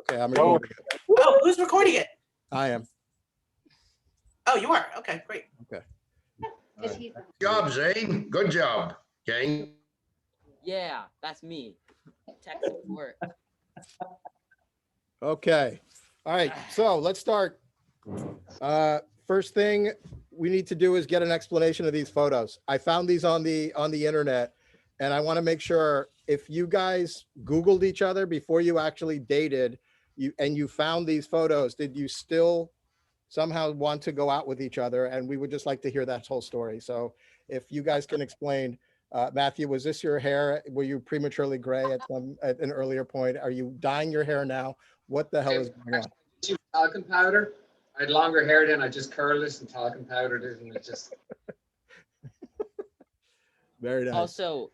Okay, I'm recording it. Oh, who's recording it? I am. Oh, you are? Okay, great. Okay. Is he- Good job, Zane. Good job, gang. Yeah, that's me. Tech support. Okay. All right. So let's start. First thing we need to do is get an explanation of these photos. I found these on the internet, and I want to make sure if you guys Googled each other before you actually dated, you found these photos, did you still somehow want to go out with each other? And we would just like to hear that whole story. So if you guys can explain, Matthew, was this your hair? Were you prematurely gray at an earlier point? Are you dyeing your hair now? What the hell is going on? Talcum powder. I had longer hair then. I just curled it and talcum powdered it, and it just. Very nice. Also,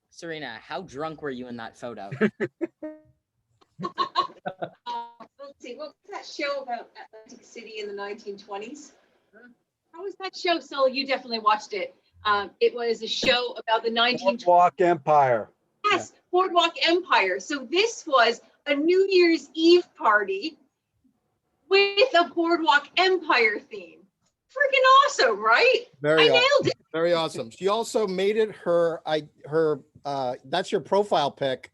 Serena, how drunk were you in that photo? Let's see, what was that show about Atlantic City in the 1920s? How was that show? So you definitely watched it. It was a show about the 1920s. Boardwalk Empire. Yes, Boardwalk Empire. So this was a New Year's Eve party with a Boardwalk Empire theme. Freaking awesome, right? Very I awesome. nailed it. Very awesome. She also made it her that's your profile pic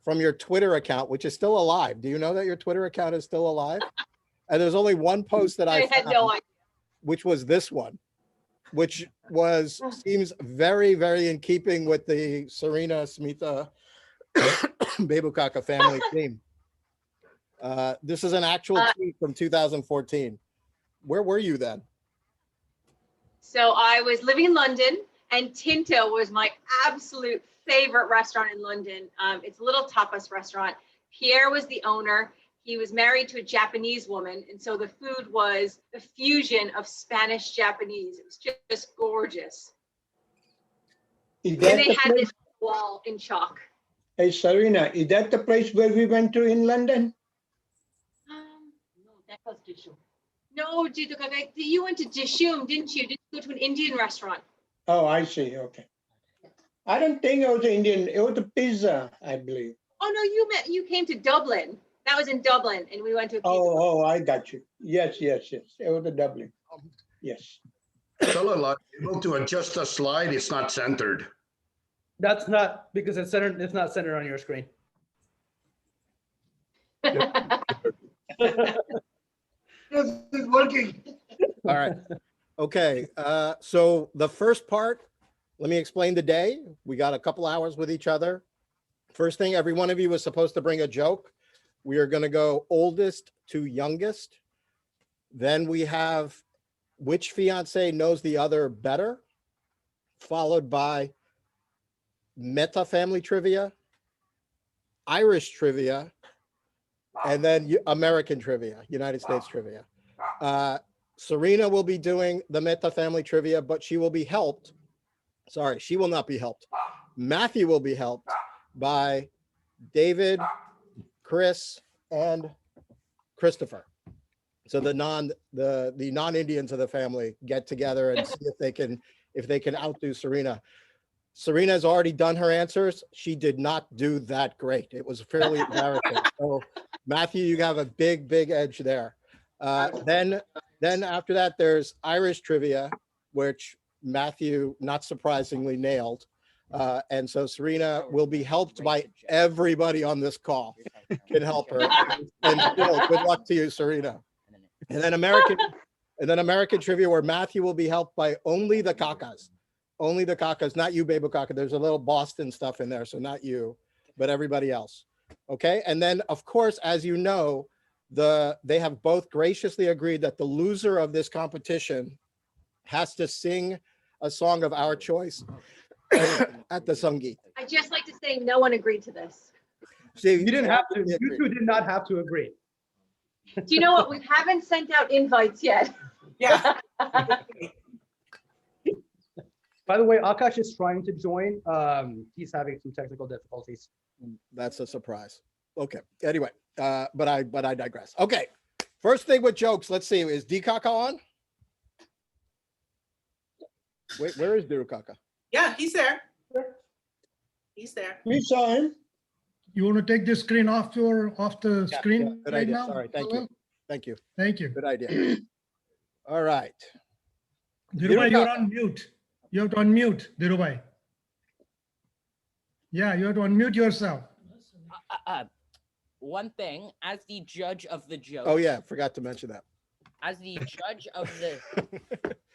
from your Twitter account, which is still alive. Do you know that your Twitter account is still alive? And there's only one post that I had found, no idea. which was this one, which seems very, very in keeping with the Serena Smita Babukaka family theme. This is an actual tweet from 2014. Where were you then? So I was living in London, and Tinto was my absolute favorite restaurant in London. It's a little tapas restaurant. Pierre was the owner. He was married to a Japanese woman, and so the food was a fusion of Spanish Japanese. It was just gorgeous. Is And that they the had place, this wall in chalk. hey Serena, is that the place where we went to in London? No, that was Dishoom. No, Jito Kaka, you went to Dishoom, didn't you? Did you go to an Indian restaurant? Oh, I see, okay. I don't think it was Indian, it was a pizza, I believe. Oh no, you came to Dublin. That was in Dublin, and we went to a pizza. Oh, I got you. Yes, it was a Dublin, yes. Fellow, able to adjust the slide, it's not centered. That's not because it's centered. It's not centered on your screen. It's working. All right. Okay. So the first part, let me explain the day. We got a couple hours with each other. First thing, every one of you was supposed to bring a joke. We are going to go oldest to youngest. Then we have which fiance knows the other better, followed by Meta family trivia, Irish trivia, and then American trivia, United States trivia. Serena will be doing the Meta family trivia, but she will be helped. Sorry, she will not be helped. Matthew will be helped by David, Chris, and Christopher. So the non-Indians of the family get together and see if they can outdo Serena. Serena has already done her answers. She did not do that great. It was fairly embarrassing. So Matthew, you have a big edge there. Then after that, there's Irish trivia, which Matthew, not surprisingly, nailed. And so Serena will be helped by everybody on this call can help her. And still, good luck to you, Serena. And then American trivia, where Matthew will be helped by only the Kakas. Only the Kakas, not you, Baby Kaka. There's a little Boston stuff in there, so not you, but everybody else. Okay, and then of course, as you know, they have both graciously agreed that the loser of this competition has to sing a song of our choice at the Sangeet. I'd just like to say no one agreed to this. See, You didn't have to. You two did not have to agree. Do you know what? We haven't sent out invites yet. Yeah. By the way, Akash is trying to join. He's having some technical difficulties. That's a surprise. Okay. Anyway, but I digress. Okay. First thing with jokes. Let's see. Is D Kaka on? Wait, where is D Kaka? Yeah, he's there. He's there. We saw him. You want to take this screen off the Yeah, screen yeah, good right idea. now? Sorry, thank you. Thank you. Thank you. Good idea. All right. Dhirubhai, you're on mute. You have to unmute, Dhirubhai. Yeah, you have to unmute yourself. One thing, as the judge of the joke. Oh yeah, forgot to mention that. As the judge of the,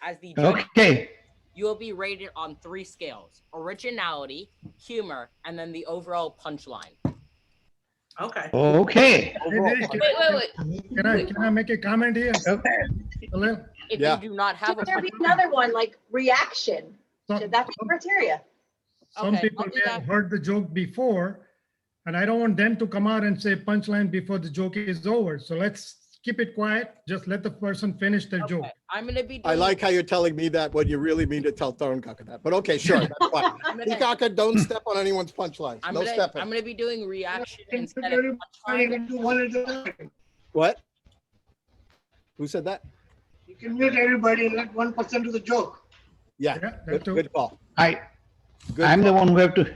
as the judge, Okay. you will be rated on 3 scales: originality, humor, and then the overall punchline. Okay. Okay. Overall, Hey, Wait. Can I make a comment here? Okay. Hello? If Yeah. you do not have Should a there be another one, like reaction? Some, Should that be criteria? some Okay, people I'll do may that. have heard the joke before, and I don't want them to come out and say punchline before the joke is over. So let's keep it quiet. Just let the person finish their joke. Okay, I'm gonna be. I Doing, like how you're telling me that when you really mean to tell Thornkaka that, but okay, sure, that's fine. I'm gonna, Peacocker, don't step on anyone's punchlines. I'm No gonna, stepping. I'm gonna be doing reaction instead of Everybody punchline. can do one at a time. What? Who said that? You can mute everybody and let one person do the joke. Yeah, Yeah, that good, too. good call. Good I'm the call. one who have to,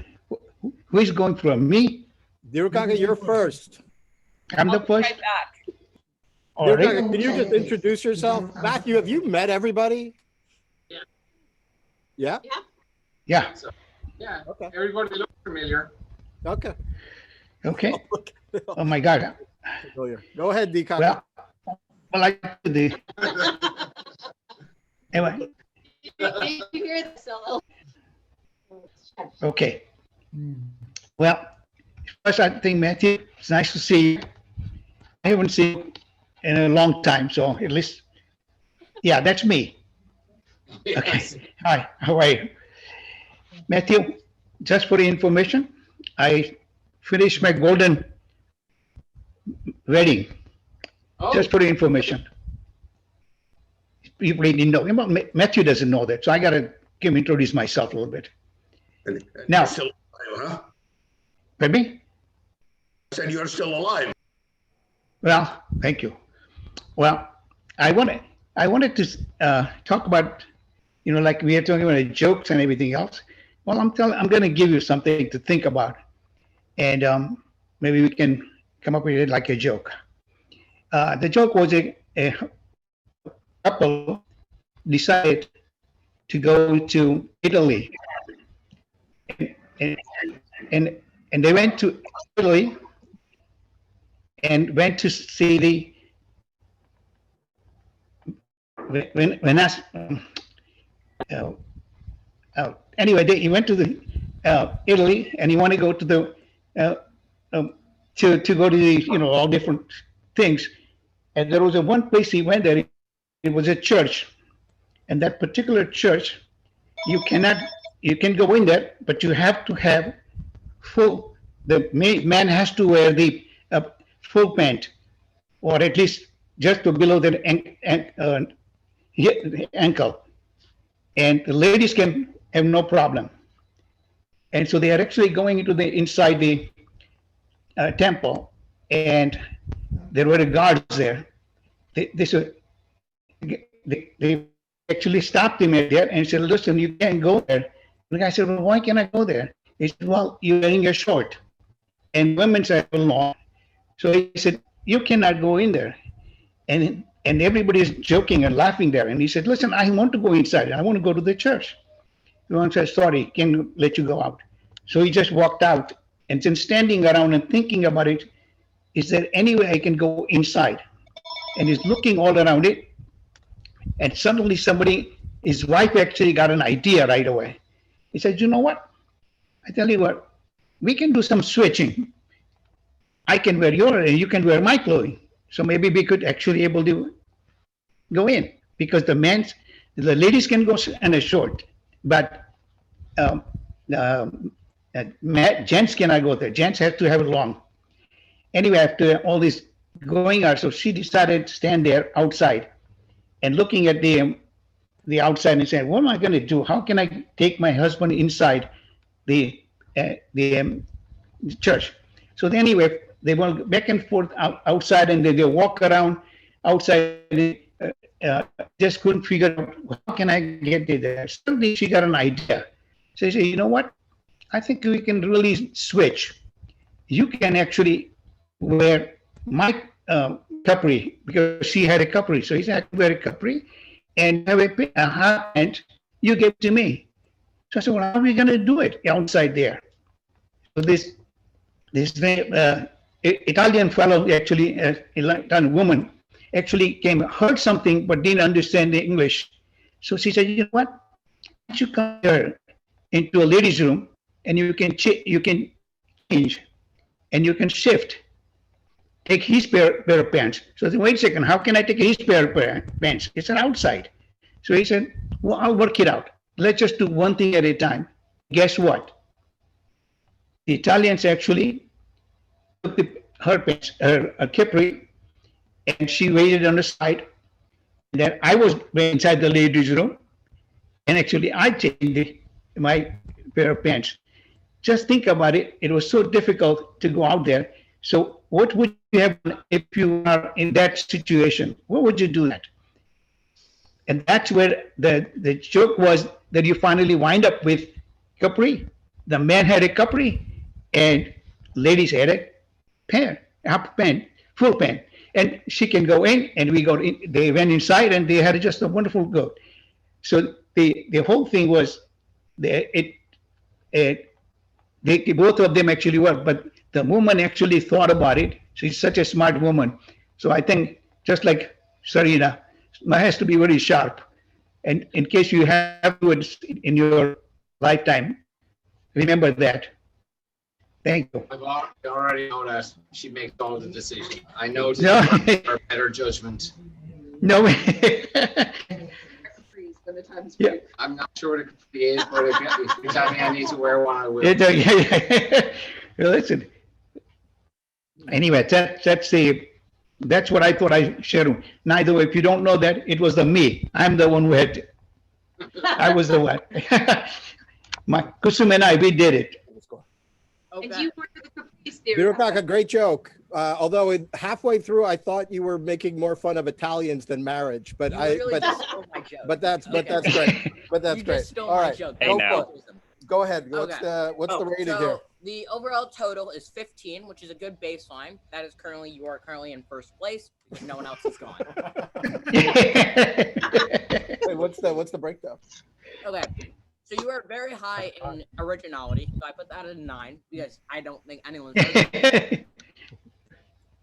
who is going from me? Dhirubhai, you're first. I'm the I'll be first. right back. All Dhirubhai, right. can you just introduce yourself? Matthew, have you met everybody? Yeah. Yeah? Yeah. Yeah, Okay. everybody looks familiar. Okay. Okay. Oh my God. Familiar. Go ahead, Deepak. Well, I did the, anyway, Did you hear the solo? okay. Hmm. Well, first I think Matthew, it's nice to see you. I haven't seen you in a long time, so at least, yeah, that's me. Okay. Hi, how are you? Matthew, just for the information, I finished my golden wedding, Oh, just for the information. People didn't know. Well, Matthew doesn't know that, so I gotta introduce myself a little bit. And Now- you're still alive, huh? Pardon me? I said you're still alive. Well, thank you. Well, I wanted to talk about, like we are talking about jokes and everything else. Well, I'm going to give you something to think about, and maybe we can come up with it like a joke. The joke was a couple decided to go to Italy, and they went to Italy and went to see the when I anyway he went to the Italy, and he wanted to go to the to go to the all different things, and there was a one place he went there. It was a church, and that particular church you can go in there, but you have to have the man has to wear the full pant, or at least just below the ankle, and the ladies can have no problem. And so they are actually going into the inside the temple, and there were guards there. They actually stopped him there and said, "Listen, you can't go there." The guy said, "Well, why can't I go there?" He said, "Well, you're wearing a short, and women said, well, no." So he said, "You cannot go in there." And everybody's joking and laughing there. And he said, "Listen, I want to go inside. I want to go to the church." The one said, "Sorry, can't let you go out." So he just walked out, and then standing around and thinking about it, is there any way I can go inside? And he's looking all around it. And suddenly his wife actually got an idea right away. He said, "You know what? I tell you what, we can do some switching. I can wear your and you can wear my clothing. So maybe we could actually able to go in, because the ladies can go in a short, but gents cannot go there. Gents have to have it long." Anyway, after all this going on, so she decided to stand there outside and looking at the outside and saying, "What am I going to do? How can I take my husband inside the church?" So anyway, they went back and forth outside, and they walk around outside. Just couldn't figure out, how can I get there? Suddenly she got an idea. So she said, "You know what? I think we can really switch. you can actually wear my capri because she had a capri. So he said, I can wear a capri and have a hot pant. You give it to me. So I said, well, how are we going to do it outside there? So this Italian fellow, actually, Italian woman, actually heard something but didn't understand the English. So she said, you know what? Why don't you come here into a ladies' room and you can change and you can shift. Take his pair of pants. So I said, wait a second, how can I take his pair of pants? It's an outside. So he said, well, I'll work it out. Let's just do one thing at a time. Guess what? The Italians actually took her pants, her capri, and she waited on the side. And then I was inside the ladies' room, and actually I changed my pair of pants. Just think about it. It was so difficult to go out there. So what would you have done if you are in that situation? What would you do that? And that's where the joke was that you finally wind up with capri. The man had a capri, and ladies had a half pant, full pant. And she can go in, and we go in. They went inside, and they had just a wonderful go. So the whole thing was, they both of them actually worked, but the woman actually thought about it. She's such a smart woman. So I think just like Serena, has to be very sharp. And in case you have it in your lifetime, remember that. Thank you. I've already know that she makes all the decisions. I know to No. her better judgment. No. When the time's Yeah. right. I'm not sure what a capri is, but if you tell me I need to wear one, I will. Listen. Anyway, that's what I thought I shared. Neither way, if you don't know that, it was me. I'm the one who had. I was the one. My Kusum and I, we did it. And Okay. you were the caprice theory. Virupaka, great joke. Although halfway through, I thought you were making more fun of Italians than marriage, but You really but just stole my joke. that's Okay. great. But that's You great. just stole All my right, joke. Hey, go now. for it. Go ahead. What's Okay. the rating So here? the overall total is 15, which is a good baseline. That is you are currently in first place. No one else is gone. Wait, what's the breakdown? Okay. So you are very high in originality. So I put that at a 9 because I don't think anyone's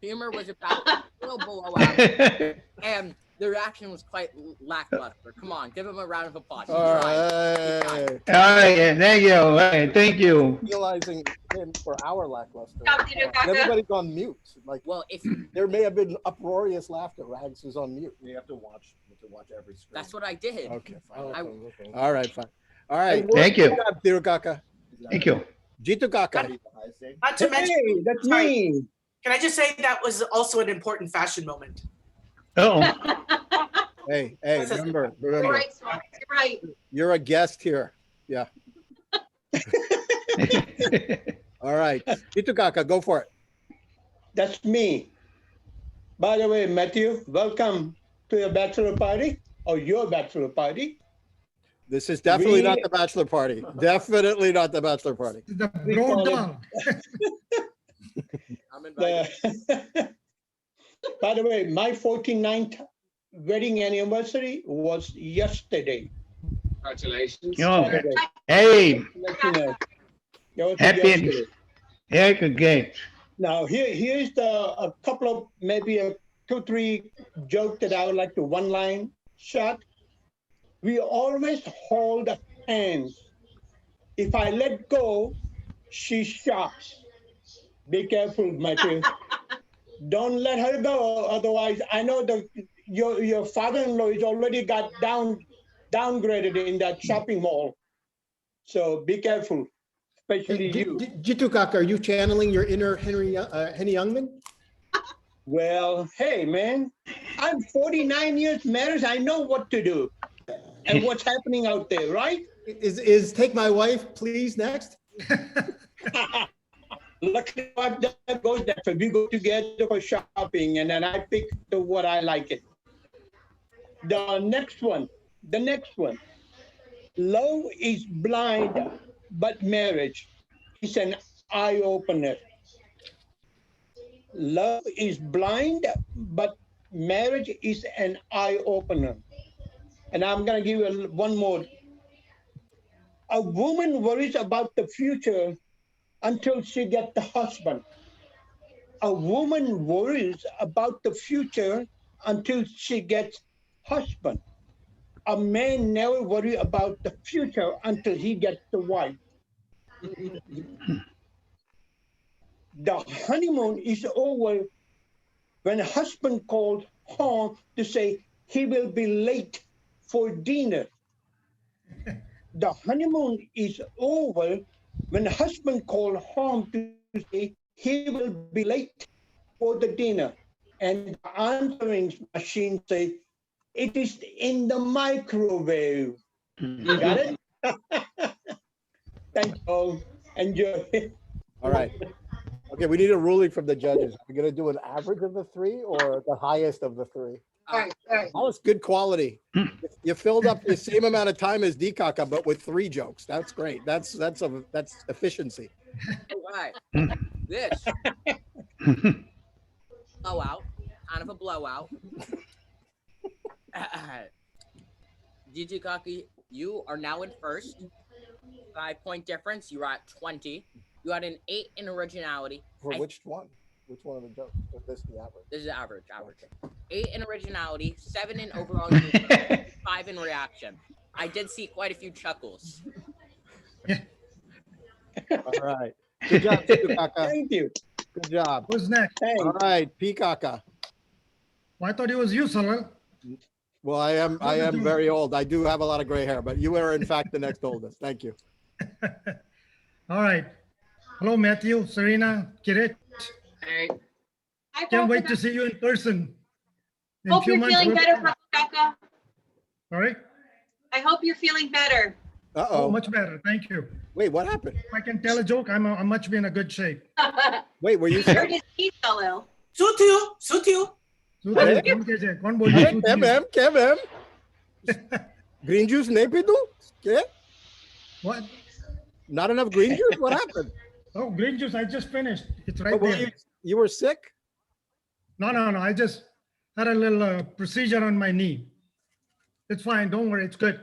humor was about a little below average, and the reaction was quite lackluster. Come on, give him a round of applause. He's All trying. right. All right, thank you. All right, thank you. Realizing him for our lackluster. Stop, Tito Kaka. Everybody's on mute. Like Well, if there may have been uproarious laughter. Rags is on mute. You have to watch every screen. that's what I did. Okay, fine. I- All right, fine. All right. Thank you. Virupaka. Thank you. Jitu Kaka. Not to mention, Hey, that's sorry, me. can I just say that was also an important fashion moment? Uh-oh. Hey, That's a- remember, You're right, Swan. You're right. you're a guest here. Yeah. All right. Jitu Kaka, go for it. That's me. By the way, Matthew, welcome to your bachelor party or your bachelor party. This is definitely not We- the bachelor party. Definitely not the bachelor party. The We call it- Bro-Dal. I'm invited. By the way, my 49th wedding anniversary was yesterday. Congratulations. Oh, hey, Let you know. That was Happy- yesterday. yeah, good. Now, here's a couple of maybe a 2-3 joke that I would like to one-line shot. We always hold hands. If I let go, she shocks. Be careful, Matthew. Don't let her go. Otherwise, I know your father-in-law is already got downgraded in that shopping mall. So be careful, especially you. Jitu Kaka, are you channeling your inner Henny Youngman? Well, hey, man, I'm 49 years married. I know what to do and what's happening out there, right? Is Take My Wife, Please next? Luckily, that goes that way. We go together for shopping, and then I pick what I like it. The next one. Love is blind, but marriage is an eye opener. love is blind, but marriage is an eye opener. And I'm going to give you one more. A woman worries about the future until she gets the husband. A woman worries about the future until she gets husband. A man never worry about the future until he gets the wife. The honeymoon is over when a husband calls home to say he will be late for dinner. The honeymoon is over when a husband calls home to say he will be late for the dinner. And the answering machine say, it is in the microwave. Got it? Thank you all. Enjoy. All right. Okay, we need a ruling from the judges. Are we gonna do an average of the three or the highest of the three? All right. Oh, it's good quality. You filled up the same amount of time as Dikaka, but with 3 jokes. That's great. That's efficiency. All right. This blowout, kind of a blowout. DJ Kaki, you are now in first. 5-point difference. You're at 20. You had an 8 in originality. For which one? Which one of the jokes? Is this the average? This is average. 8 in originality, 7 in overall humor, 5 in reaction. I did see quite a few chuckles. All right. Good job, Dikaka. Thank you. Good job. Who's next? Thanks. All right, Pikaka. Well, I thought it was you, Salal. Well, I am very old. I do have a lot of gray hair, but you are in fact the next oldest. Thank you. All right. Hello, Matthew, Serena, Kirit. Hey, Hi, Can't wait Papa. to see you in person. In Hope few you're months, feeling we'll- better, Papa. All right. I hope you're feeling better. Oh, Uh-oh. much better. Thank you. Wait, what happened? If I can tell a joke, I'm much be in a good shape. Wait, were you Hurt sick? his teeth a little. Sutu. सूती कौन के जे कौन बोल रही अरे क्या ma'am क्या ma'am green juice नहीं पी तू क्या What? not enough green juice what happened Oh, green juice. I just finished. It's right oh, were there. you were sick No. I just had a little procedure on my knee. It's fine. Don't worry. It's good.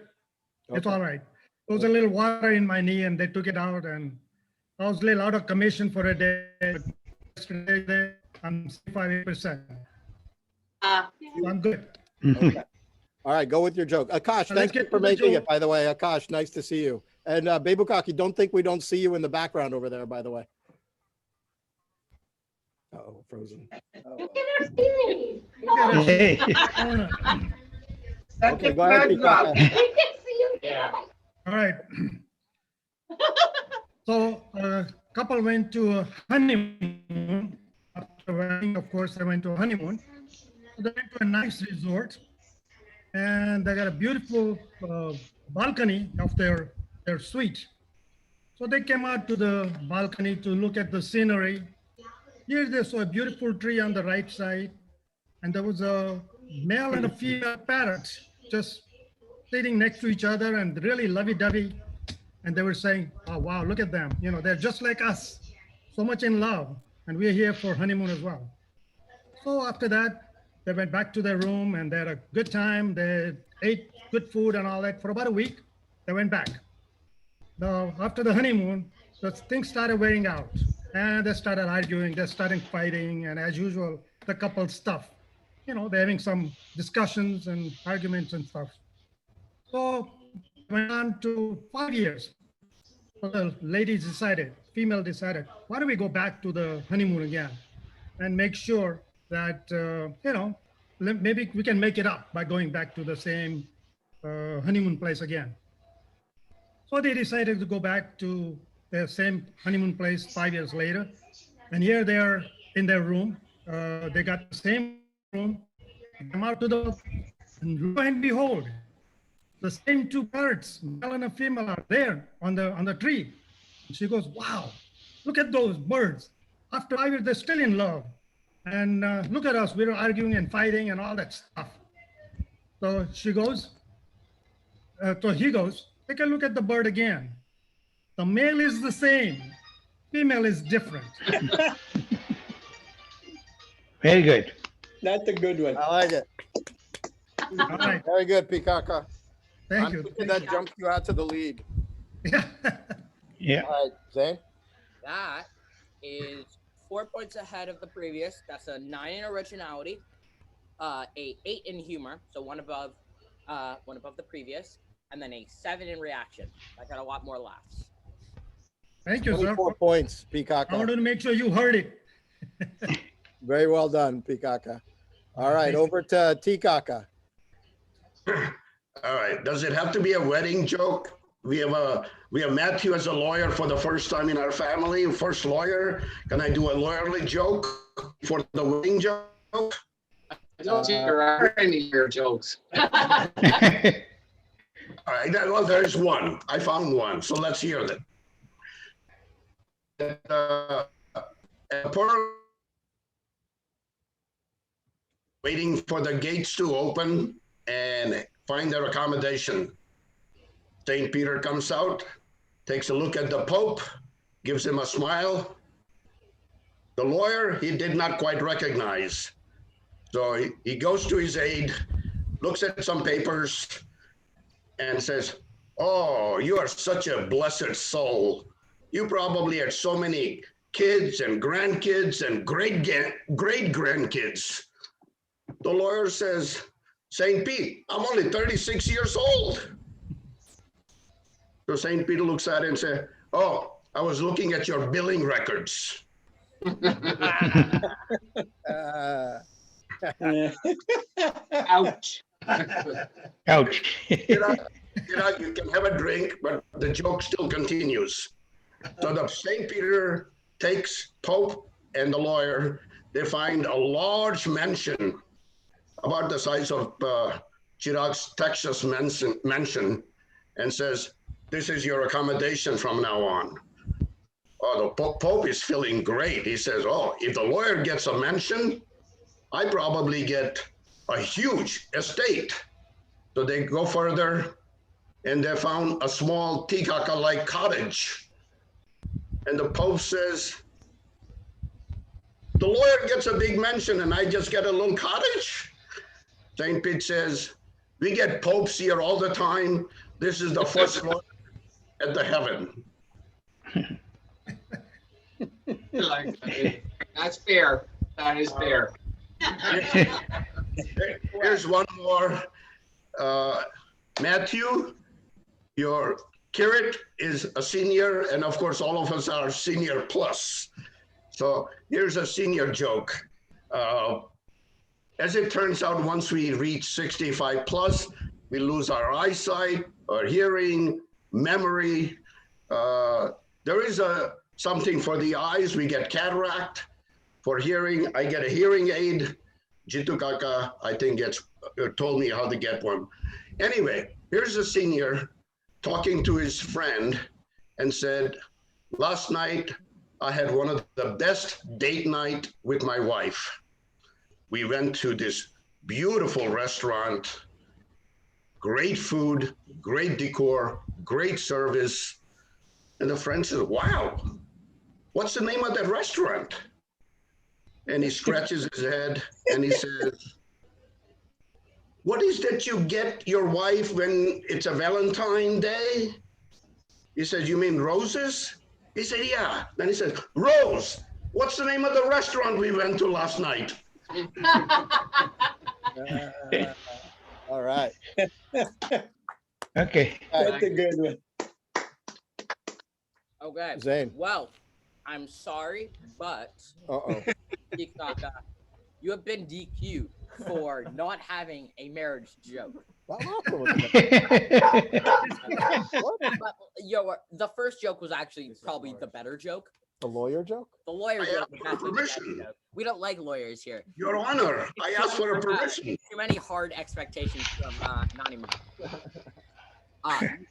It's Okay. all right. There was a little water in my knee and they took it out and I was a little out of commission for a day. But yesterday, I'm 65%. So I'm good. okay. All right, go with your joke. Akash, Let's thank you get for to the making joke. it, by the way. Akash, nice to see you. And Bebukaki, don't think we don't see you in the background over there, by the way. Uh-oh, frozen. Look at her feelings. Hey. Oh, no. Okay, go ahead, Pikaka. We can see you now. All right. So a couple went to a honeymoon. After wedding, of course, they went to a honeymoon. So they went to a nice resort, and they got a beautiful balcony of their suite. So they came out to the balcony to look at the scenery. Here they saw a beautiful tree on the right side, and there was a male and a female parrot just sitting next to each other and really lovey-dovey. And they were saying, oh, wow, look at them. You know, they're just like us, so much in love. And we're here for honeymoon as well. So after that, they went back to their room and they had a good time. They ate good food and all that for about a week. They went back. Now, after the honeymoon, the things started wearing out. And they started arguing, they started fighting. And as usual, the couple stuff. You know, they're having some discussions and arguments and stuff. So went on to 5 years. So the ladies decided, female decided, why don't we go back to the honeymoon again and make sure that, you know, maybe we can make it up by going back to the same honeymoon place again. So they decided to go back to their same honeymoon place 5 years later. And here they are in their room. They got the same room, come out to the, and lo and behold, the same 2 birds, male and a female, are there on the tree. And she goes, wow, look at those birds. After 5 years, they're still in love. And look at us, we're arguing and fighting and all that stuff. So she goes, so he goes, take a look at the bird again. The male is the same, female is different. Very good. That's a good one. I like it. All right, Very good, Pikaka. thank I'm you. thinking that jumped you out to the lead. Yeah. All right, Zane. That is 4 points ahead of the previous. That's a 9 in originality, a 8 in humor, so one above the previous, and then a 7 in reaction. I got a lot more laughs. Thank you, sir. 24 points, I Pikaka. wanted to make sure you heard it. Very well done, Pikaka. All right, over to Tikaka. All right. Does it have to be a wedding joke? We have Matthew as a lawyer for the first time in our family. First lawyer. Can I do a lawyerly joke for the wedding joke? I don't think there are any of your jokes. All right. Well, there's one. I found one. So let's hear that. A pearl waiting for the gates to open and find their accommodation. St. Peter comes out, takes a look at the Pope, gives him a smile. The lawyer, he did not quite recognize. So he goes to his aide, looks at some papers, and says, "Oh, you are such a blessed soul. You probably had so many kids and grandkids and great-grandkids." The lawyer says, "St. Pete, I'm only 36 years old." So St. Peter looks at it and says, "Oh, I was looking at your billing records." Ouch. Ouch. You can have a drink, but the joke still continues. So the St. Peter takes Pope and the lawyer. They find a large mansion about the size of Chirag's Texas mansion and says, "This is your accommodation from now on." Oh, the Pope is feeling great. He says, "Oh, if the lawyer gets a mansion, I probably get a huge estate." So they go further and they found a small Tikaka-like cottage. And the Pope says, "The lawyer gets a big mansion and I just get a little cottage?" St. Pete says, "We get popes here all the time. This is the first lawyer at the heaven." Like, that's fair. That is fair. Here's one more. Matthew, your curate is a senior, and of course, all of us are senior plus. So here's a senior joke. As it turns out, once we reach 65 plus, we lose our eyesight, our hearing, memory. There is something for the eyes. We get cataract. For hearing, I get a hearing aid. Jitu Kaka, I think, told me how to get one. Anyway, here's a senior talking to his friend and said, "Last night, I had one of the best date night with my wife. We went to this beautiful restaurant, great food, great decor, great service." And the friend says, "Wow, what's the name of that restaurant?" And he scratches his head and he says, "What is that you get your wife when it's a Valentine Day?" He says, "You mean roses?" He said, "Yeah." Then he says, "Rose, what's the name of the restaurant we went to last night?" All right. Okay. That's a good one. Okay. Zane. Well, I'm sorry, but Uh-oh. Tikaka, you have been DQ'd for not having a marriage joke. What happened with it? But the first joke was actually probably the better joke. The lawyer joke? The lawyer I joke asked was for actually the better permission. joke. We don't like lawyers here. Your Honor, I asked for a permission. Too many hard expectations from Nanima.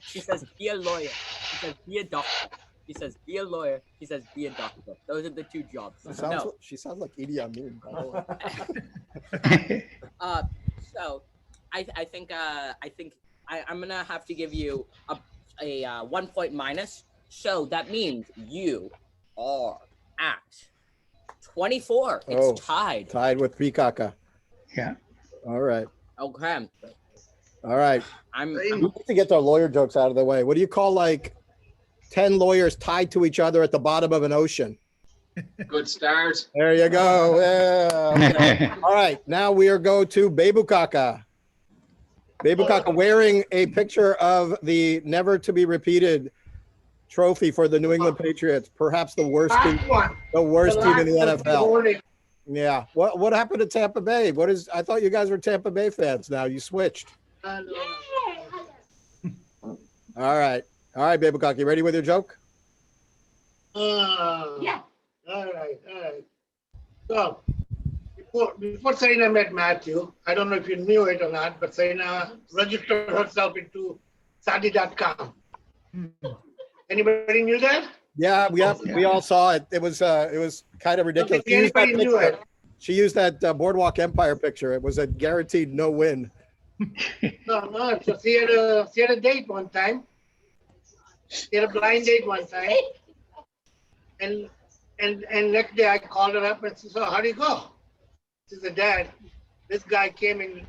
She says, "Be a lawyer." She says, "Be a doctor." He says, "Be a lawyer." He says, "Be a doctor." Those are the two jobs. She sounds like Idi Amin, by the way. So I think I'm gonna have to give you a 1 point minus. So that means you are at 24. It's tied. Tied with Pikaka. Yeah. All right. Okay. All right. We need to get our lawyer jokes out of the way. What do you call like 10 lawyers tied to each other at the bottom of an ocean? Good start. There you go. Yeah. Okay. All right. Now we are going to Bebukaka. Bebukaka wearing a picture of the never to be repeated trophy for the New England Patriots. Perhaps the worst team, team in the NFL. Yeah. What happened to Tampa Bay? I thought you guys were Tampa Bay fans now. You switched. All right. All right, Bebukaka, you ready with your joke? Yeah. All right. So, before Serena met Matthew, I don't know if you knew it or not, but Serena registered herself into Sadi.com. Anybody knew that? Yeah, we all saw it. It was kind of ridiculous. Anybody knew it? She used that Boardwalk Empire picture. It was a guaranteed no win. No. So she had a date one time. She had a blind date one time. And next day I called her up and said, "So how do you go?" She said, "Dad, this guy came in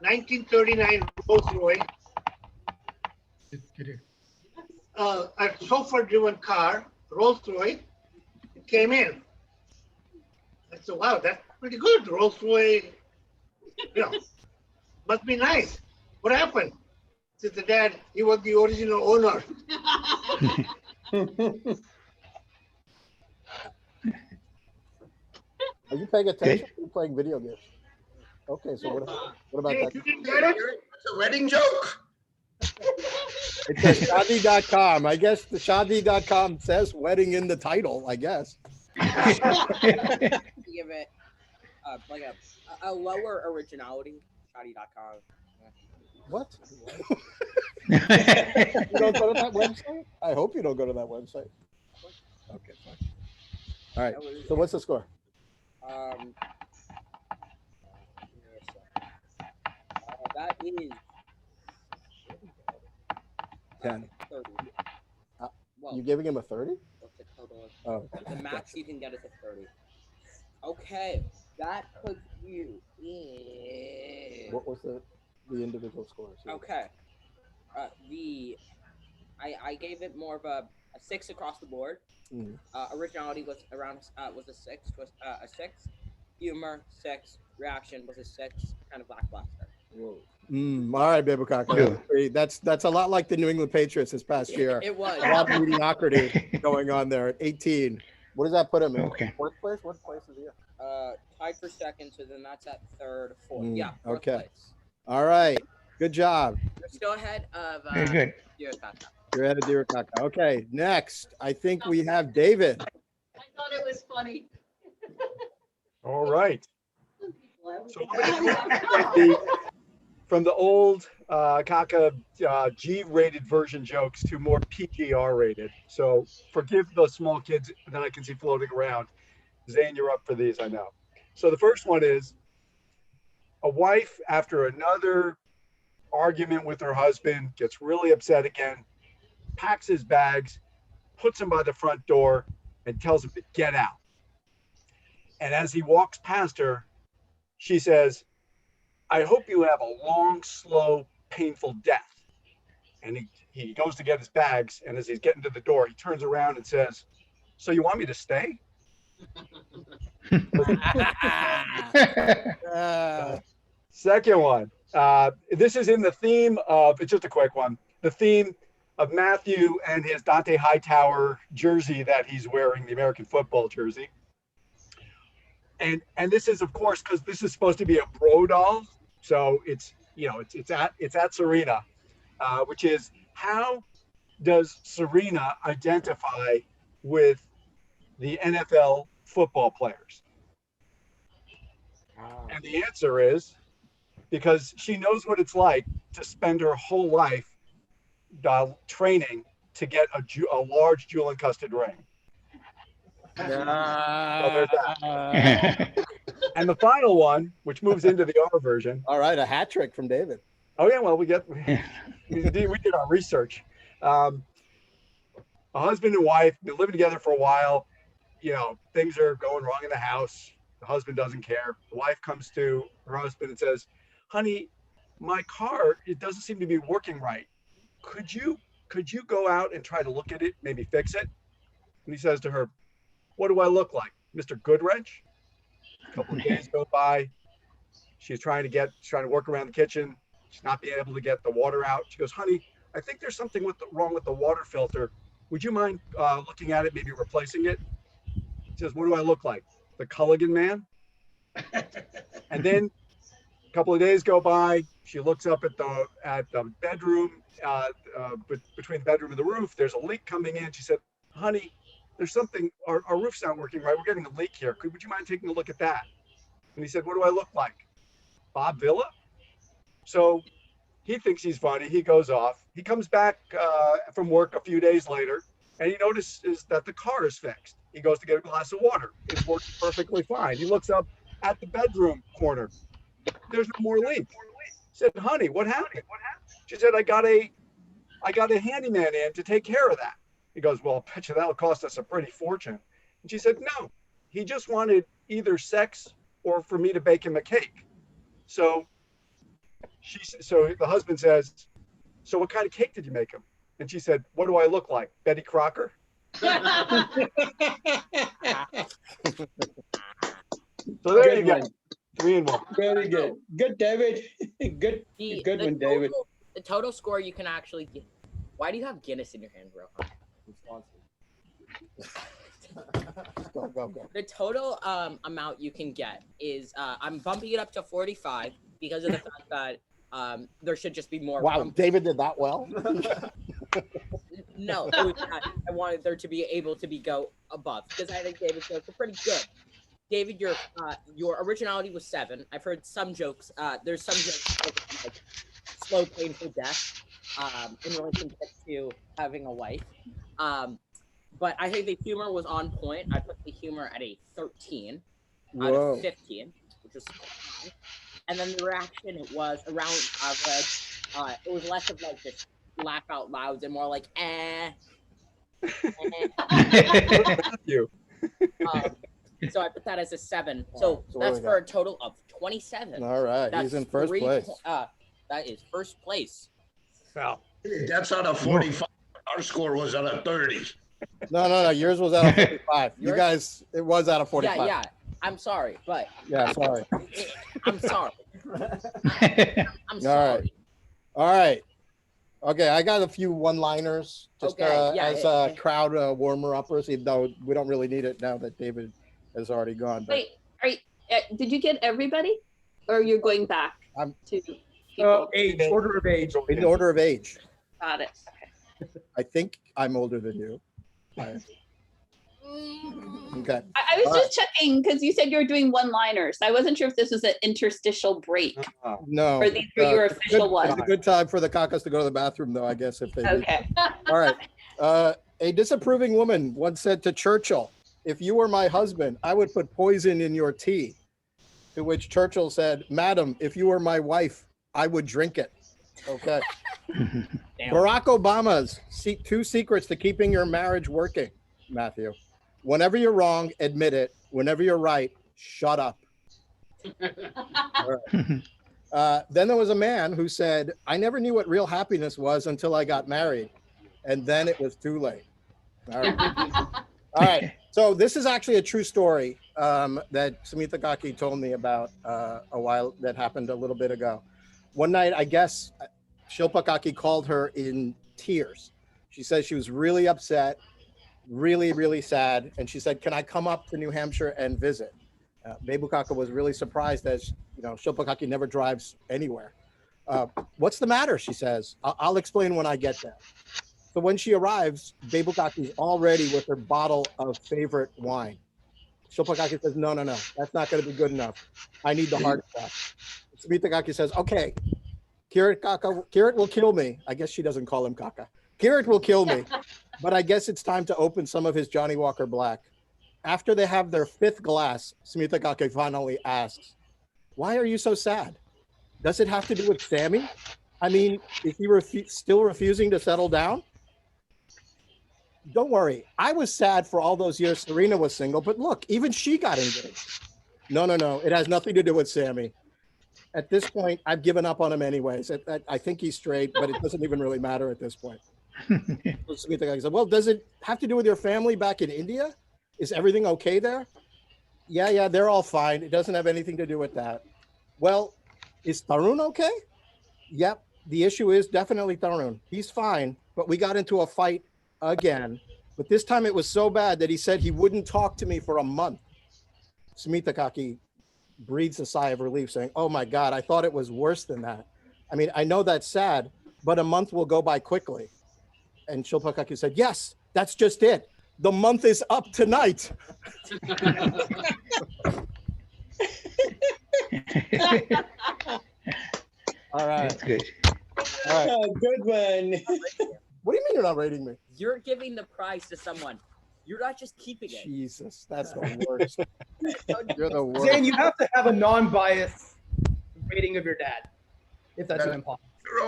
1939 Rolls Royce, a chauffeur-driven car, Rolls Royce. It came in." I said, "Wow, that's pretty good. Rolls Royce, must be nice. What happened?" She said, "Dad, he was the original owner." Are you paying attention? You're playing video games. Okay, so what about that? You didn't get it? It's a wedding joke. It says Shadi.com. I guess the Shadi.com says wedding in the title, I guess. Give it like a lower originality. Shadi.com. What? You don't go to that website? I hope you don't go to that website. Okay, fine. All right. So what's the score? That is 10. 30. Well, You giving him a 30? what's the total? Oh. The max you can get is a 30. Okay, that puts you in. What was the individual scores? Okay, I gave it more of a 6 across the board. Mm. Originality was around was a 6. Was a 6. Humor 6. Reaction was a 6. Kind of lackluster. All right, Bebukaka. That's a lot like the New England Patriots this past year. It was a lot of mediocrity going on there at 18. What does that put him in? Okay. Fourth place? What place is he in? Tied for second, so then that's at third, fourth. Yeah. Fourth Okay. Place. All right. Good job. You're still ahead of. Very good. You're ahead of Dirikaka. Okay. Next, I think we have David. I thought it was funny. All right. So from the old Kaka G-rated version jokes to more PGR rated. So forgive the small kids that I can see floating around. Zane, you're up for these, I know. So the first one is a wife, after another argument with her husband, gets really upset again, packs his bags, puts him by the front door, and tells him to get out. And as he walks past her, she says, "I hope you have a long, slow, painful death." And he goes to get his bags, and as he's getting to the door, he turns around and says, "So you want me to stay?" Second one. This is in the theme of, it's just a quick one, the theme of Matthew and his Dante Hightower jersey that he's wearing, the American football jersey. And this is, of course, because this is supposed to be a Bro-Dal. So it's at Serena, which is, how does Serena identify with the NFL football players? And the answer is because she knows what it's like to spend her whole life training to get a large jewel encrusted ring. So there's that. And the final one, which moves into the R version. All right, a hat trick from David. Oh yeah, well we did our research. A husband and wife been living together for a while. things are going wrong in the house. The husband doesn't care. The wife comes to her husband and says, honey, my car, it doesn't seem to be working right. Could you go out and try to look at it, maybe fix it? And he says to her, what do I look like, Mr. Goodwrench? A couple of days go by. She's trying to work around the kitchen. She's not being able to get the water out. She goes, honey, I think there's something wrong with the water filter. Would you mind looking at it, maybe replacing it? He says, what do I look like, the Culligan man? And then a couple of days go by. She looks up at the bedroom, between the bedroom and the roof. There's a leak coming in. She said, honey, there's something, our roof's not working right. We're getting a leak here. Would you mind taking a look at that? And he said, what do I look like, Bob Villa? So he thinks he's funny. He goes off. He comes back from work a few days later, and he notices that the car is fixed. He goes to get a glass of water. It's working perfectly fine. He looks up at the bedroom corner. There's no more leak. He said, honey, what happened? She said, I got a handyman in to take care of that. He goes, well, I bet you that'll cost us a pretty fortune. And she said, no, he just wanted either sex or for me to bake him a cake. So the husband says, so what kind of cake did you make him? And she said, what do I look like, Betty Crocker? So there you go. 3-1. Very good. Good, David. Good one, David. The total score you can actually get. Why do you have Guinness in your hand, bro? Go. The total amount you can get is I'm bumping it up to 45 because of the fact that there should just be more. Wow, David did that well. No, it was not. I wanted there to be able to go above because I think David's jokes are pretty good. David, your originality was 7. I've heard some jokes. There's some jokes like slow, painful death in relationship to having a wife. But I think the humor was on point. I put the humor at a 13 out of 15, which was high. And then the reaction, it was around average. It was less of like just laugh out loud and more like You. So I put that as a 7. So that's for a total of 27. All right, he's in first place. That is first place. Wow. That's out of 45. Our score was out of 30. No. Yours was out of 45. You guys, it was out of 45. Yeah. I'm sorry, but yeah, sorry. I'm sorry. I'm sorry. All right. Okay, I got a few one-liners just as a crowd warmer-uppers, even though we don't really need it now that David has already gone. But Wait, did you get everybody, or you're going back to people? Age, order of age. In order of age. Got it. Okay. I think I'm older than you. Okay. I was just checking because you said you were doing one-liners. I wasn't sure if this was an interstitial break. No. Or these were your official ones. It's a good time for the cacas to go to the bathroom, though, I guess, if they Okay. All right. A disapproving woman once said to Churchill, if you were my husband, I would put poison in your tea. To which Churchill said, madam, if you were my wife, I would drink it. Okay. Barack Obama's 2 secrets to keeping your marriage working, Matthew. Whenever you're wrong, admit it. Whenever you're right, shut up. All right. Then there was a man who said, I never knew what real happiness was until I got married. And then it was too late. All right. All right. So this is actually a true story that Smita Kaki told me about a while that happened a little bit ago. One night, I guess, Shilpa Kaki called her in tears. She said she was really upset, really, really sad. And she said, can I come up to New Hampshire and visit? Bebu Kaka was really surprised as, Shilpa Kaki never drives anywhere. What's the matter? She says, I'll explain when I get there. So when she arrives, Bebu Kaki is already with her bottle of favorite wine. Shilpa Kaki says, no, that's not going to be good enough. I need the hard stuff. Smita Kaki says, okay, Kirit will kill me. I guess she doesn't call him Kaka. Kirit will kill me, but I guess it's time to open some of his Johnny Walker Black. After they have their 5th glass, Smita Kaki finally asks, why are you so sad? Does it have to do with Sammy? I mean, is he still refusing to settle down? Don't worry. I was sad for all those years Serena was single, but look, even she got engaged. No. It has nothing to do with Sammy. At this point, I've given up on him anyways. I think he's straight, but it doesn't even really matter at this point. I said, well, does it have to do with your family back in India? Is everything okay there? Yeah, they're all fine. It doesn't have anything to do with that. Well, is Tarun okay? Yep. The issue is definitely Tarun. He's fine, but we got into a fight again. But this time it was so bad that he said he wouldn't talk to me for a month. Smita Kaki breathes a sigh of relief saying, oh my God, I thought it was worse than that. I mean, I know that's sad, but a month will go by quickly. And Shilpa Kaki said, yes, that's just it. The month is up tonight. All right. That's good. All right. Oh, good one. What do you mean you're not rating me? You're giving the prize to someone. You're not just keeping it. Jesus, that's the worst. You're the worst. Zane, you have to have a non-biased rating of your dad, if that's even possible.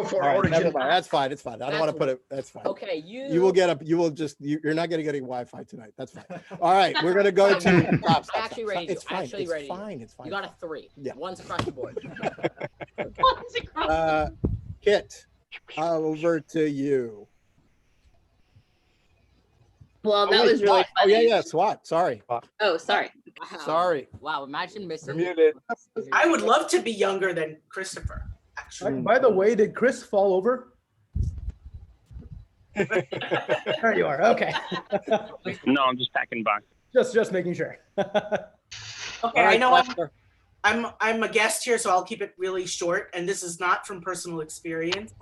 For All right, origin. never mind. That's fine. It's fine. I don't want to put it. That's fine. Okay, You will get up. You will just. You're not going to get any Wi-Fi tonight. That's fine. All right, we're going to go to. Stop, I actually rated you. It's fine. Actually It's rated you. fine. It's fine. You got a 3. Yeah. One's across the board. Kit, over to you. Well, that wait, was really SWAT. Oh funny. yeah, SWAT. Sorry. Oh, sorry. Wow. Sorry. Wow, imagine missing. Muted. I would love to be younger than Christopher. Actually, By the way, did Chris fall over? There you are. Okay. No, I'm just packing box. Just making sure. Okay, I know I'm a guest here, so I'll keep it really short. And this is not from personal experience,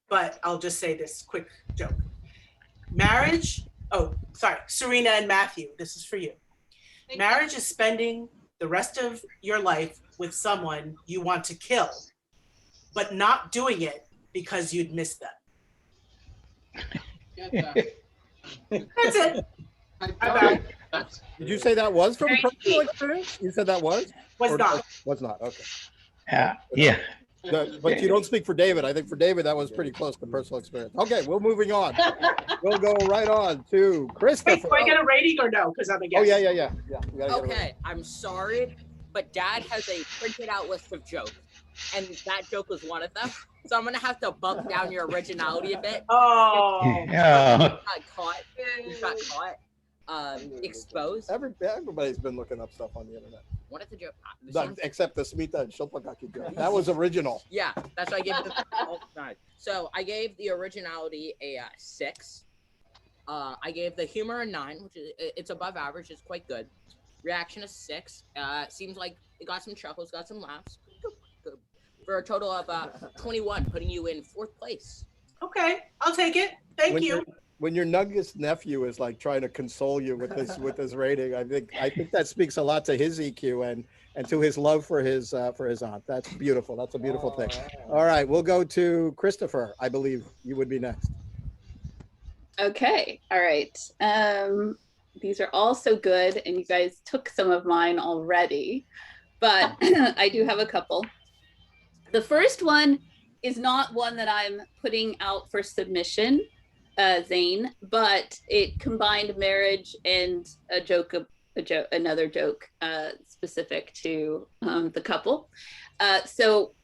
but I'll just say this quick joke. Marriage. Oh, sorry, Serena and Matthew. This is for you. Marriage is spending the rest of your life with someone you want to kill, but not doing it because you'd miss them. That's it. Did you say that was from personal experience? You said that was? Was Or not. Was not. Okay. Yeah. But you don't speak for David. I think for David, that was pretty close to personal experience. Okay, we're moving on. We'll go right on to Christopher. Wait, do I get a rating or no? Because I'm a guest. Oh, yeah. We gotta get a rating. Okay, I'm sorry, but Dad has a printed out list of jokes, and that joke was one of them. So I'm gonna have to bump down your originality a bit. Oh. Yeah. You got caught. Exposed. Everybody's been looking up stuff on the internet. What is the joke? Except the Smita and Shilpagaki joke. That was original. Yeah, that's why I gave it the So I gave the originality a 6. I gave the humor a 9, which is it's above average. It's quite good. Reaction a 6. Seems like it got some chuckles, got some laughs. Good. For a total of 21, putting you in 4th place. Okay, I'll take it. Thank you. When your youngest nephew is like trying to console you with this rating, I think that speaks a lot to his EQ and to his love for his aunt. That's beautiful. That's a beautiful thing. All right, we'll go to Christopher. I believe you would be next. Okay. All right. These are all so good, and you guys took some of mine already, but I do have a couple. The first one is not one that I'm putting out for submission, Zane, but it combined marriage and another joke specific to the couple. So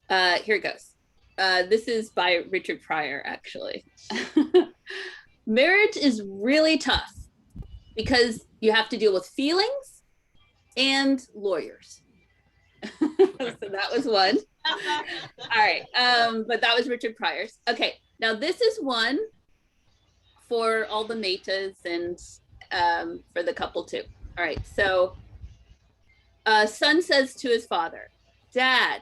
here it goes. This is by Richard Pryor, actually. Marriage is really tough because you have to deal with feelings and lawyers. So that was one. All right. But that was Richard Pryor's. Okay. Now this is one for all the metas and for the couple too. All right. So son says to his father, Dad,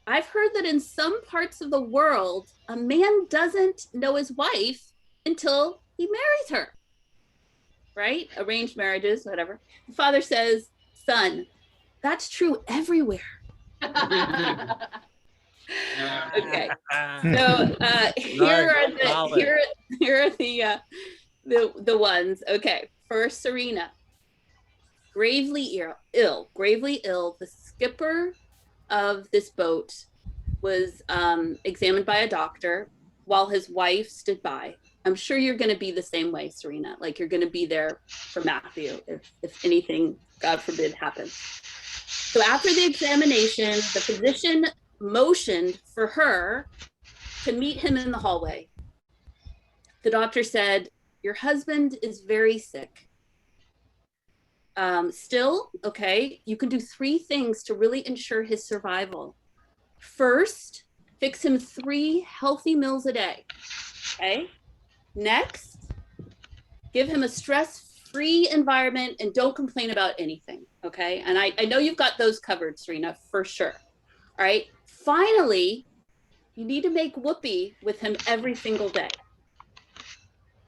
I've heard that in some parts of the world, a man doesn't know his wife until he marries her. Right? Arranged marriages, whatever. The father says, son, that's true everywhere. Okay. So here are the ones. Okay. For Serena, gravely ill. The skipper of this boat was examined by a doctor, while his wife stood by. I'm sure you're going to be the same way, Serena. Like you're going to be there for Matthew if anything, God forbid, happens. So after the examination, the physician motioned for her to meet him in the hallway. The doctor said, "Your husband is very sick. Still, okay, you can do 3 things to really ensure his survival. First, fix him 3 healthy meals a day. Okay. Next, give him a stress-free environment and don't complain about anything. Okay. And I know you've got those covered, Serena, for sure. All right. Finally, you need to make whoopee with him every single day.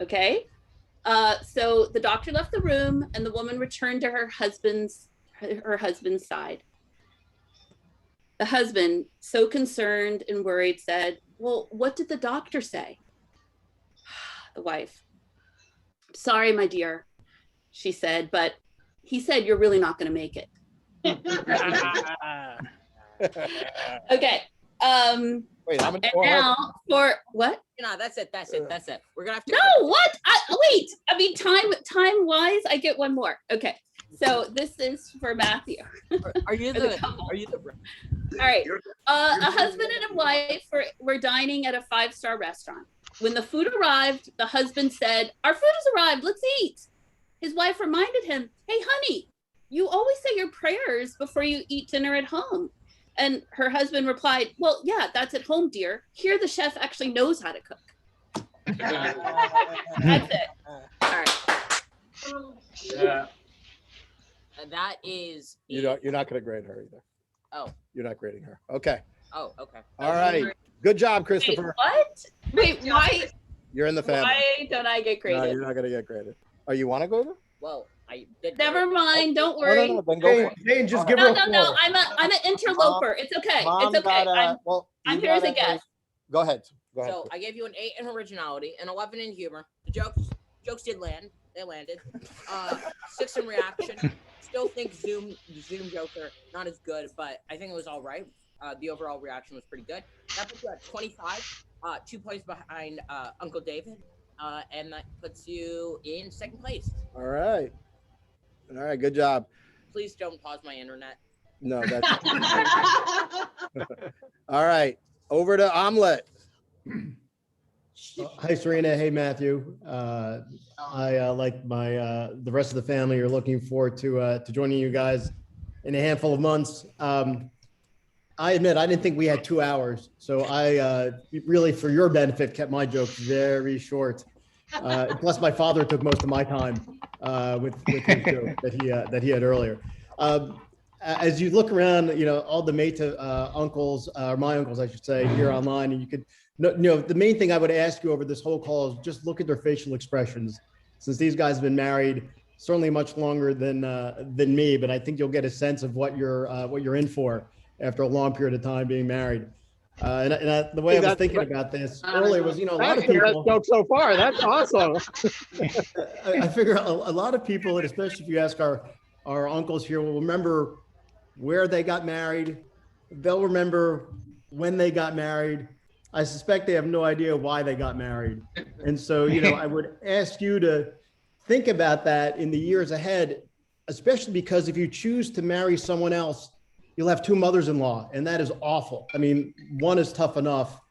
Okay. So the doctor left the room and the woman returned to her husband's side. The husband, so concerned and worried, said, "Well, what did the doctor say?" The wife, "Sorry, my dear," she said, "but he said you're really not going to make it." Okay. Wait, how many and now for what? No, that's it. We're gonna have to. No, what? Wait. I mean, time wise, I get one more. Okay. So this is for Matthew. Are you the All right. A husband and a wife were dining at a 5-star restaurant. When the food arrived, the husband said, "Our food has arrived. Let's eat." His wife reminded him, "Hey, honey, you always say your prayers before you eat dinner at home." And her husband replied, "Well, yeah, that's at home, dear. Here, the chef actually knows how to cook." That's it. All right. Yeah. And that is. You're not going to grade her either. Oh. You're not grading her. Okay. Oh, okay. All right. Good job, Christopher. Wait, why? You're in the family. Why don't I get graded? No, you're not going to get graded. Oh, you want to go there? Well, I did. Never mind. Don't worry. No, then go for it. Jane, just give No, her no, a no. 4. I'm an interloper. It's okay. Mom It's okay. got I'm here as a guest. Go ahead. Go ahead. So I gave you an 8 in originality, an 11 in humor. The jokes did land. They landed. 6 in reaction. Still think Zoom Joker not as good, but I think it was all right. The overall reaction was pretty good. That puts you at 25, 2 points behind Uncle David, and that puts you in 2nd place. All right. Good job. Please don't pause my internet. No, that's all right. Over to Omelet. Hi, Serena. Hey, Matthew. I like the rest of the family are looking forward to joining you guys in a handful of months. I admit I didn't think we had 2 hours, so I really, for your benefit, kept my jokes very short. Plus, my father took most of my time with his joke that he had earlier. As you look around, all the mate uncles, or my uncles, I should say, here online, and you could. The main thing I would ask you over this whole call is just look at their facial expressions. Since these guys have been married certainly much longer than me, but I think you'll get a sense of what you're in for after a long period of time being married. The way I was thinking about this earlier was, a lot of people. Joke so far. That's awesome. I figure a lot of people, and especially if you ask our uncles here, will remember where they got married. They'll remember when they got married. I suspect they have no idea why they got married. And so, I would ask you to think about that in the years ahead, especially because if you choose to marry someone else, you'll have 2 mothers-in-law, and that is awful. I mean, 1 is tough enough.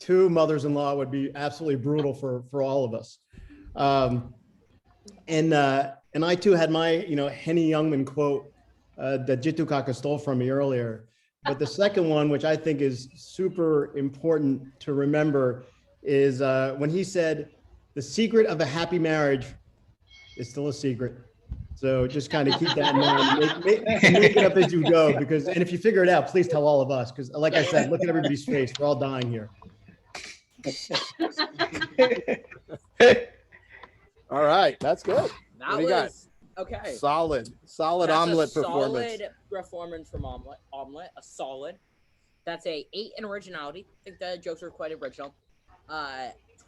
2 mothers-in-law would be absolutely brutal for all of us. And I too had my, Henny Youngman quote that Jitu Kaka stole from me earlier. But the second one, which I think is super important to remember, is when he said, "The secret of a happy marriage is still a secret." So just kind of keep that in mind. Make it up as you go, and if you figure it out, please tell all of us. Because like I said, look at everybody's face. We're all dying here. All right, that's good. That what do you got? was okay. Solid That's Omelet a performance. Solid performance from Omelet. A solid. That's a 8 in originality. I think the jokes are quite original.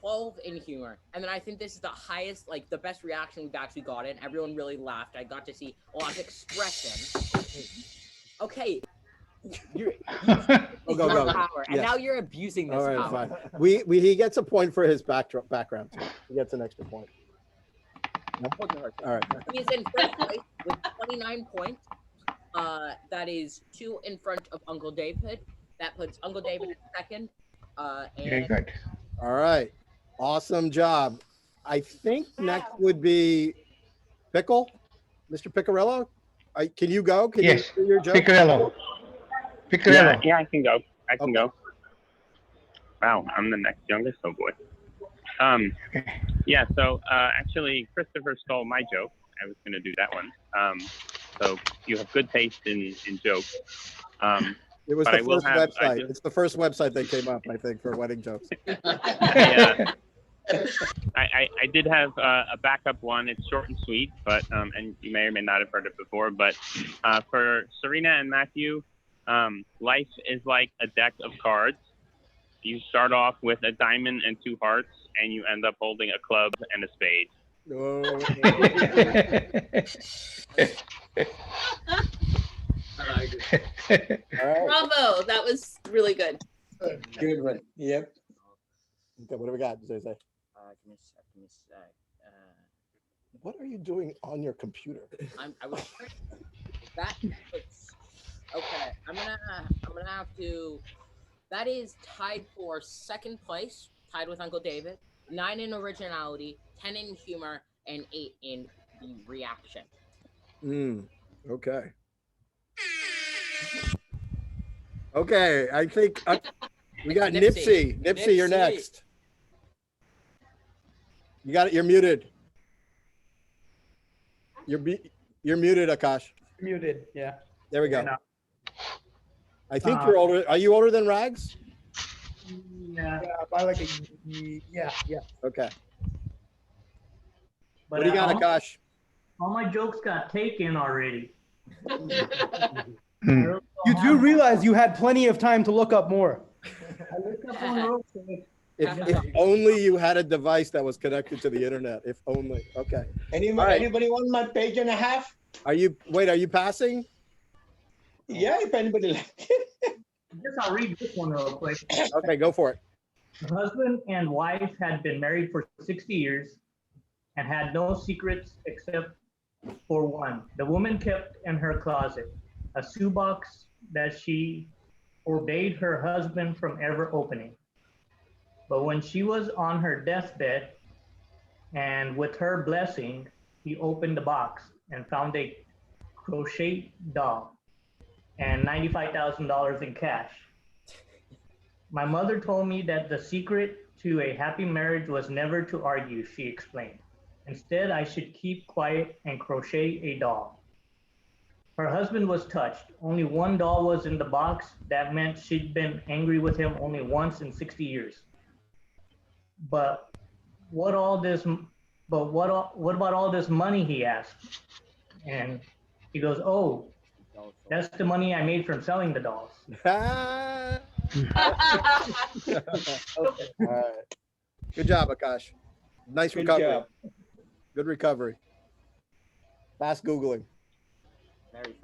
12 in humor. And then I think this is the highest, like the best reaction we've actually gotten. Everyone really laughed. I got to see a lot of expression. Okay. You're Oh, go, your go. power, and Yes. now you're abusing this All right, power. fine. He gets a point for his background too. He gets an extra point. No? All right. He is in first place with 29 points. That is 2 in front of Uncle David. That puts Uncle David in second. Very And good. All right. Awesome job. I think next would be Pickle, Mr. Picarello. Can you go? Can Yes, you do your joke? Picarello. Yeah, Picarello. yeah, I can go. I can go. Wow, I'm the next youngest. Oh boy. Yeah. So actually, Christopher stole my joke. I was going to do that one. So you have good taste in jokes. It was but the I will first have. website. It's the first website that came up, I think, for wedding jokes. I did have a backup one. It's short and sweet, but and you may or may not have heard it before. But for Serena and Matthew, life is like a deck of cards. You start off with a diamond and 2 hearts, and you end up holding a club and a spade. Oh. Bravo. That was really good. Good one. Yep. Okay, what do we got? Give me a sec. What are you doing on your computer? I was that puts, okay. I'm gonna have to. That is tied for second place, tied with Uncle David. 9 in originality, 10 in humor, and 8 in the reaction. Okay. Okay, I think we got Nipsey. Nipsey, you're next. You got it. You're muted. You're muted, Akash. Muted. Yeah. There we go. Yeah. I think you're older. Are you older than Rags? Yeah. By like yeah. Okay. But What do you got, Akash? All my jokes got taken already. You do realize you had plenty of time to look up more. I looked up one real quick. If only you had a device that was connected to the internet. If only. Okay. Anybody want my page and a half? Are you passing? Yeah, if anybody likes it. I'll read this one real quick. Okay, go for it. The husband and wife had been married for 60 years and had no secrets except for one. The woman kept in her closet a shoebox that she forbade her husband from ever opening. But when she was on her deathbed, and with her blessing, he opened the box and found a crochet doll and $95,000 in cash. My mother told me that the secret to a happy marriage was never to argue, she explained. Instead, I should keep quiet and crochet a doll. Her husband was touched. Only one doll was in the box. That meant she'd been angry with him only once in 60 years. But what about all this money, he asked. And he goes, oh, that's the money I made from selling the dolls. All right. Good job, Akash. Nice Good recovery. job. Good recovery. Fast Googling. Very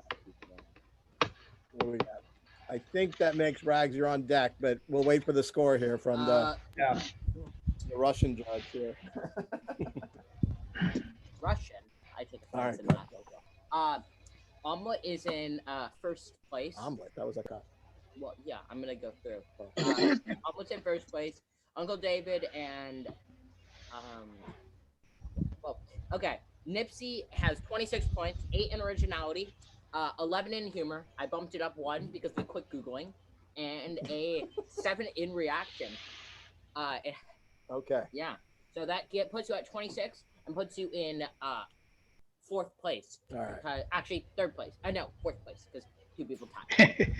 What do we got? I think that makes Rags, you're on deck, but we'll wait for the score here from the Russian judge here. Russian. I take All offense right, in that. Omelet is in first place. Omelet, that was Akash. Well, yeah, I'm gonna go through. Omelet's in first place. Uncle David and well, okay. Nipsey has 26 points, 8 in originality, 11 in humor. I bumped it up 1 because we quit Googling, and a 7 in reaction. Okay. Yeah. So that puts you at 26 and puts you in 4th place. All right. Actually, 3rd place. I know, 4th place because 2 people tied.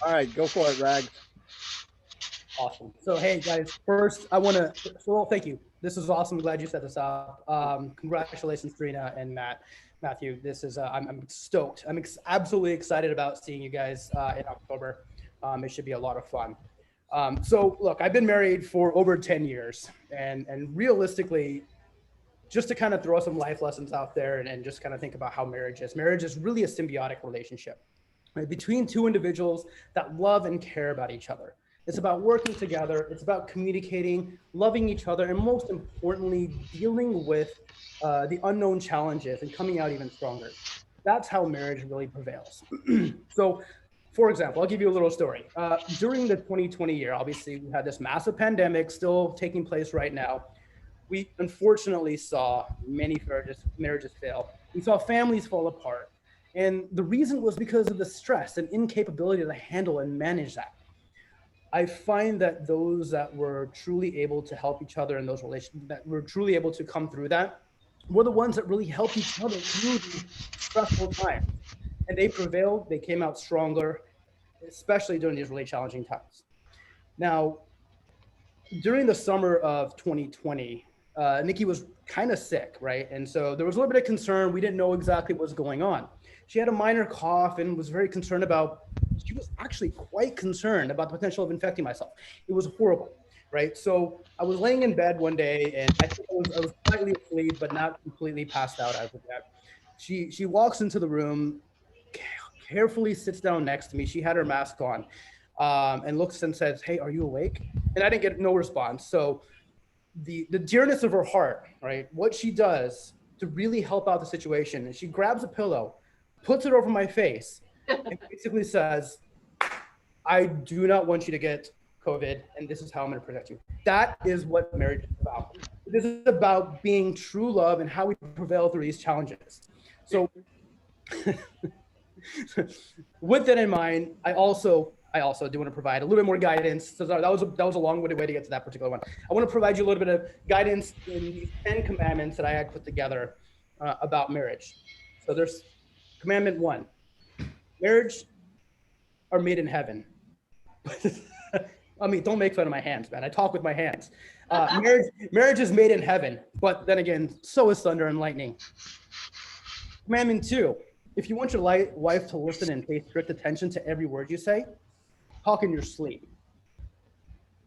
All right, go for it, Rag. Awesome. So, hey guys, first I want to, thank you. This is awesome. Glad you set this up. Congratulations, Serena and Matthew. This is, I'm stoked. I'm absolutely excited about seeing you guys in October. It should be a lot of fun. So look, I've been married for over 10 years and realistically, just to kind of throw some life lessons out there and just kind of think about how marriage is. Marriage is really a symbiotic relationship. right? Between two individuals that love and care about each other. It's about working together. It's about communicating, loving each other, and most importantly, dealing with the unknown challenges and coming out even stronger. That's how marriage really prevails. So, for example, I'll give you a little story. During the 2020 year, obviously, we had this massive pandemic still taking place right now. We unfortunately saw many marriages fail. We saw families fall apart. And the reason was because of the stress and incapability to handle and manage that. I find that those that were truly able to help each other in those relations, that were truly able to come through that, were the ones that really helped each other through these stressful times. And they prevailed, they came out stronger, especially during these really challenging times. Now, during the summer of 2020, Nikki was kind of sick, right? And so there was a little bit of concern. We didn't know exactly what was going on. She had a minor cough and was very concerned about, she was actually quite concerned about the potential of infecting myself. It was horrible, right? So I was laying in bed one day and I think I was slightly asleep, but not completely passed out as of yet. She walks into the room, carefully sits down next to me. She had her mask on and looks and says, "Hey, are you awake?" And I didn't get no response. So the dearness of her heart, right? What she does to really help out the situation, and she grabs a pillow, puts it over my face, and basically says, "I do not want you to get COVID, and this is how I'm going to protect you." That is what marriage is about. This is about being true love and how we prevail through these challenges. So with that in mind, I also do want to provide a little bit more guidance. So that was a long-winded way to get to that particular one. I want to provide you a little bit of guidance in these 10 commandments that I had put together about marriage. So there's commandment 1: marriage are made in heaven. I mean, don't make fun of my hands, man. I talk with my hands. Marriage is made in heaven, but then again, so is thunder and lightning. Commandment 2: if you want your wife to listen and pay strict attention to every word you say, talk in your sleep.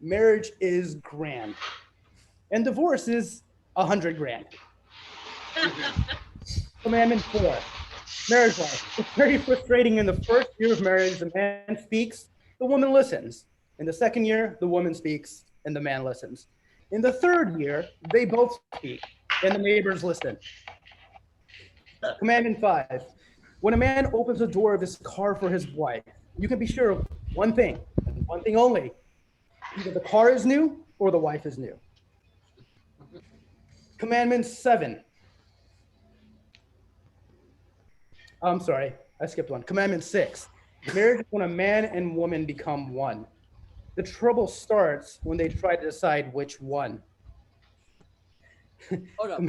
Marriage is grand, and divorce is 100 grand. Commandment 4: marriage life. It's very frustrating. In the first year of marriage, the man speaks, the woman listens. In the second year, the woman speaks and the man listens. In the third year, they both speak and the neighbors listen. Commandment 5: when a man opens the door of his car for his wife, you can be sure of one thing, and one thing only: either the car is new or the wife is new. Commandment 7. I'm sorry, I skipped one. Commandment 6: marriage is when a man and woman become one. The trouble starts when they try to decide which one. Hold up.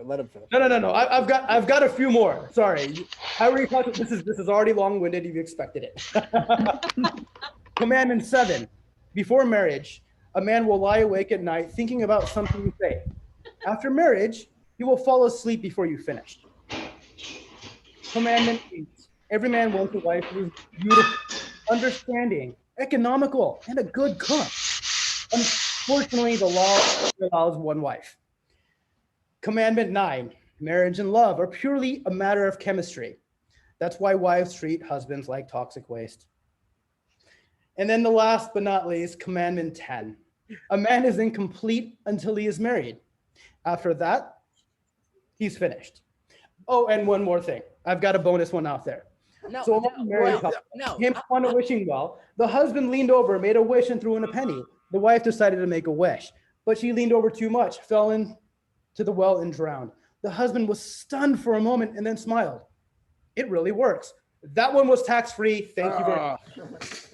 Let him finish. No. I've got a few more. Sorry, I already talked. This is already long-winded. You expected it. Commandment 7: before marriage, a man will lie awake at night thinking about something you say. After marriage, you will fall asleep before you finish. Commandment 8: every man wants a wife who is beautiful, understanding, economical, and a good cook. Unfortunately, the law allows one wife. Commandment 9: marriage and love are purely a matter of chemistry. That's why wives treat husbands like toxic waste. And then the last but not least, commandment 10: a man is incomplete until he is married. After that, he's finished. Oh, and one more thing. I've got a bonus one out there. So married couple, him on a wishing well, the husband leaned over, made a wish, and threw in a penny. The wife decided to make a wish, but she leaned over too much, fell into the well and drowned. The husband was stunned for a moment and then smiled. It really works. That one was tax-free. Thank you very much.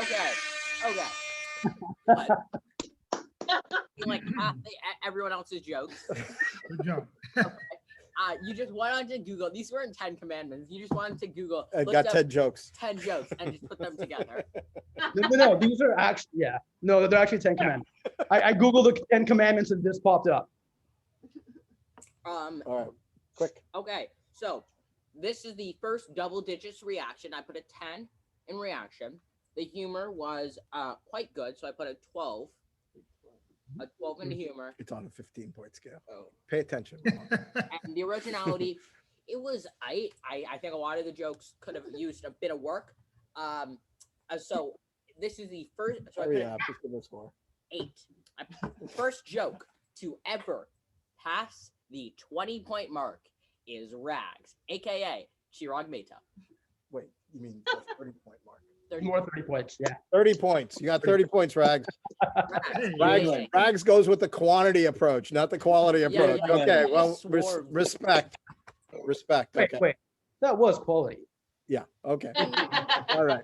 Okay. Like everyone else's jokes. Good job. You just went on to Google. These weren't 10 commandments. You just wanted to Google. I got 10 jokes. 10 jokes and just put them together. No. These are actually, yeah. No, they're actually 10 commandments. I Googled the 10 commandments and this popped up. All right, quick. Okay, so this is the first double digits reaction. I put a 10 in reaction. The humor was quite good, so I put a 12. A 12 in humor. It's on a 15-point scale. Oh, pay attention. And the originality It was I think a lot of the jokes could have used a bit of work. So this is the first. So I put it Just give us more. 8. First joke to ever pass the 20-point mark is Rags, aka Chirag Mehta. Wait, you mean the 30-point mark? 30 More 30 points. Yeah. 30 points. You got 30 points, Rags. Rags. Rags goes with the quantity approach, not the quality approach. yeah. Okay, well, Swarm. respect. Wait, Okay. wait. That was quality. Yeah. Okay. All right.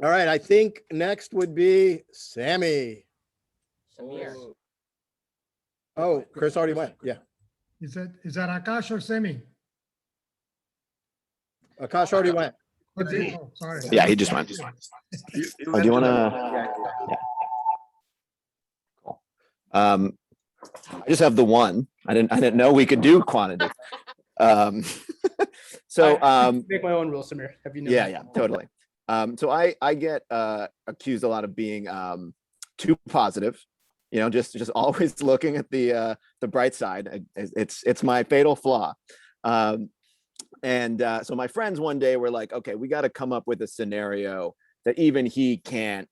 All right. I think next would be Sammy. Samir. Oh, Chris already went. Yeah. Is that Akash or Semi? Akash already went. Oh, sorry. Yeah, he just went. Oh, do you want to? Yeah. Cool. I just have the one. I didn't know we could do quantity. So make my own rules, Samir. Have you known? yeah, totally. So I get accused a lot of being too positive. You know, just always looking at the bright side. It's my fatal flaw. So my friends one day were like, okay, we got to come up with a scenario that even he can't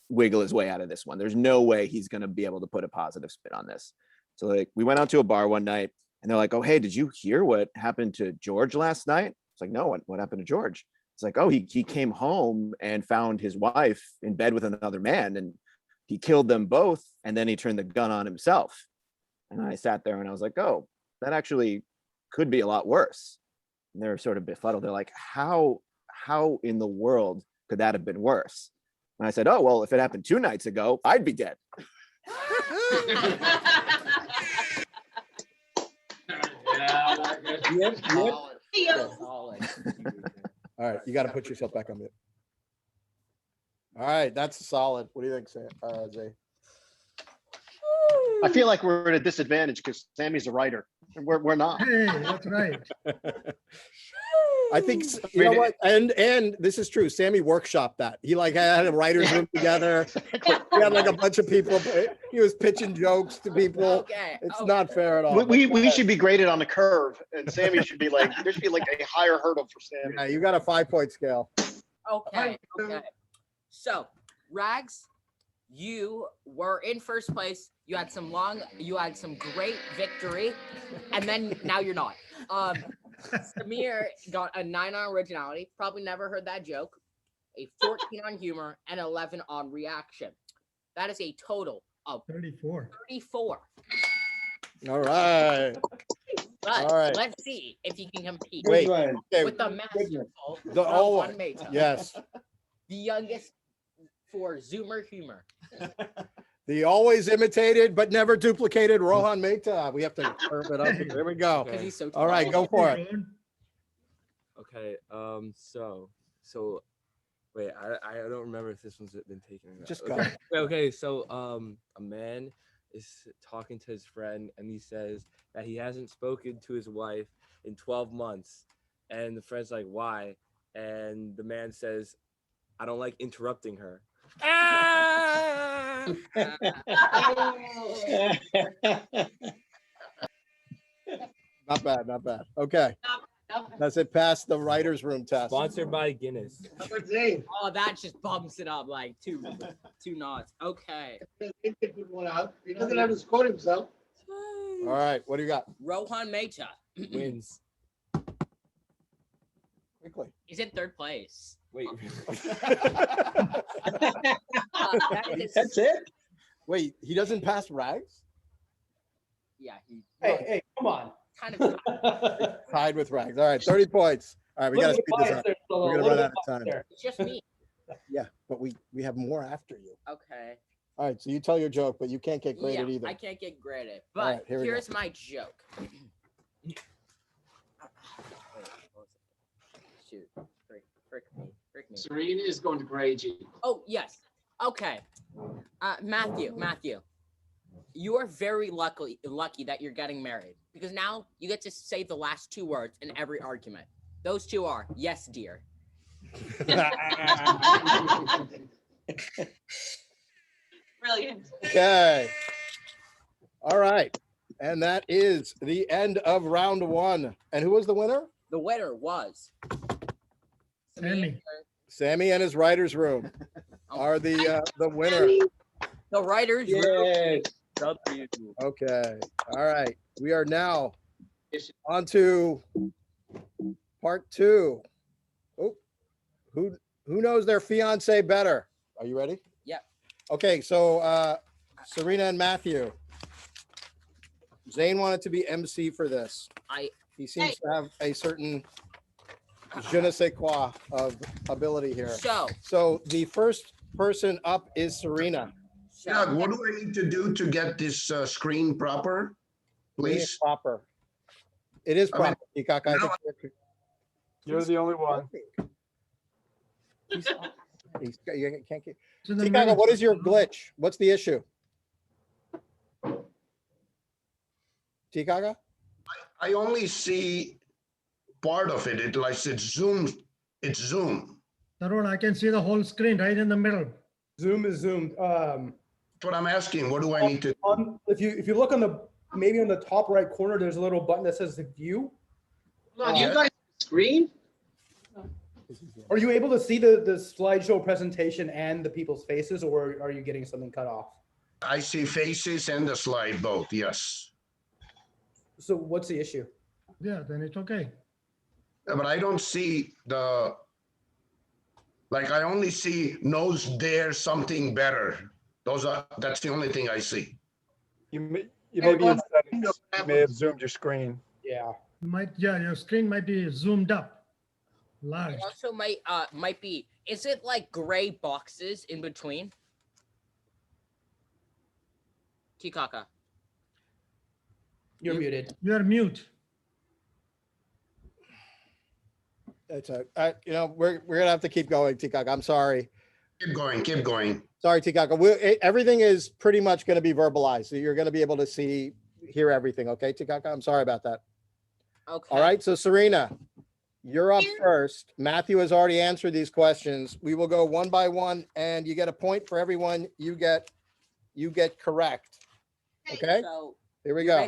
wiggle his way out of this one. There's no way he's going to be able to put a positive spin on this. So like we went out to a bar one night and they're like, oh, hey, did you hear what happened to George last night? It's like, no, what happened to George? It's like, oh, he came home and found his wife in bed with another man and he killed them both. And then he turned the gun on himself. And I sat there and I was like, oh, that actually could be a lot worse. And they're sort of befuddled. They're like, how in the world could that have been worse? And I said, oh, well, if it happened 2 nights ago, I'd be dead. Yep. All right. You got to put yourself back on mute. All right. That's solid. What do you think, Zay? I feel like we're at a disadvantage because Sammy's a writer and we're not. Hey, that's right. I think you know what, and this is true. Sammy workshopped that. He like had a writer's room together. He had like a bunch of people. He was pitching jokes to people. Okay. It's not fair at all. We should be graded on a curve, and Sammy should be like there should be like a higher hurdle for Sammy. Yeah, you got a 5-point scale. Okay. So, Rags, you were in first place. You had some great victory, and then now you're not. Samir got a 9 on originality. Probably never heard that joke. A 14 on humor and 11 on reaction. That is a total of 34. 34. All right. But All right. let's see if you can compete. Wait. Okay. With the masterful Rohan Mehta. Yes. The youngest for Zoomer humor. The always imitated but never duplicated Rohan Mehta. We have to curve it up. There we go. Because he's so All right, go for it. Okay. So wait, I don't remember if this one's been taken or not. Just go. Okay. So a man is talking to his friend and he says that he hasn't spoken to his wife in 12 months, and the friend's like, why? And the man says, I don't like interrupting her. Not bad. Okay. Does it pass the writer's room test? Sponsored by Guinness. Oh, that just bumps it up like two knots. Okay. He doesn't have to score himself. All right, what do you got? Rohan Mehta Wins. Quickly. He's in third place. Wait. That's it? Wait, he doesn't pass Rags? Yeah. Hey, come on. Kind of Tied with Rags. All right, 30 points. All right, we got to speed this up. We're gonna run out of time. It's just me. Yeah, but we have more after you. Okay. All right, so you tell your joke, but you can't get graded either. I can't get graded. All But right, here we go. here's my joke. Shoot. Frick me. Serena is going to grade you. Oh, yes. Okay. Matthew, you are very lucky that you're getting married because now you get to say the last 2 words in every argument. Those 2 are, yes, dear. Brilliant. Okay. All right. And that is the end of round one. And who was the winner? The winner was Sammy. Sammy and his writer's room are the winner. The writers. Yes. W. Okay. All right. We are now on to part two. Oh, who knows their fiance better? Are you ready? Yep. Okay. So Serena and Matthew. Zane wanted to be MC for this. He seems to have a certain je ne sais quoi of ability here. So the first person up is Serena. Yeah, what do I need to do to get this screen proper, please? Proper. It is proper. Peacock. I think You're the only one. you can't keep. So the Peacock, minutes- what is your glitch? What's the issue? Peacock? I only see part of it. It like it's zoomed. It's zoomed. Tarun, I can see the whole screen right in the middle. Zoom is zoomed. That's what I'm asking. What do I need to? If you look on the maybe on the top right corner, there's a little button that says the view. You guys screen? Are you able to see the slideshow presentation and the people's faces, or are you getting something cut off? I see faces and the slide both. Yes. So what's the issue? Yeah, then it's okay. Yeah, but I don't see the. Like I only see knows there's something better. That's the only thing I see. You may be in settings. You may have zoomed your screen. Yeah. Your screen might be zoomed up, large. It also might be. Is it like gray boxes in between? Kikaka. You're muted. You're mute. It's we're gonna have to keep going, Tikaka. I'm sorry. Keep going. Keep going. Sorry, Tikaka. Everything is pretty much going to be verbalized, so you're going to be able to hear everything. Okay, Tikaka. I'm sorry about that. Okay. All right. So Serena, you're up first. Matthew has already answered these questions. We will go one by one, and you get a point for everyone you get correct. Okay. So here we go.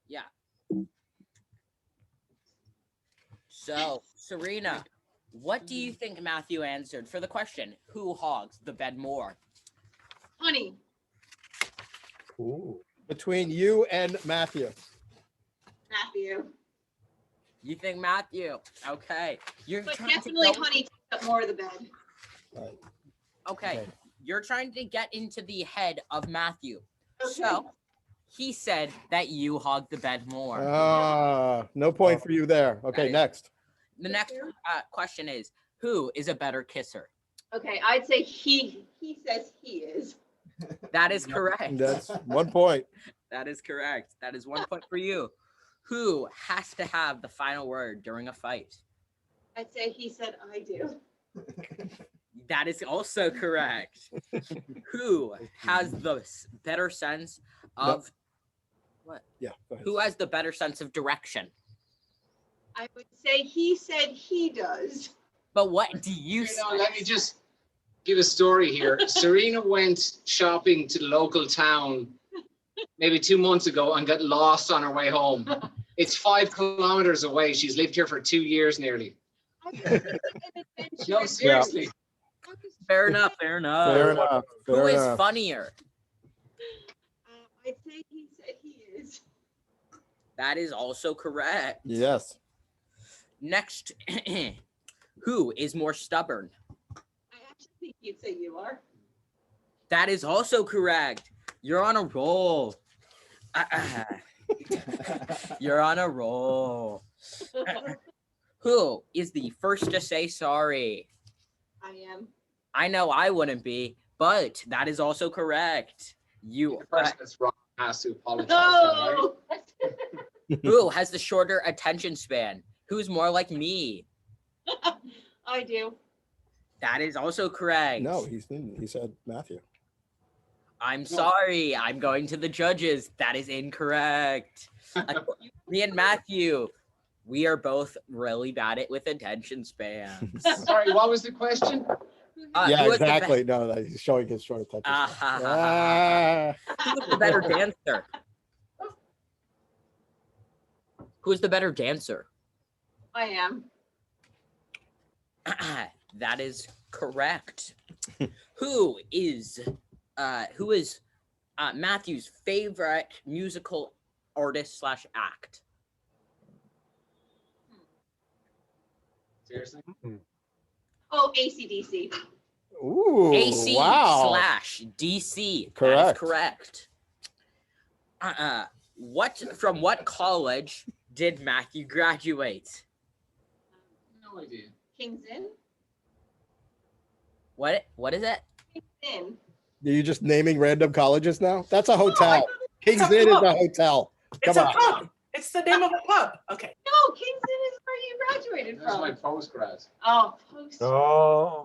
Yeah. So Serena, what do you think Matthew answered for the question? Who hogs the bed more? Honey. Ooh. Between you and Matthew. Matthew. You think Matthew? Okay. But definitely honey takes up more of the bed. Right. Okay. You're trying to get into the head of Matthew. Okay. So he said that you hog the bed more. No point for you there. Okay, next. The next question is, who is a better kisser? Okay, I'd say he says he is. That is correct. That's 1 point. That is correct. That is 1 point for you. Who has to have the final word during a fight? I'd say he said I do. That is also correct. Who has the better sense of what? Yeah, go ahead. Who has the better sense of direction? I would say he said he does. But what do you say? Let me just give a story here. Serena went shopping to the local town maybe 2 months ago and got lost on her way home. It's 5 kilometers away. She's lived here for 2 years nearly. No, seriously. Fair enough. Fair enough. Fair enough. Who Fair is enough. funnier? I'd say he said he is. That is also correct. Yes. Next, who is more stubborn? I actually think you'd say you are. That is also correct. You're on a roll. You're on a roll. Who is the first to say sorry? I am. I know I wouldn't be, but that is also correct. You. The person that's wrong has to apologize. No. Who has the shorter attention span? Who's more like me? I do. That is also correct. No, he said Matthew. I'm sorry. I'm going to the judges. That is incorrect. Me and Matthew, we are both really bad with attention spans. Sorry, what was the question? Yeah, who is the exactly. No, he's showing his short attention. Who is the better dancer? Who is the better dancer? I am. That is correct. Who is Matthew's favorite musical artist slash act? Seriously? Oh, AC/DC. Ooh, AC wow. slash DC. That Correct. is correct. From what college did Matthew graduate? No idea. King's Inn. What is it? King's Inn. Are you just naming random colleges now? That's a hotel. King's It's a Inn is pub. a hotel. It's Come a on. pub. It's the name of a pub. Okay. No, King's Inn is where you graduated That was my from. post-grad. Oh, post. Oh.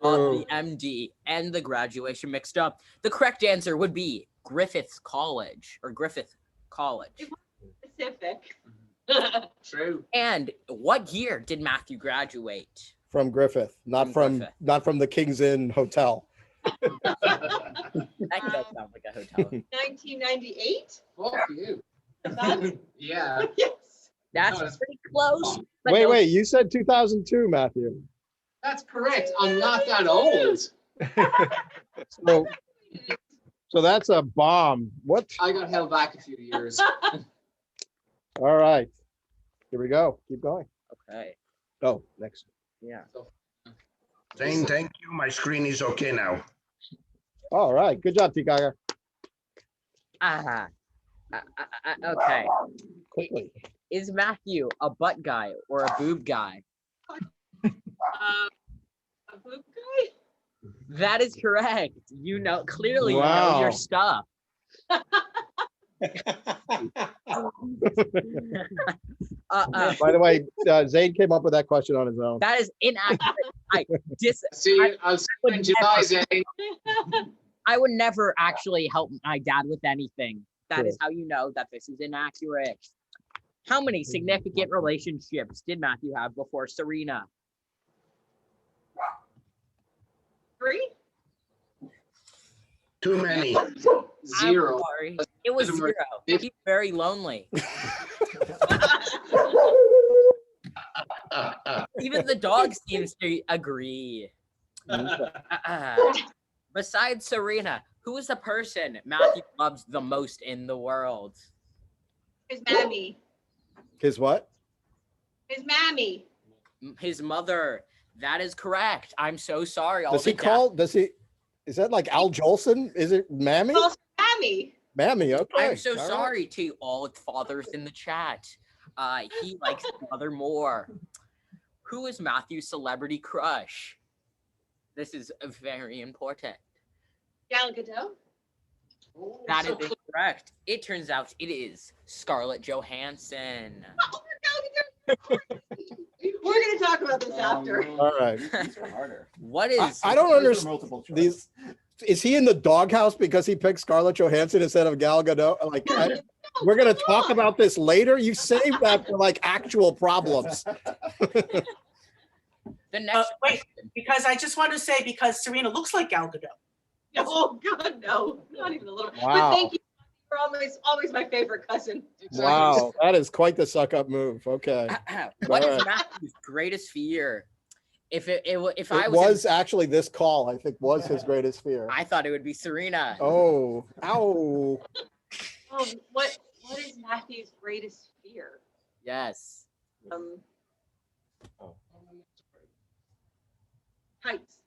The MD and the graduation mixed up. The correct answer would be Griffith College. Specific. True. And what year did Matthew graduate? From Griffith, not from the King's Inn Hotel. That does sound like a hotel. 1998. Fuck you. Is that? Yeah. Yes. That's No, that's pretty close. but Wait, no- wait. You said 2002, Matthew. That's correct. I'm not that old. So that's a bomb. What? I got held back a few years. All right. Here we go. Keep going. Okay. Oh, next. Yeah. Zane, thank you. My screen is okay now. All right. Good job, Tikaga. Okay. Quickly. Is Matthew a butt guy or a boob guy? A boob guy? That is correct. You know, clearly you know Wow. your stuff. By the way, Zane came up with that question on his own. That is inaccurate. I'll send you guys in. I would never actually help my dad with anything. That is True. how you know that this is inaccurate. How many significant relationships did Matthew have before Serena? 3. Too many. Zero. I'm sorry. It was 0. He's very lonely. Even the dog seems to agree. Besides Serena, who is the person Matthew loves the most in the world? His mammy. His what? His mammy. His mother. That is correct. I'm so sorry. Does he call? Does he? Is that like Al Jolson? Is it Mammy? Well, mammy. Mammy. Okay. I'm so All right. sorry to all fathers in the chat. He likes his mother more. Who is Matthew's celebrity crush? This is very important. Gal Gadot. That is incorrect. It turns out it is Scarlett Johansson. We're gonna talk about this after. All right. What is? I don't understand these. Is he in the doghouse because he picked Scarlett Johansson instead of Gal Gadot? Like, we're gonna talk about this later. You saved that for like actual problems. The next Wait, because I just want to say because Serena looks like Gal Gadot. Oh God, no, not even a little. Wow. But thank you. You're always my favorite cousin. Wow, that is quite the suck up move. Okay. What All is right. Matthew's greatest fear? If I It was, was actually this call, I think, was his greatest fear. I thought it would be Serena. Oh, ow. Oh, what is Matthew's greatest fear? Yes. Heights.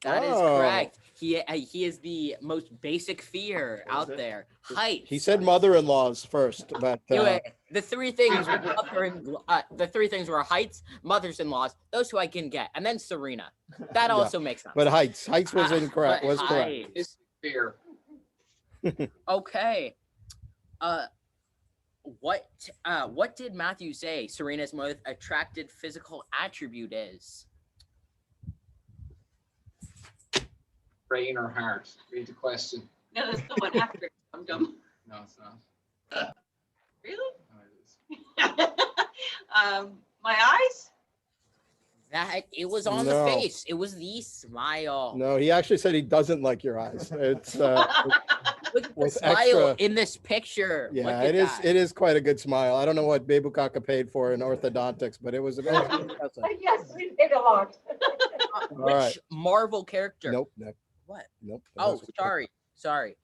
That is Oh. correct. He is the most basic fear out there. Height. He said mother-in-laws first, but Anyway, the three things were heights, mothers-in-laws, those who I can get, and then Serena. That Yeah. also makes sense. but Heights was incorrect. but Was correct. height. It's fear. Okay. What did Matthew say Serena's most attractive physical attribute is? Brain or heart? Read the question. No, that's the one after. I'm dumb. No, it's not. Really? No, it is. My eyes. That it was on No. the face. It was the smile. No, he actually said he doesn't like your eyes. It's Look at the With smile extra- in this picture. Look Yeah, at it is. that. It is quite a good smile. I don't know what Babu Kaka paid for in orthodontics, but it was very impressive. Yes, we did a lot. Which right. Marvel character? Nope. Nope. What? Nope. Oh, sorry.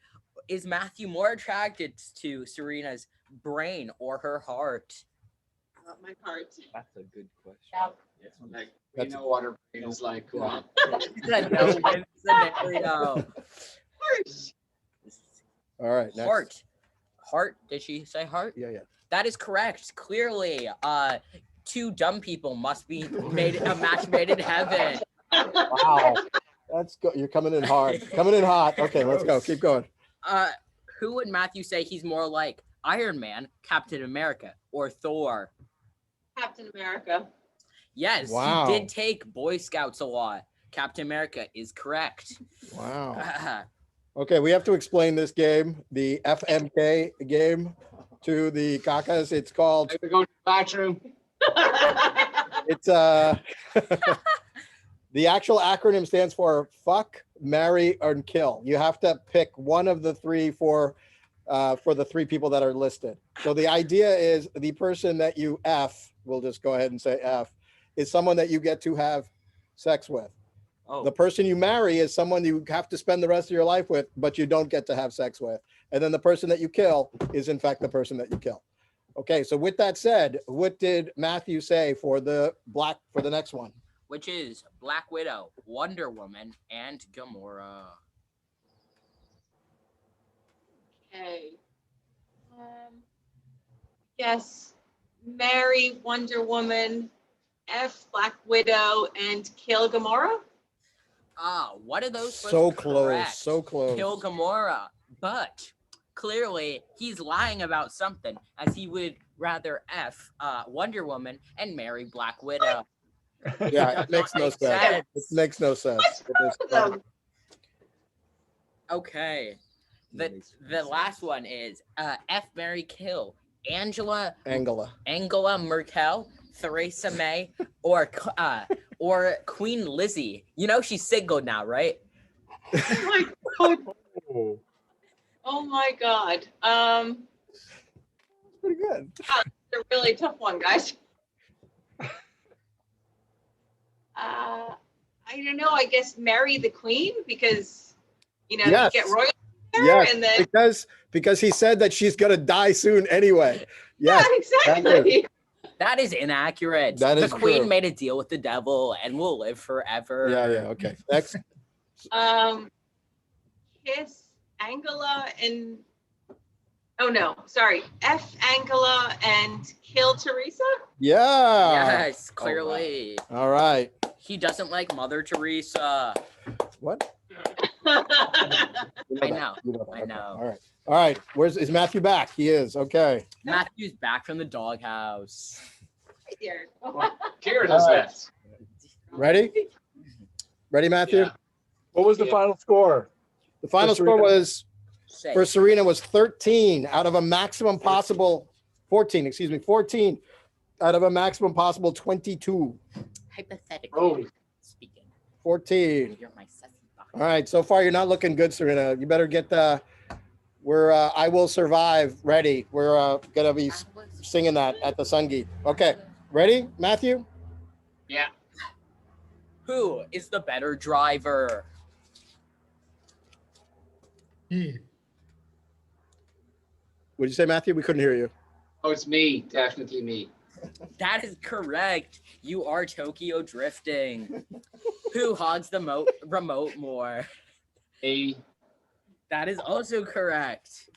Is Matthew more attracted to Serena's brain or her heart? My heart. That's a good question. Yeah. Like, we know what her brain is like. Come on. It's a no-win scenario. All right. Next. Heart. Did she say heart? Yeah. That is correct. Clearly, two dumb people must be made a match made in heaven. Wow. That's good. You're coming in hard. Coming in hot. Okay, let's go. Keep going. Who would Matthew say he's more like? Iron Man, Captain America, or Thor? Captain America. Yes, Wow. he did take Boy Scouts a lot. Captain America is correct. Wow. Okay, we have to explain this game, the FMK game, to the Kakas. It's called. We're going to the bathroom. It's the actual acronym stands for fuck, marry, and kill. You have to pick one of the three for the three people that are listed. So the idea is the person that you F, we'll just go ahead and say F, is someone that you get to have sex with. Oh. The person you marry is someone you have to spend the rest of your life with, but you don't get to have sex with. And then the person that you kill is in fact the person that you kill. Okay, so with that said, what did Matthew say for the next one? Which is Black Widow, Wonder Woman, and Gamora. Okay. Yes. Marry Wonder Woman, F Black Widow, and kill Gamora. One of those was So close, correct. so close. Kill Gamora, but clearly he's lying about something, as he would rather F Wonder Woman and marry Black Widow. Yeah, it makes no sense. It makes no sense. Okay. The last one is F Mary Kill. Angela Merkel, Theresa May, or Queen Lizzie. You know she's single now, right? Oh my God. Pretty good. Wow, it's a really tough one, guys. I don't know. I guess marry the queen because Yes. you get royal there, Yes, and then because he said that she's gonna die soon anyway. Yes, exactly. That is inaccurate. That is the queen true. made a deal with the devil and will live forever. Yeah. Okay. Next. Kiss Angela and F Angela and kill Teresa. Yeah. Yes, clearly. All right. He doesn't like Mother Teresa. What? I know. I know. All right. Is Matthew back? He is. Okay. Matthew's back from the doghouse. Right there. Kira does All right. that. Ready? Ready, Matthew? What was the final score? The final For score Serena? was for Serena was 13 out of a maximum possible 14. Excuse me, 14 out of a maximum possible 22. Hypothetically speaking. 14. You're my sussy box. All right. So far, you're not looking good, Serena. You better get we're I Will Survive ready. We're gonna be singing that at the Sungeet. Okay. Ready, Matthew? Yeah. Who is the better driver? What did you say, Matthew? We couldn't hear you. Oh, it's me. Definitely me. That is correct. You are Tokyo drifting. Who hogs the remote more? Me. That is also correct.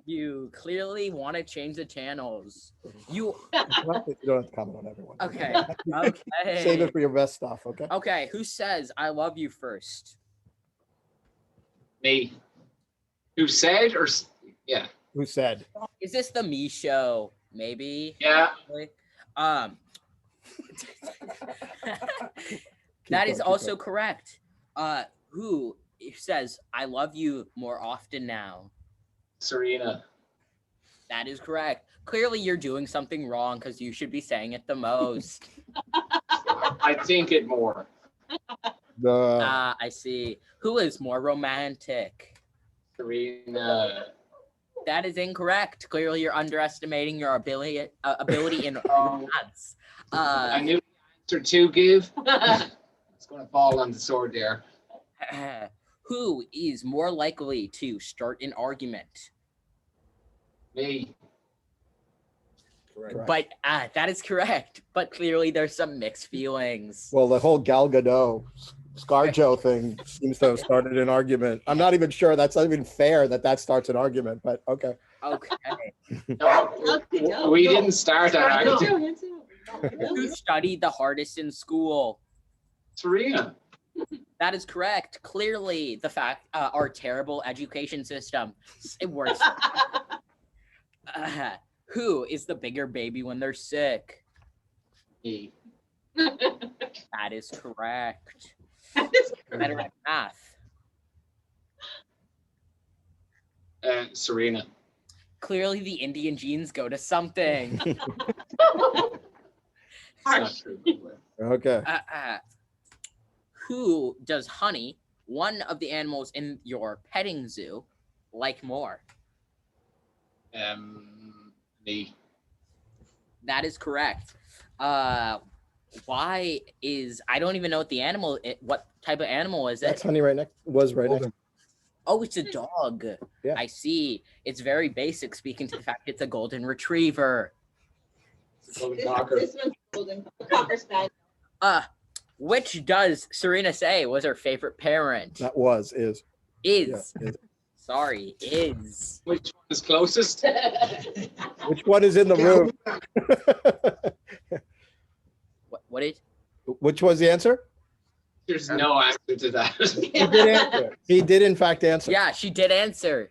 You clearly want to change the channels. You don't have to comment on everyone. okay? Okay. Save it for your best stuff. Okay. Okay. Who says I love you first? Me. Who said or yeah? Who said? Is this the me show? Maybe. Yeah. That is also correct. Who says I love you more often now? Serena. That is correct. Clearly, you're doing something wrong because you should be saying it the most. I think it more. I see. Who is more romantic? Serena. That is incorrect. Clearly, you're underestimating your ability in maths. I knew the answer to give. It's going to fall on the sword there. Who is more likely to start an argument? Me. Correct. But that is correct. But clearly, there's some mixed feelings. Well, the whole Gal Gadot, ScarJo thing seems to have started an argument. I'm not even sure that's not even fair that starts an argument, but okay. Okay. We didn't start that argument. Who studied the hardest in school? Serena. That is correct. Clearly, the fact our terrible education system, it works. Who is the bigger baby when they're sick? Me. That is correct. Better at math. Serena. Clearly, the Indian genes go to something. Not true. Okay. Who does honey, one of the animals in your petting zoo, like more? Me. That is correct. Why is I don't even know what the animal what type of animal is That's it? honey right next next. Oh, it's a dog. Yeah. I see. It's very basic speaking to the fact it's a golden retriever. Golden Cocker. This one's golden cocker spaniel. Which does Serena say was her favorite parent? That Is. Yeah, is. Sorry, is. Which one is closest? Which one is in the room? What is? Which was the answer? There's no answer to that. He did answer. He did in fact answer. Yeah, she did answer.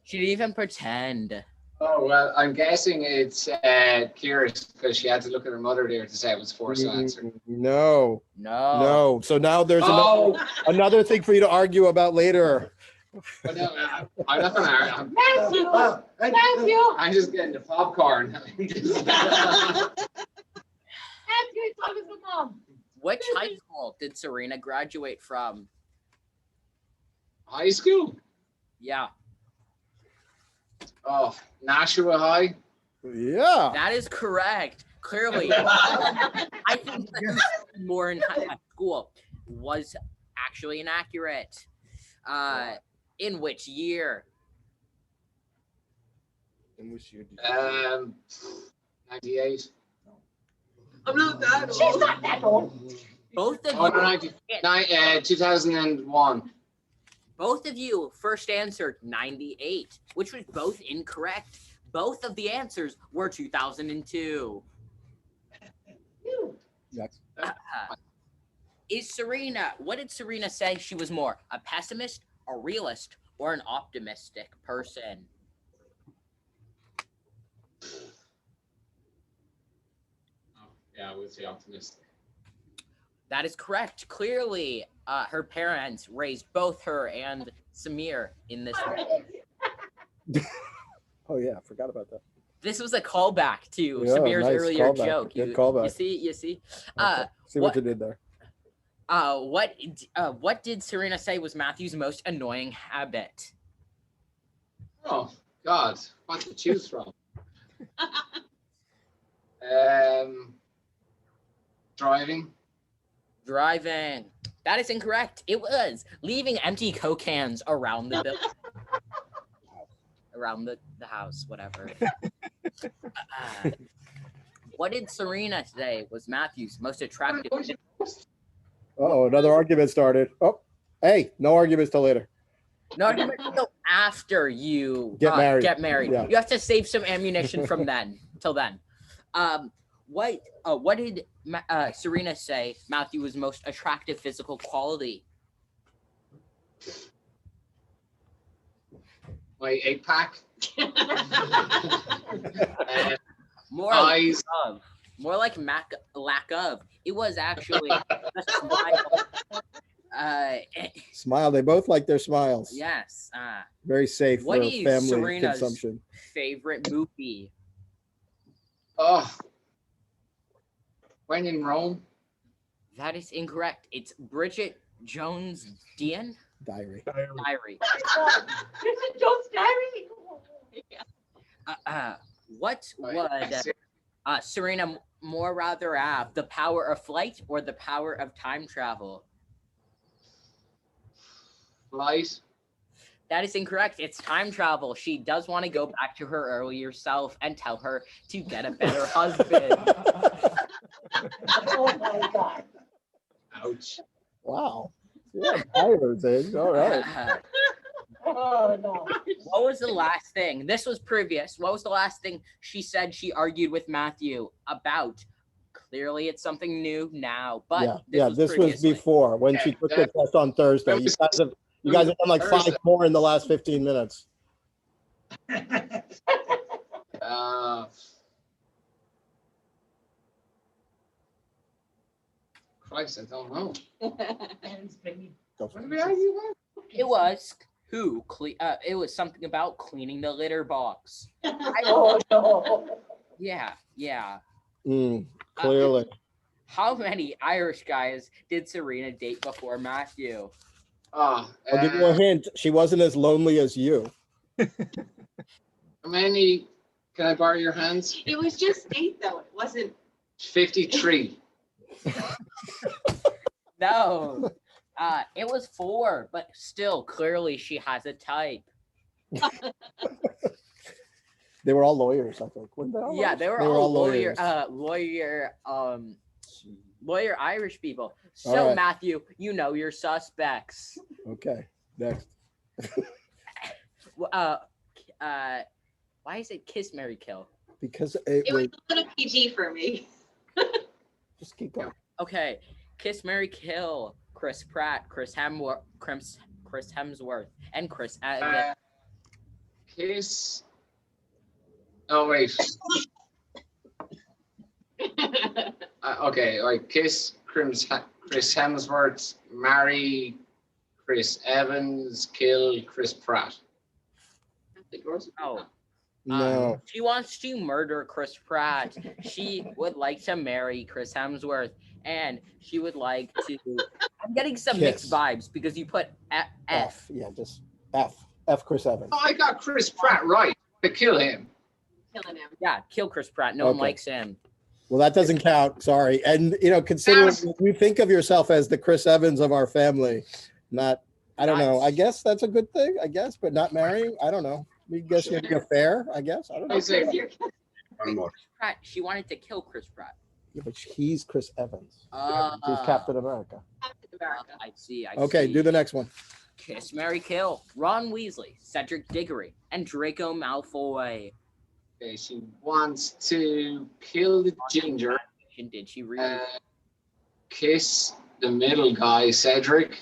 She didn't even pretend. Oh, well, I'm guessing it's Kira's because she had to look at her mother there to say it was forced answer. No. No. So now there's Oh. another thing for you to argue about later. But no, I'm not going to argue. Matthew! I'm just getting the popcorn. Matthew, talk to the mom. Which high school did Serena graduate from? High school? Yeah. Oh, Nashua High? Yeah. That is correct. Clearly. I think that more in high school was actually inaccurate. In which year? In which year did 98. I'm not that old. She's not that old. Both of Oh, you. no, 2001. Both of you first answered 98, which was both incorrect. Both of the answers were 2002. Yes. What did Serena say she was more, a pessimist, a realist, or an optimistic person? Yeah, I would say optimistic. That is correct. Clearly, her parents raised both her and Samir in this way. Oh yeah, I forgot about that. This was a callback to Yeah, Samir's nice earlier callback. joke. Good You callback. see. See what you did there. What did Serena say was Matthew's most annoying habit? Oh, God. What to choose from? Driving. Driving. That is incorrect. It was leaving empty Coke cans around the building. Around the house, whatever. What did Serena say was Matthew's most attractive? Oh, another argument started. Oh, hey, no arguments till later. No, no, after you Get married. Get married. Yeah. You have to save some ammunition from then till then. What did Serena say Matthew's most attractive physical quality? My 8-pack. More eyes. More like lack of. It was actually a smile. Smile. They both like their smiles. Yes. Very safe What for is family Serena's consumption. favorite movie? Oh. When in Rome. That is incorrect. It's Bridget Jones Dian. Diary. Diary. There's a Joe's diary. What would Serena more rather have, the power of flight or the power of time travel? Flight. That is incorrect. It's time travel. She does want to go back to her earlier self and tell her to get a better husband. Oh my God. Ouch. Wow. Yeah, tires, eh? All right. Oh no. What was the last thing? This was previous. What was the last thing she said she argued with Matthew about? Clearly, it's something new now, but This was previously. before when she took the test on Thursday. You guys have done like Thursday. 5 more in the last 15 minutes. Christ, I don't know. Go What did we argue about? It was it was something about cleaning the litter box. Oh no. Yeah. Clearly. How many Irish guys did Serena date before Matthew? Oh, I'll give you a hint. She wasn't as lonely as you. how many? Can I borrow your hands? It was just 8 though. It wasn't. 53. No. It was 4, but still, clearly she has a type. They were all lawyers, I think. Weren't they all Yeah, lawyers? they were all lawyers. lawyer Irish people. All So right. Matthew, you know your suspects. Okay, next. Why is it kiss, marry, kill? Because It was a little PG for me. just keep going. Okay, kiss, marry, kill. Chris Pratt, Chris Hemsworth, and Chris Evans. Kiss. Oh wait. Okay, like kiss Chris Hemsworth, marry Chris Evans, kill Chris Pratt. Oh. No. She wants to murder Chris Pratt. She would like to marry Chris Hemsworth, and she would like to. I'm getting some mixed vibes because you put F. Yeah, just F. F. Chris Evans. Oh, I got Chris Pratt right. To kill him. Killing him. Yeah, kill Chris Pratt. No one Okay. likes him. Well, that doesn't count. Sorry. And, considering you think of yourself as the Chris Evans of our family, not, I don't know. I guess that's a good thing, but not marrying. I don't know. We guess you're an affair, I guess. I don't know. One more. Pratt, she wanted to kill Chris Pratt. Yeah, but he's Chris Evans. He's Captain America. I see. Okay, do the next one. Kiss, marry, kill. Ron Weasley, Cedric Diggory, and Draco Malfoy. Okay, she wants to kill the ginger. Did she really? Kiss the middle guy, Cedric,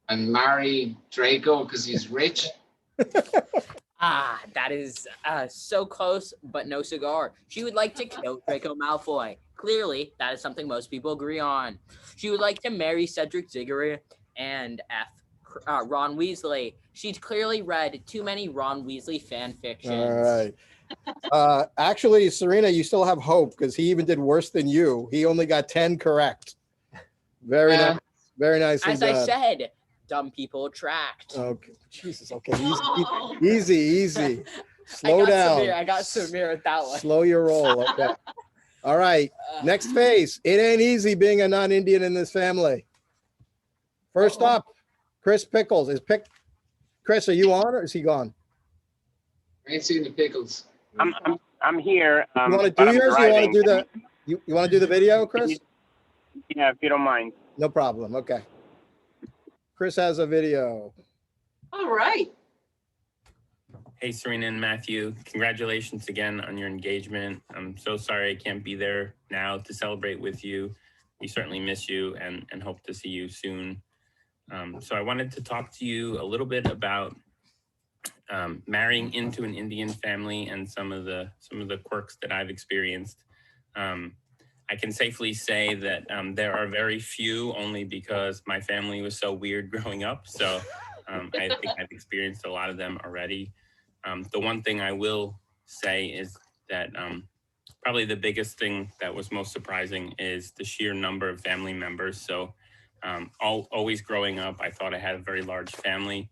and marry Draco because he's rich. That is so close, but no cigar. She would like to kill Draco Malfoy. Clearly, that is something most people agree on. She would like to marry Cedric Diggory and Ron Weasley. She's clearly read too many Ron Weasley fan fictions. All right. Actually, Serena, you still have hope because he even did worse than you. He only got 10 correct. Very nice. Very nicely As done. I said, dumb people attract. Okay. Jesus. Okay. Easy. Slow down. I got Samir at that one. Slow your roll. Okay. All right. Next phase. It ain't easy being a non-Indian in this family. First up, Chris Pickles. Chris, are you on or is he gone? I ain't seen the pickles. I'm here. You want to but do I'm yours? Or you want to driving. do the? You want to do the video, Chris? Yeah, if you don't mind. No problem. Okay. Chris has a video. All right. Hey, Serena and Matthew, congratulations again on your engagement. I'm so sorry I can't be there now to celebrate with you. We certainly miss you and hope to see you soon. So I wanted to talk to you a little bit about marrying into an Indian family and some of the quirks that I've experienced. I can safely say that there are very few, only because my family was so weird growing up. So I think I've experienced a lot of them already. The one thing I will say is that probably the biggest thing that was most surprising is the sheer number of family members. So Always growing up, I thought I had a very large family.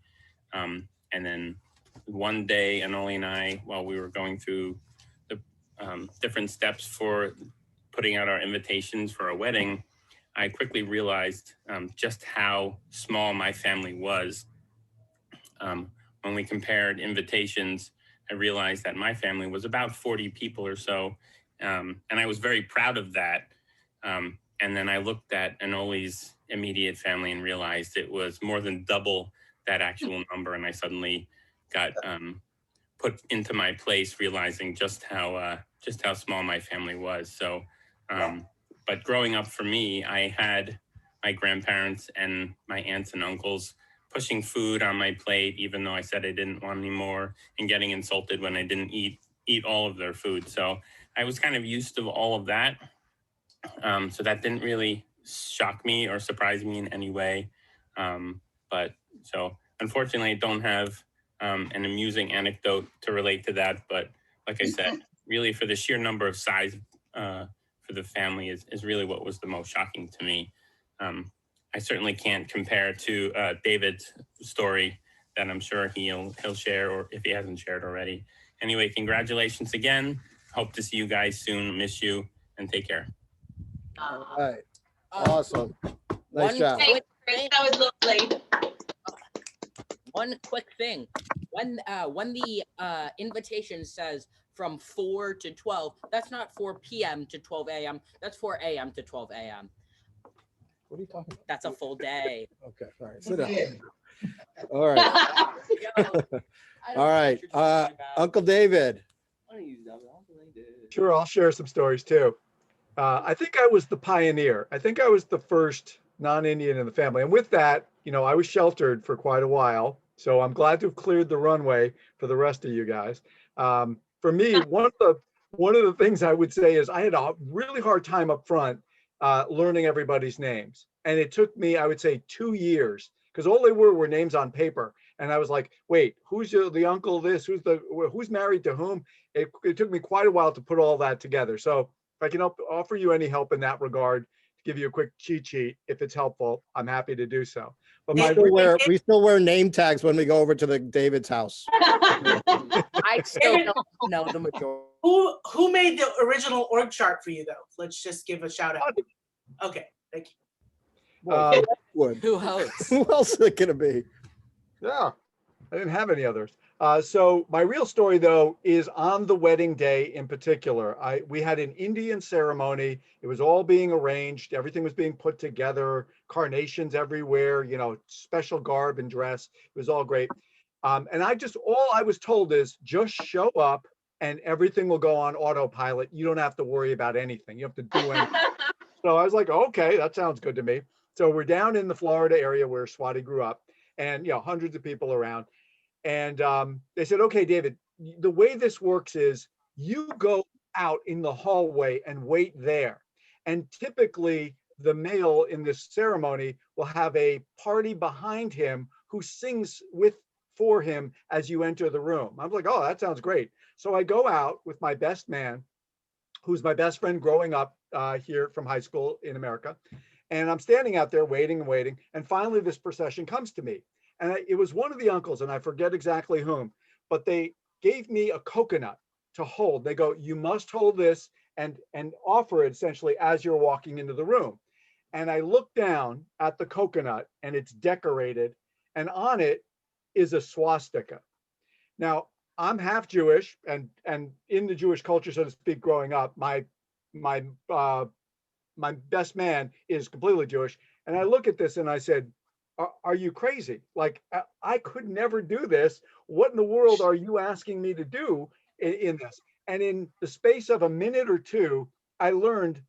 And then one day, Anoli and I, while we were going through the different steps for putting out our invitations for a wedding, I quickly realized just how small my family was. When we compared invitations, I realized that my family was about 40 people or so. And I was very proud of that. And then I looked at Anoli's immediate family and realized it was more than double that actual number. And I suddenly got put into my place, realizing just how small my family was. So, but growing up for me, I had my grandparents and my aunts and uncles pushing food on my plate, even though I said I didn't want any more, and getting insulted when I didn't eat all of their food. So I was kind of used to all of that. So that didn't really shock me or surprise me in any way. But so unfortunately, I don't have an amusing anecdote to relate to that. But like I said, really for the sheer number of size for the family is really what was the most shocking to me. I certainly can't compare to David's story that I'm sure he'll share, or if he hasn't shared already. Anyway, congratulations again. Hope to see you guys soon. Miss you, and take care. All right. Awesome. Nice job. That was lovely. One quick thing. When the invitation says from 4 to 12, that's not 4 p.m. to 12 a.m. That's 4 a.m. to 12 a.m. What are you talking about? That's a full day. Okay. All right. Sit down. All right. All right. Uncle David. Sure, I'll share some stories too. I think I was the pioneer. I think I was the first non-Indian in the family. And with that, I was sheltered for quite a while. So I'm glad to have cleared the runway for the rest of you guys. For me, one of the things I would say is I had a really hard time up front learning everybody's names. And it took me, I would say, 2 years, because all they were names on paper. And I was like, wait, who's the uncle this? Who's married to whom? It took me quite a while to put all that together. So if I can offer you any help in that regard, to give you a quick cheat sheet, if it's helpful, I'm happy to do so. But we still wear name tags when we go over to the David's house. I still don't know the majority. Who made the original org chart for you, though? Let's just give a shout out. Okay, thank you. Who else? Who else is it gonna be? Yeah, I didn't have any others. So my real story, though, is on the wedding day in particular. We had an Indian ceremony. It was all being arranged. Everything was being put together. Carnations everywhere. Special garb and dress. It was all great. And all I was told is just show up and everything will go on autopilot. You don't have to worry about anything. You have to do anything. So I was like, okay, that sounds good to me. So we're down in the Florida area where Swati grew up, and hundreds of people around. And they said, okay, David, the way this works is you go out in the hallway and wait there. And typically the male in this ceremony will have a party behind him who sings for him as you enter the room. I was like, oh, that sounds great. So I go out with my best man, who's my best friend growing up here from high school in America. And I'm standing out there waiting and waiting. And finally, this procession comes to me. And it was one of the uncles, and I forget exactly whom, but they gave me a coconut to hold. They go, you must hold this and offer it essentially as you're walking into the room. And I look down at the coconut, and it's decorated, and on it is a swastika. Now, I'm half Jewish, and in the Jewish culture, so to speak, growing up, my best man is completely Jewish. And I look at this and I said, are you crazy? Like, I could never do this. What in the world are you asking me to do in this? And in the space of a minute or two, I learned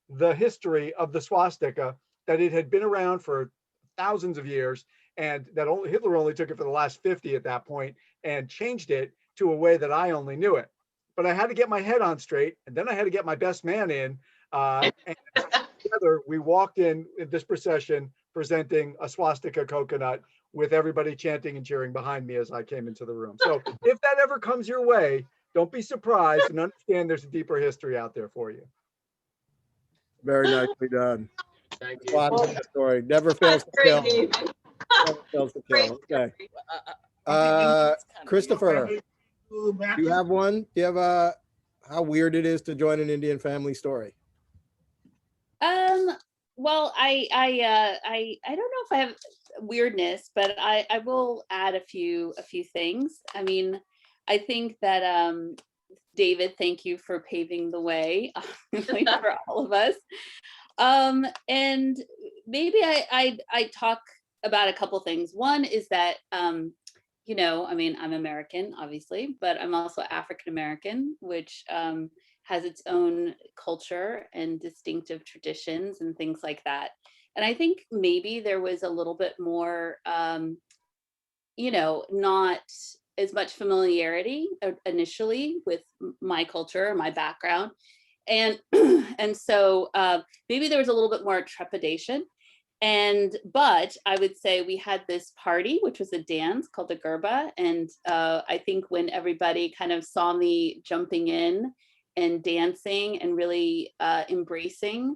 the history of the swastika, that it had been around for thousands of years, and that Hitler only took it for the last 50 at that point and changed it to a way that I only knew it. But I had to get my head on straight, and then I had to get my best man in. And together we walked in this procession presenting a swastika coconut, with everybody chanting and cheering behind me as I came into the room. So if that ever comes your way, don't be surprised, and understand there's a deeper history out there for you. Very nicely done. Thank you. Watch the story. Never fails to kill. Never fails to kill. Okay. Christopher, do you have one? Do you have a how weird it is to join an Indian family story? Well, I don't know if I have weirdness, but I will add a few things. I mean, I think that David, thank you for paving the way for all of us. And maybe I talk about a couple things. One is that you know, I mean, I'm American, obviously, but I'm also African American, which has its own culture and distinctive traditions and things like that. And I think maybe there was a little bit more, you know, not as much familiarity initially with my culture, my background. And and so maybe there was a little bit more trepidation. But I would say we had this party, which was a dance called the Gurba. And I think when everybody kind of saw me jumping in and dancing and really embracing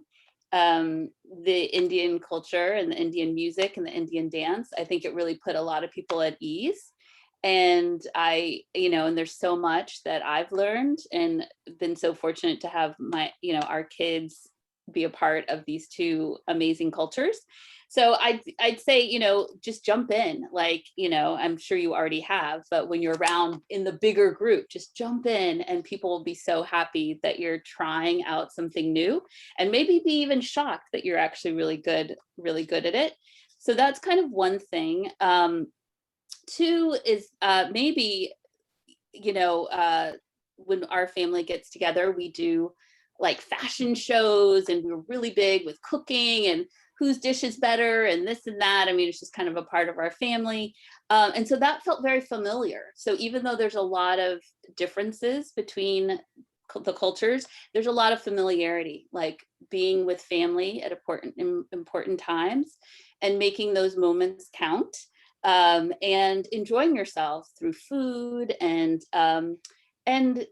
the Indian culture and the Indian music and the Indian dance, I think it really put a lot of people at ease. And you know, and there's so much that I've learned and been so fortunate to have my, you know, our kids be a part of these two amazing cultures. So I'd say, you know, just jump in, like, you know, I'm sure you already have, but when you're around in the bigger group, just jump in and people will be so happy that you're trying out something new and maybe be even shocked that you're actually really good at it. So that's kind of one thing. Two is maybe, you know, when our family gets together, we do like fashion shows and we're really big with cooking and whose dish is better and this and that. I mean, it's just kind of a part of our family. And so that felt very familiar. So even though there's a lot of differences between the cultures, there's a lot of familiarity, like being with family at important times and making those moments count. And enjoying yourself through food and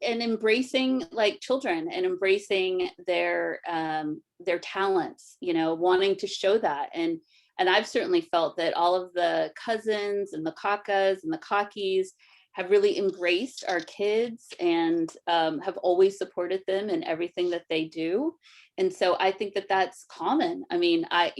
embracing like children and embracing their talents, you know, wanting to show that. And I've certainly felt that all of the cousins and the kakas and the kakis have really embraced our kids and have always supported them in everything that they do. And so I think that that's common. I mean, I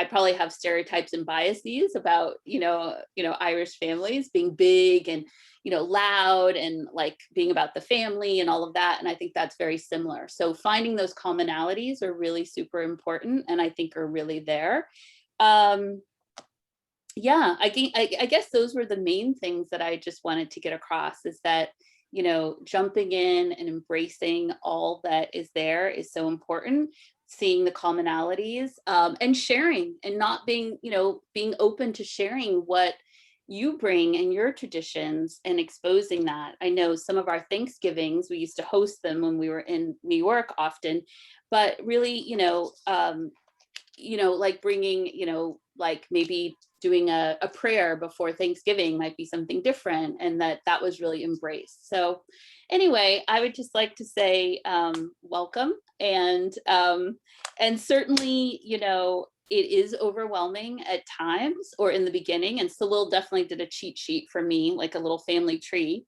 probably have stereotypes and biases about, you know, Irish families being big and, you know, loud and like being about the family and all of that. And I think that's very similar. So finding those commonalities are really super important and I think are really there. Yeah, I guess those were the main things that I just wanted to get across is that, you know, jumping in and embracing all that is there is so important. Seeing the commonalities and sharing and not being, you know, being open to sharing what you bring and your traditions and exposing that. I know some of our Thanksgivings, we used to host them when we were in New York often, but really, like bringing, like maybe doing a prayer before Thanksgiving might be something different and that was really embraced. So anyway, I would just like to say welcome and certainly, it is overwhelming at times or in the beginning. And Salil definitely did a cheat sheet for me, like a little family tree.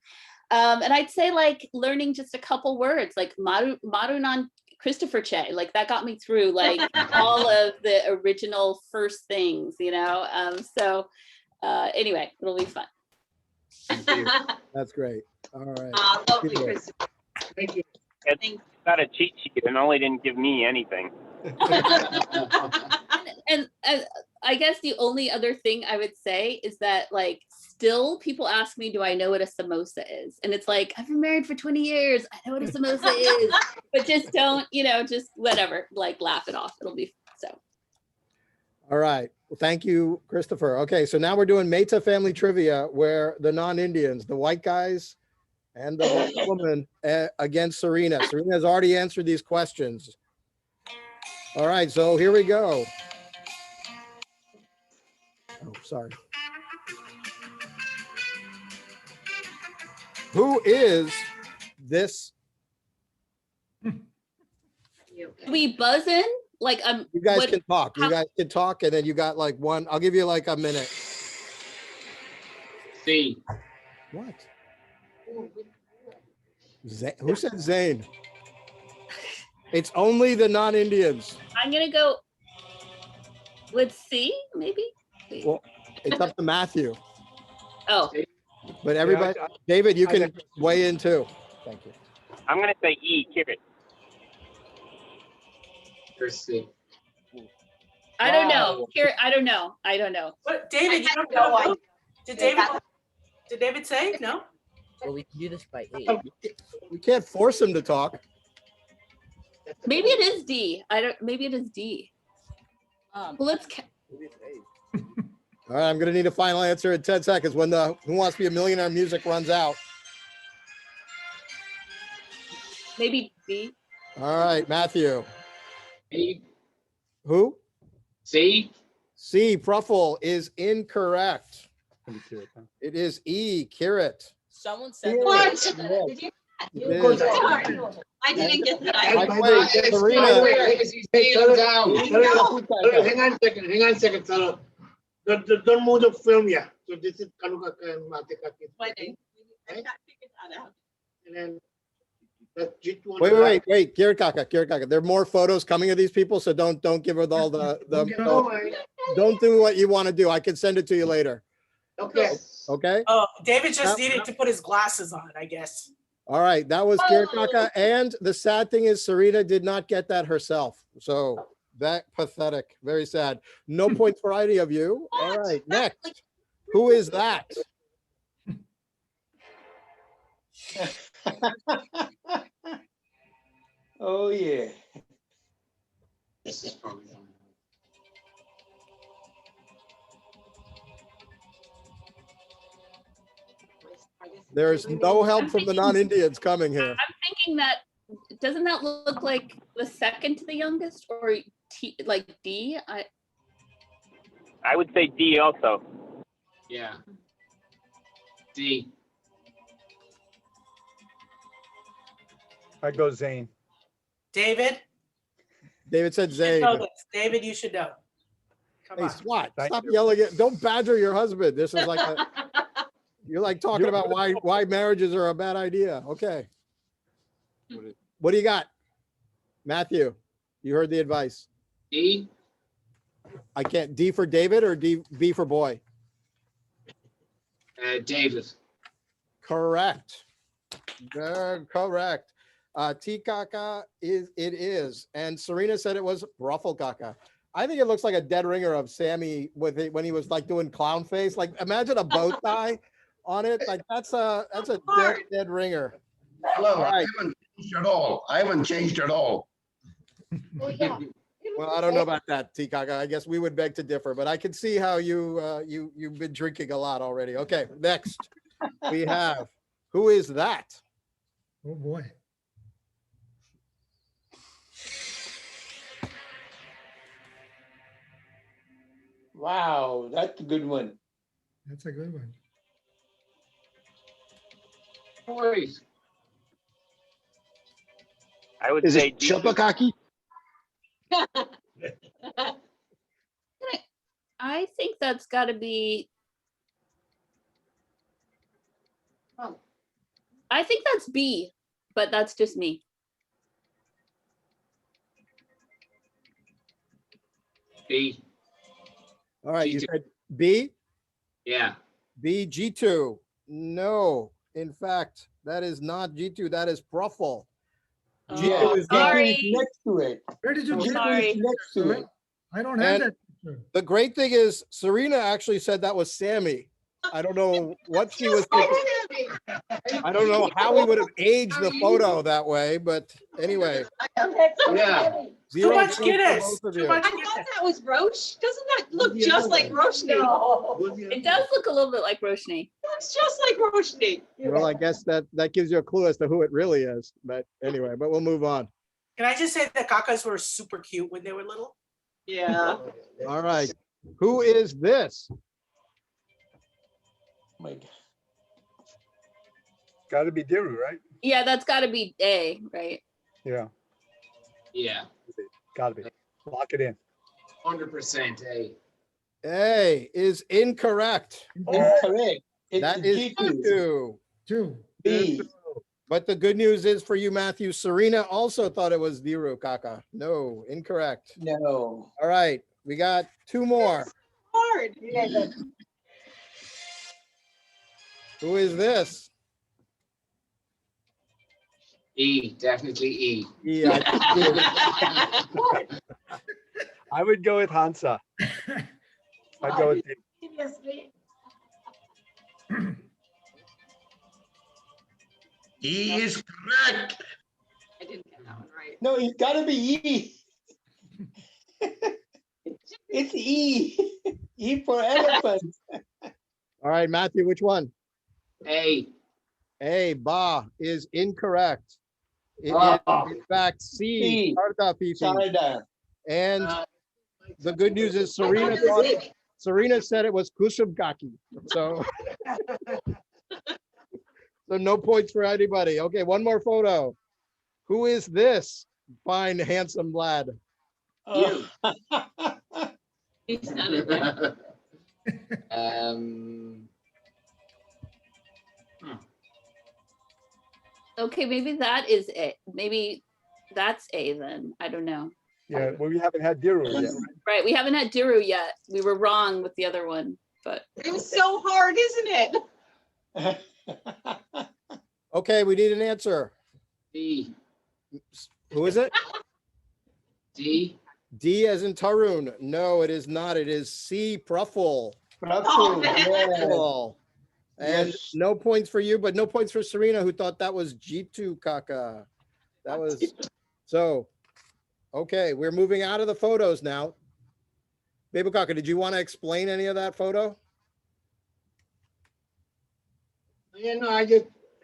And I'd say like learning just a couple words like Marunan Christopher Che, like that got me through like all of the original first things, so anyway, it'll be fun. That's great. All right. Lovely, Christopher. Thank you. It's got a cheat sheet and only didn't give me anything. And I guess the only other thing I would say is that like still people ask me, do I know what a samosa is? And it's like, I've been married for 20 years. I know what a samosa is, but just don't, just whatever, like laugh it off. It'll be so. All right. Well, thank you, Christopher. Okay. So now we're doing Meta family trivia where the non-Indians, the white guys and the white woman against Serena. Serena has already answered these questions. All right. So here we go. Oh, sorry. Who is this? We buzz in like You guys what- can talk. You how- guys can talk, and then you got like one. I'll give you like a minute. C. What? Who said Zane? It's only the non-Indians. I'm gonna go with C, maybe. Wait. Well, it's up to Matthew. Oh, But everybody, David, you can weigh in too. Thank you. I'm gonna say E. Carrot. Or C. I don't know. Here, I don't know. I don't know. What, David? You don't no know. idea. Did David say no? Well, we can do this by 8. We can't force him to talk. Maybe it is D. I don't. Maybe it is D. Well, let's. All right, I'm gonna need a final answer in 10 seconds when the Who Wants to Be a Millionaire music runs out. Maybe B. All right, Matthew. E. Who? C. C. Pruffle is incorrect. It is E. Carrot. Someone said What? Yes. Did you? It is. I didn't get that. By the way, Serena. Hang on a second, Sarah. Don't move the film yet. So this is Kanuka and Matikaki. Wedding. I can't figure that out. And then that's Jitu on Wait, the wait, wait, Carrot Kaka. There are more photos coming of these people, so don't give her all the don't do what you want to do. I can send it to you later. Okay. Okay. Oh, David just Now- needed to put his glasses on, I guess. All right, that was Carrot Kaka. And the sad thing is Serena did not get that herself. So that pathetic, very sad. No points for any of you. All right, next. Who is that? Oh, yeah. This is probably There's no help from the non-Indians coming here. I'm thinking that doesn't that look like the second to the youngest or T, like D? I would say D also. Yeah. D. I go Zane. David? David said You should Zane. know this. David, you should know. Come Hey, on. Swat, stop yelling at, don't badger your husband. This is like you're like talking about why marriages are a bad idea. Okay. What do you got? Matthew, you heard the advice. D. I can't, D for David or B for boy? David. Correct. Correct. T Kaka it is. And Serena said it was Ruffle Kaka. I think it looks like a dead ringer of Sammy with it when he was like doing clown face. Like imagine a bow tie on it. Like that's a dead ringer. Hello, All right. I haven't changed at all. I haven't changed at all. Well, I don't know about that, T Kaka. I guess we would beg to differ, but I can see how you've been drinking a lot already. Okay, next we have, who is that? Oh, boy. Wow, that's a good one. That's a good one. Boys. I would Is say it D. Chopakaki? I think that's got to be. I think that's B, but that's just me. B. All right, you G2. said B? Yeah. B, G2. No, in fact, that is not G2, that is Pruffle. G2 is sorry. Next to it. Where did you G2 get is Sorry. next to it. I don't have And- that picture. The great thing is Serena actually said that was Sammy. I don't know what she was thinking. I don't know how we would have aged the photo that way, but anyway. Yeah. Too Zero much points for Guinness. both of Too you. much I Guinness. thought that was Roche. Doesn't that look just like Roshni? It does look a little bit like Roshni. Looks just like Roshni. Well, I guess that gives you a clue as to who it really is. But anyway, but we'll move on. Can I just say that Kakas were super cute when they were little? Yeah. All right. Who is this? My God. Got to be Diru, right? Yeah, that's got to be A, right? Yeah, Yeah. got to be. Lock it in. 100% A. A is incorrect. Incorrect. It's That is G2. two. B. But the good news is for you, Matthew, Serena also thought it was Diru Kaka. No, incorrect. No. All right, we got two more. Hard. Who is this? E, definitely E. Yeah. I would go with Hansa. I'd go with D. He is correct. I didn't get that one right. No, it's got to be E. It's E. E for elephant. All right, Matthew, which one? A. A, Ba is incorrect. It is, Ah. in fact, C, C. Sarda Fifi. Sarda. And the good news is Serena said it was Kusubgaki. So, so no points for anybody. Okay, one more photo. Who is this fine, handsome lad? You. He's not in there. Okay, maybe that is it. Maybe that's A then. I don't know. Yeah, well, we haven't had Diru yet. Right, we haven't had Diru yet. We were wrong with the other one, but It was so hard, isn't it? Okay, we need an answer. D. Who is it? D. D as in Tarun. No, it is not. It is C, Pruffle. Pruffle, Pruffle. And Yes. no points for you, but no points for Serena, who thought that was G2 Kaka. That was so. Okay, we're moving out of the photos now. Baby Kaka, did you want to explain any of that photo? Yeah, no,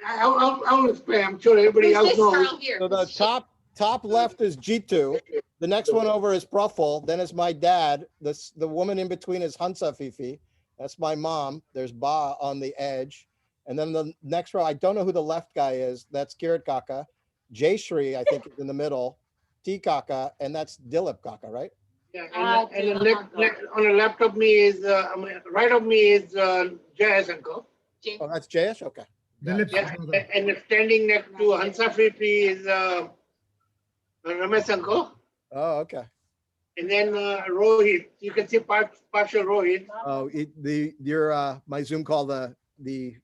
I'll explain. I'm sure everybody else knows. So the top left is G2. The next one over is Pruffle. Then is my dad. The woman in between is Hansa Fifi. That's my mom. There's Ba on the edge. And then the next row, I don't know who the left guy is. That's Kirat Kaka. Jayshri, I think, is in the middle. T Kaka, and that's Dilip Kaka, right? Yeah, and on the left of me is, right of me is Jayesh uncle. Oh, that's Jayesh? Okay. Yes, and standing next to Hansa Fifi is Ramesh uncle. Oh, okay. And then Rohit, you can see partial Rohit. Oh, my Zoom call, the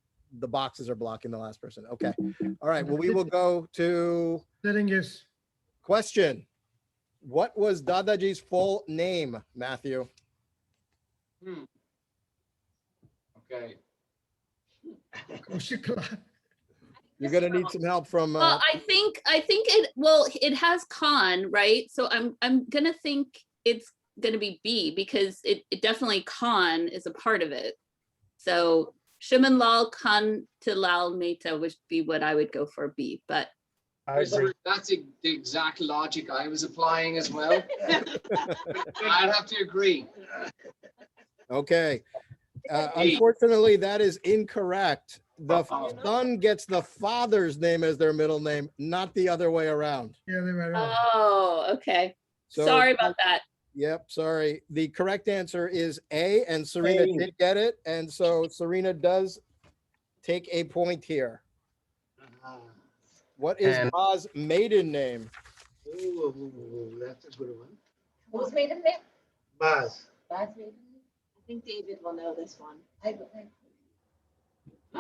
boxes are blocking the last person. Okay. All right. Well, we will go to Setting is question. What was Dadaji's full name, Matthew? Okay. You're gonna need some help from. well, I think it has Khan, right? So I'm gonna think it's gonna be B because it definitely Khan is a part of it. So Shiman Lal Khan to Lal Mehta would be what I would go for B, but That's the exact logic I was applying as well. I'd have to agree. Okay. Unfortunately, that is incorrect. The son gets the father's name as their middle name, not the other way around. Yeah, they were wrong. oh, okay. So- Sorry about that. Yep, sorry. The correct answer is A, and Serena A. did get it. And so Serena does take a point here. What is And- Ma's maiden name? Oh, that's a good one. Who's made him there? Baz. That's made him. I think David will know this one. I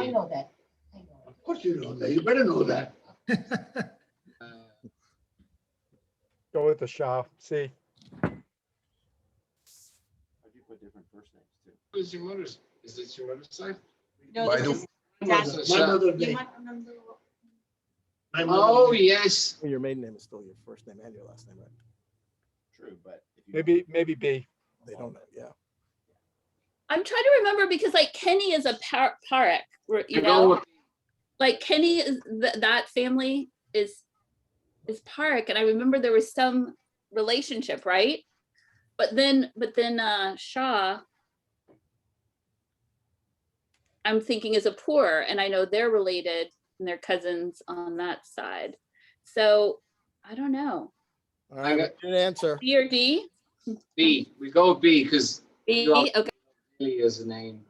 know that. I know. Of course you know that. You better know that. Go with the Shah. C. Who's your mother's? Is this your mother's side? No, By this the- is My mother you name. might remember. My mother Oh, name. yes. Your maiden name is still your first name and your last name, right? True, but if you Maybe B. They don't know, yeah. I'm trying to remember because like Kenny is a Parekh, you You go know, with- like Kenny is that family is Parekh, and I remember there was some relationship, right? But then Shah, I'm thinking is a poor, and I know they're related and they're cousins on that side. So I don't know. All right, what's your answer? B or D? B. We go with B because B. Okay. Lily is a name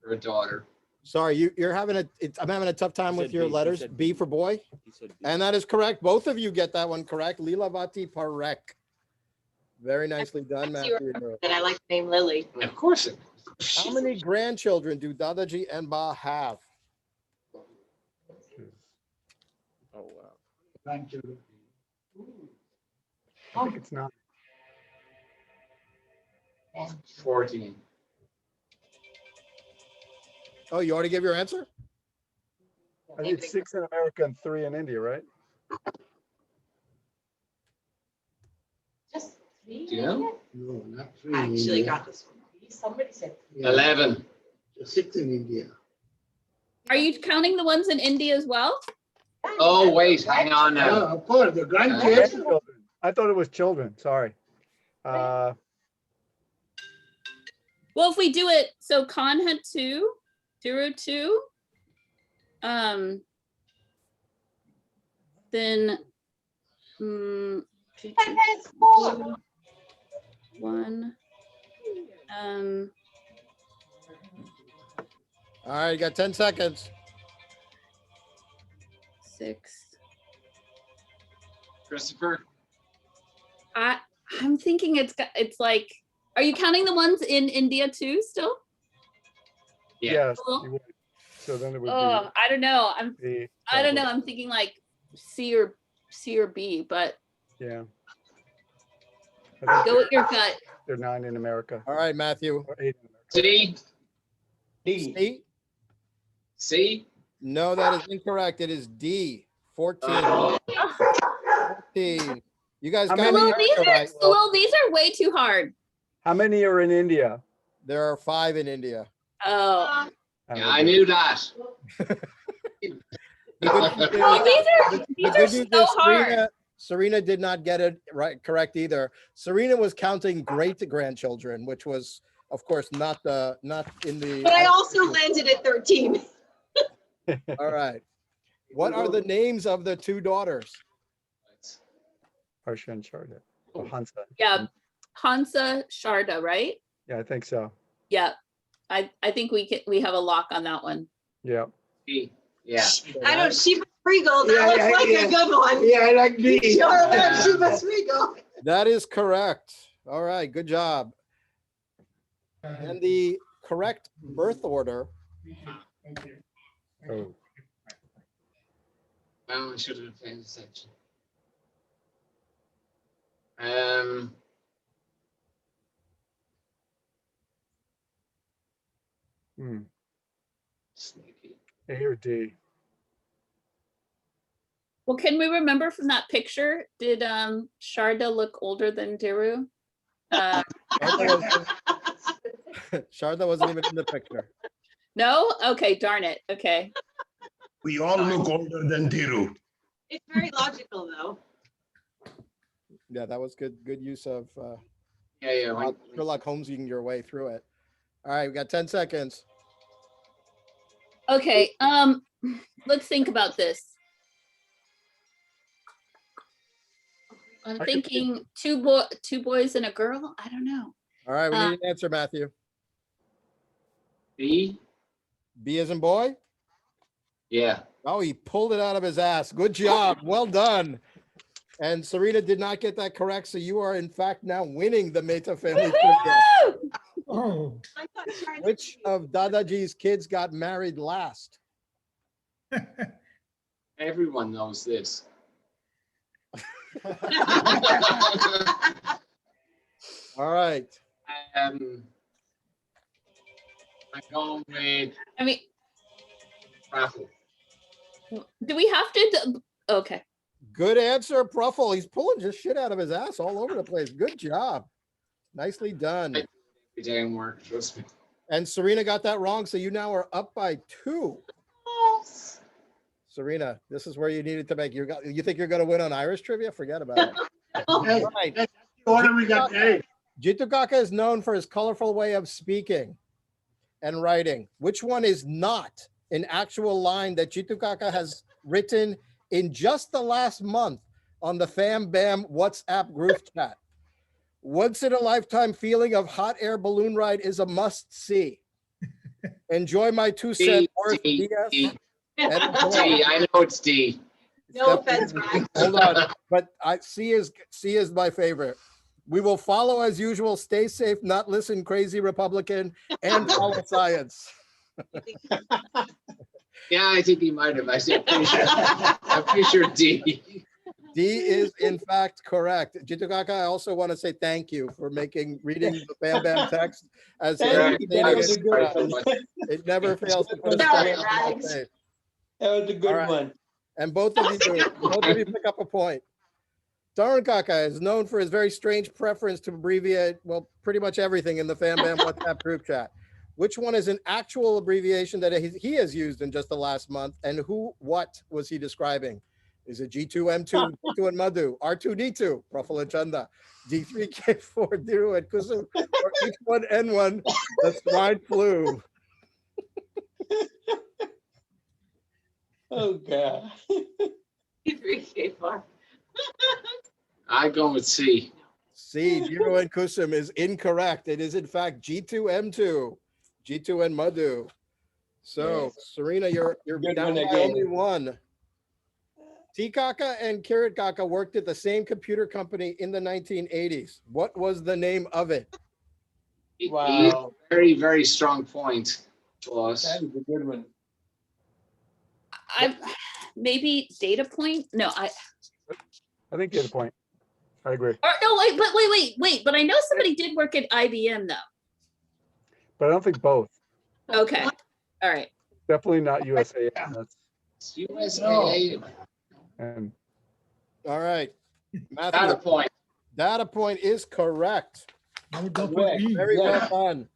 for a daughter. Sorry, you're having I'm having a tough time with your letters. B for boy. He said B. And that is correct. Both of you get that one correct. Leelavati Parekh. Very nicely done, Matthew. And I like the name Lily. Of course. How many grandchildren do Dadaji and Ba have? Oh wow. Grandchildren. I think it's not. 14. Oh, you already gave your answer? I think it's 6 in America and 3 in India, right? Just three. Do you know? No, not three. I actually got this one. Somebody said three. 11. 6 in India. Are you counting the ones in India as well? Oh, wait. Hang on Yeah, now. of course, the grandkids. Grandchildren. I thought it was children. Sorry. Well, if we do it, so Khan had 2, Duru 2. Then That's 4. 1. All right, you got 10 seconds. 6. Christopher. I'm thinking it's like, are you counting the ones in India too still? Yes. Cool. you would. So then it would Oh, I don't know. be I don't know. I'm thinking like C or B, but Yeah. go with your gut. They're 9 in America. All right, Matthew. Or 8 in America. C. D. C? C. No, that is incorrect. It is D. 14. 14. You guys How got many- These are way too hard. How many are in India? There are 5 in India. Oh. Yeah, I knew that. These are so hard. Serena did not get it correct either. Serena was counting great grandchildren, which was, of course, not in the. But I also landed at 13. All right. What are the names of the 2 daughters? Harsha and Sharda. Or Hansa. Yeah, Hansa Sharda, right? Yeah, I think so. Yeah, I think we have a lock on that one. Yeah. B. Yeah. I know Shiva Regal. That Yeah, looks yeah, like yeah. a good one. Yeah, I like B. Sure, love Shiva Regal. That is correct. All right, good job. And the correct birth order. Oh. Well, I should have paying attention. Sneaky. A or D. Well, can we remember from that picture? Did Sharda look older than Diru? Sharda wasn't even in the picture. No? Okay, darn it. Okay. We all look older than Dhiru. It's very logical though. Yeah, that was good use of Yeah. Sherlock Holmesing your way through it. All right, we got 10 seconds. Okay, let's think about this. I'm thinking two boys and a girl. I don't know. All right, we need an answer, Matthew. B. B as in boy? Yeah. Oh, he pulled it out of his ass. Good job. Well done. And Serena did not get that correct. So you are in fact now winning the Mehta family trivia. Oh. Which of Dadaji's kids got married last? Everyone knows this. All right. I'm going with. I mean, Raffle. do we have to? Okay. Good answer, Pruffle. He's pulling just shit out of his ass all over the place. Good job. Nicely done. It didn't work, trust me. And Serena got that wrong, so you now are up by 2. Serena, this is where you needed to make. You think you're going to win on Irish trivia? Forget about it. All right. That's the order we got paid. Jitu Kaka is known for his colorful way of speaking and writing. Which one is not an actual line that Jitu Kaka has written in just the last month on the Fam Bam WhatsApp group chat. Once in a lifetime feeling of hot air balloon ride is a must see. Enjoy my 2 cent worth D. BS. and enjoy. D. I know it's D. No offense, Greg. Hold on, but C is my favorite. We will follow as usual. Stay safe, not listen, crazy Republican, and follow science. Yeah, I think he might have. I'm pretty sure D. D is in fact correct. Jitokaka, I also want to say thank you for reading the Bam Bam text as Thank you. That was a good one. it never fails to put a smile on my face. That was a good All right. one. And both of you pick up a point. Kaka is known for his very strange preference to abbreviate, well, pretty much everything in the Fam Bam WhatsApp group chat. Which one is an actual abbreviation that he has used in just the last month? And what was he describing? Is it G2, M2, D2 and Madhu, R2D2, Praful and Chanda, D3, K4, Diru and Kusum, or H1, N1, the swine flu? Oh, God. I go with C. C, Diru and Kusum is incorrect. It is in fact G2, M2, G2 and Madhu. So Serena, you're Good down one by again. only one. T Kaka and Kirit Kaka worked at the same computer company in the 1980s. What was the name of it? Wow. Very, very strong point to us. That is a good one. Maybe Data Point. No, I think Data Point. I agree. Or no, wait. But I know somebody did work at IBM though. But I don't think both. Okay. All right. Definitely not USAA. That's USAA. and All right. Matthew. Data Point. Data Point is correct. Very well done.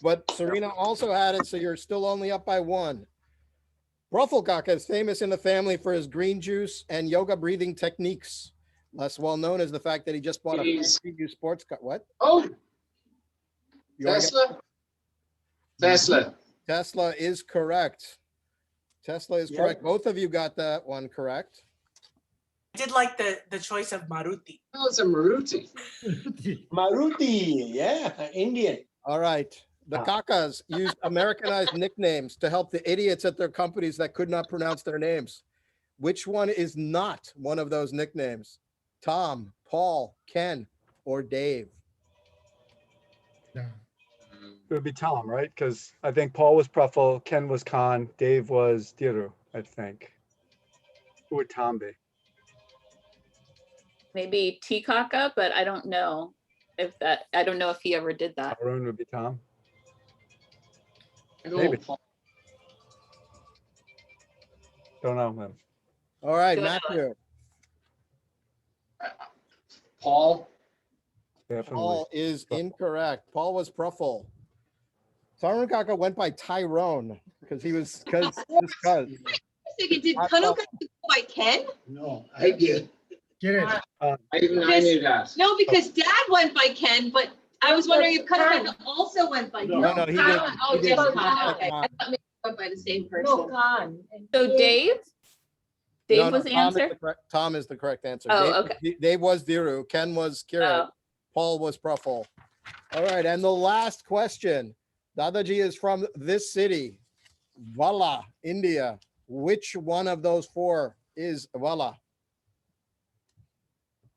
But Serena also had it, so you're still only up by one. Kaka is famous in the family for his green juice and yoga breathing techniques. Less well known is the fact that he just bought a preview sports car. What? Oh, Tesla. Tesla is correct. Tesla is correct. Both of you got that one correct. I did like the choice of Maruti. Oh, it's a Maruti. Maruti, yeah, Indian. All right. The Kakas used Americanized nicknames to help the idiots at their companies that could not pronounce their names. Which one is not one of those nicknames? Tom, Paul, Ken, or Dave? it would be Tom, right? Because I think Paul was Pruffle, Ken was Khan, Dave was Diru, I think. Who would Tom be? Maybe T Kaka, but I don't know if he ever did that. Arun would be Tom. Maybe. Don't know, man. All right, Matthew. Paul. Definitely. Paul is incorrect. Paul was Pruffle. Kaka went by Tyrone because he was because. Did Kanoka go by Ken? No, I did. Get it. I knew that. No, because Dad went by Ken, but I was wondering if Kanoka also went by Ken. No, he didn't. Oh, He just didn't. Khan. Okay. I thought maybe he went by the same person. No, Khan. So Dave? Dave was the Tom is answer? Tom is the correct answer. Oh, Dave was Diru. Ken was Kirit. Oh. Paul was Pruffle. All right, and the last question. Dadaji is from this city, Vala, India. Which one of those four is Vala?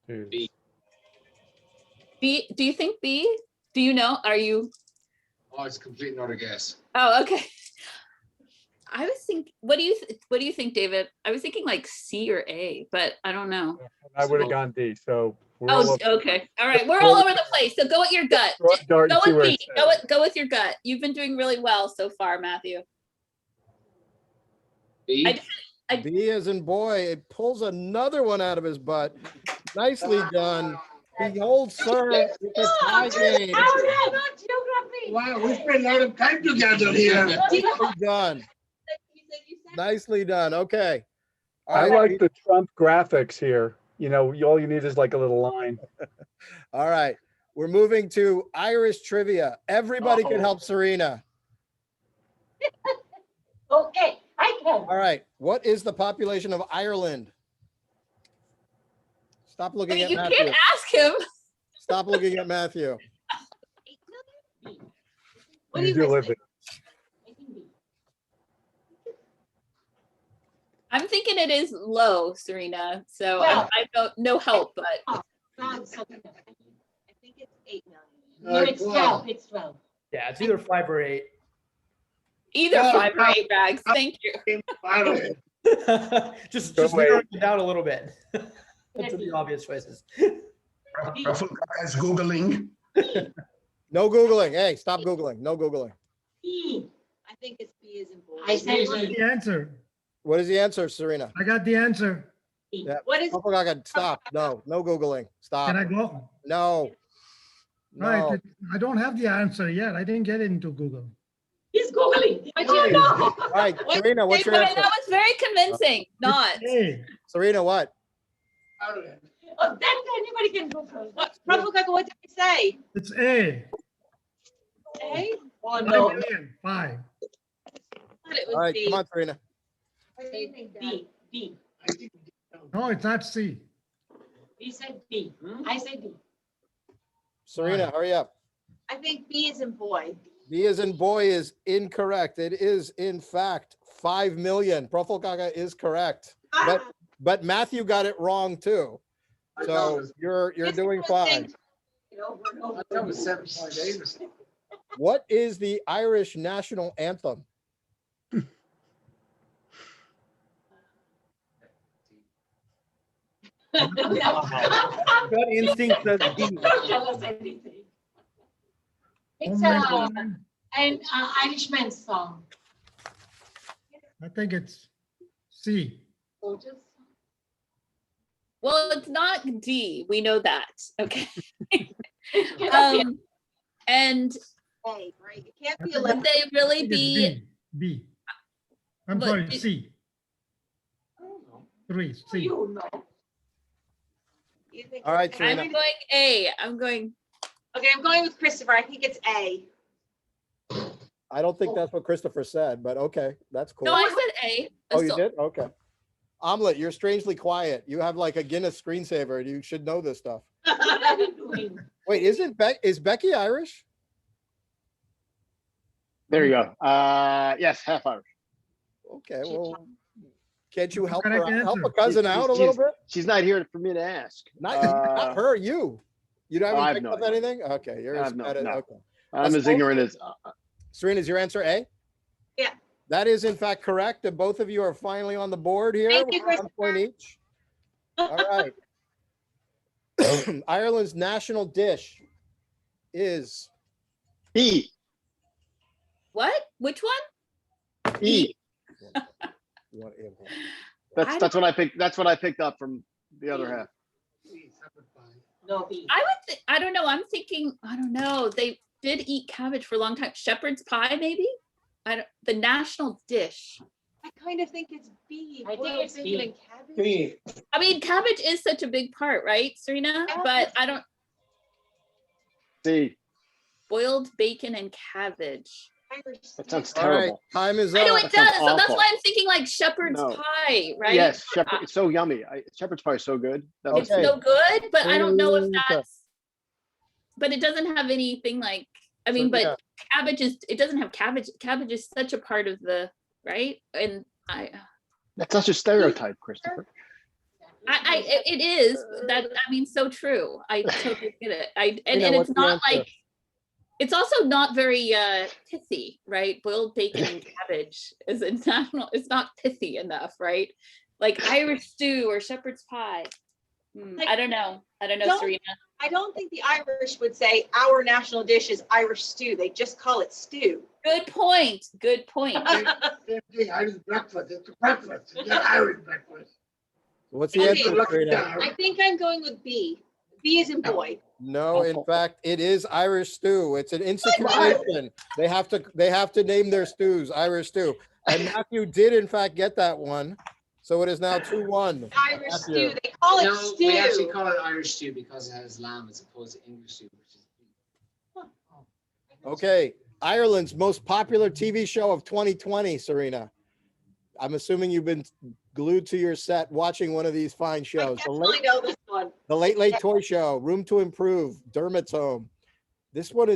B. B. Do you think B? Do you know? Are you? Oh, it's complete another guess. Oh, okay. I was thinking. What do you think, David? I was thinking like C or A, but I don't know. I would have gone D. So we're all Oh, okay. All right. We're all over the place. So go with your gut. Go with B. Go with your gut. You've been doing really well so far, Matthew. B. B as in boy. It pulls another one out of his butt. Nicely done. He holds serve with a tie game. Wow, we spent a lot of time together here. Nicely done. Nicely done. Okay. All I right. like the Trump graphics here. You know, all you need is like a little line. All right. We're moving to Irish trivia. Everybody can help Serena. Okay, I can. All right. What is the population of Ireland? Stop looking Wait, at you Matthew. can't ask him. Stop looking at Matthew. What do You you do guys live think? I'm thinking it is low, Serena. So Yeah. I don't no help, but I think it's 8 million. No, it's 12. It's 12. Yeah, it's either 5 or 8. either Yeah. 5 or 8 bags. Thank you. I don't know. just Go away. narrowing it down a little bit into the obvious choices. Ruffle is Googling. No Googling. Hey, stop Googling. No Googling. B. I think it's B is in boy. I say The answer. What is the answer, Serena? I got the answer. Yeah. What is? Oh, God, stop. No Googling. Stop. Can I go? No. Right. No. I don't have the answer yet. I didn't get into Google. He's Googling. But you know. All right, Serena, what's your But answer? that was very convincing. Not. Hey, Serena, what? I don't know. Oh, that anybody can Google. What? Prabhu Kaka, what did you say? it's A. A? Oh, 5 no. million. 5. I thought it was All right, B. come on, Serena. What do you think, B. B. I think No, it's not C. You said B. I said B. Serena, hurry up. I think B is in boy. B as in boy is incorrect. It is, in fact, 5 million. Profilgaga is correct. But Matthew got it wrong too. So you're doing fine. I thought it was 7.8 or something. What is the Irish national anthem? Gut instinct says D. It's an Irishman song. I think it's C. Well, it's not D. We know that. Okay. And A, right? It can't be I 11. would they I really think it's be? B. I'm But sorry, it- C. 3, C. You know. You think All right, it's Serena. I'm going A. I'm going. Okay, I'm going with Christopher. I think it's A. I don't think that's what Christopher said, but okay, that's cool. No, I said A. Oh, you did? Okay. Omelet, you're strangely quiet. You have like a Guinness screensaver. You should know this stuff. Wait, is Becky Irish? There you go. Yes, half Irish. Okay, well, can't you help Correct her, help answer. a cousin out a little bit? She's not here for me to ask. Not her, you. You I haven't have picked no up idea. anything? Okay, you're I as have no- bad as, no. okay. I'm as ignorant as. Serena, is your answer A? Yeah. That is in fact correct, and both of you are finally on the board here. Thank you, with 1 point each. All right. Ireland's national dish is E. What? Which one? E. What is it? That's what I picked. That's what I picked up from the other half. No, B. I would. I don't know. I'm thinking. I don't know. They did eat cabbage for a long time. Shepherd's pie, maybe. The national dish. I kind of think it's B. I think Boiled it's bacon B. and cabbage. B. I mean, cabbage is such a big part, right, Serena? But I don't. C. Boiled bacon and cabbage. That sounds All right, terrible. time is I know up. it That does. sounds So that's awful. why I'm thinking like shepherd's No. pie, right? Yes, shepherd. It's so yummy. Shepherd's pie is so good. That was- It's so good, but I don't know if Okay. that's. But it doesn't have anything like. I mean, yeah. but cabbage is. It doesn't have cabbage. Cabbage is such a part of the right, and That's such a stereotype, Christopher. it is that. I mean, so true. I totally get it. And Tina, it's what's the not answer? like. It's also not very pithy, right? Boiled bacon and cabbage is a national. It's not pithy enough, right? Like Irish stew or shepherd's pie. I don't know. Serena. I don't think the Irish would say our national dish is Irish stew. They just call it stew. Good point. Good point. Same thing, Irish breakfast. It's a breakfast. It's not Irish breakfast. What's the answer, Okay. Serena? I think I'm going with B. B is in boy. No, in fact, it is Irish stew. It's an insecure nation. They have to name their stews Irish stew. And Matthew did in fact get that one. So it is now 2-1. Irish Matthew. stew. They call it No, stew. we actually call it Irish stew because it has lamb as opposed to English stew, which is beef. Okay, Ireland's most popular TV show of 2020, Serena. I'm assuming you've been glued to your set watching one of these fine shows. Definitely know this one. The Late Late Toy Show, Room to Improve, Dermot's Home. This one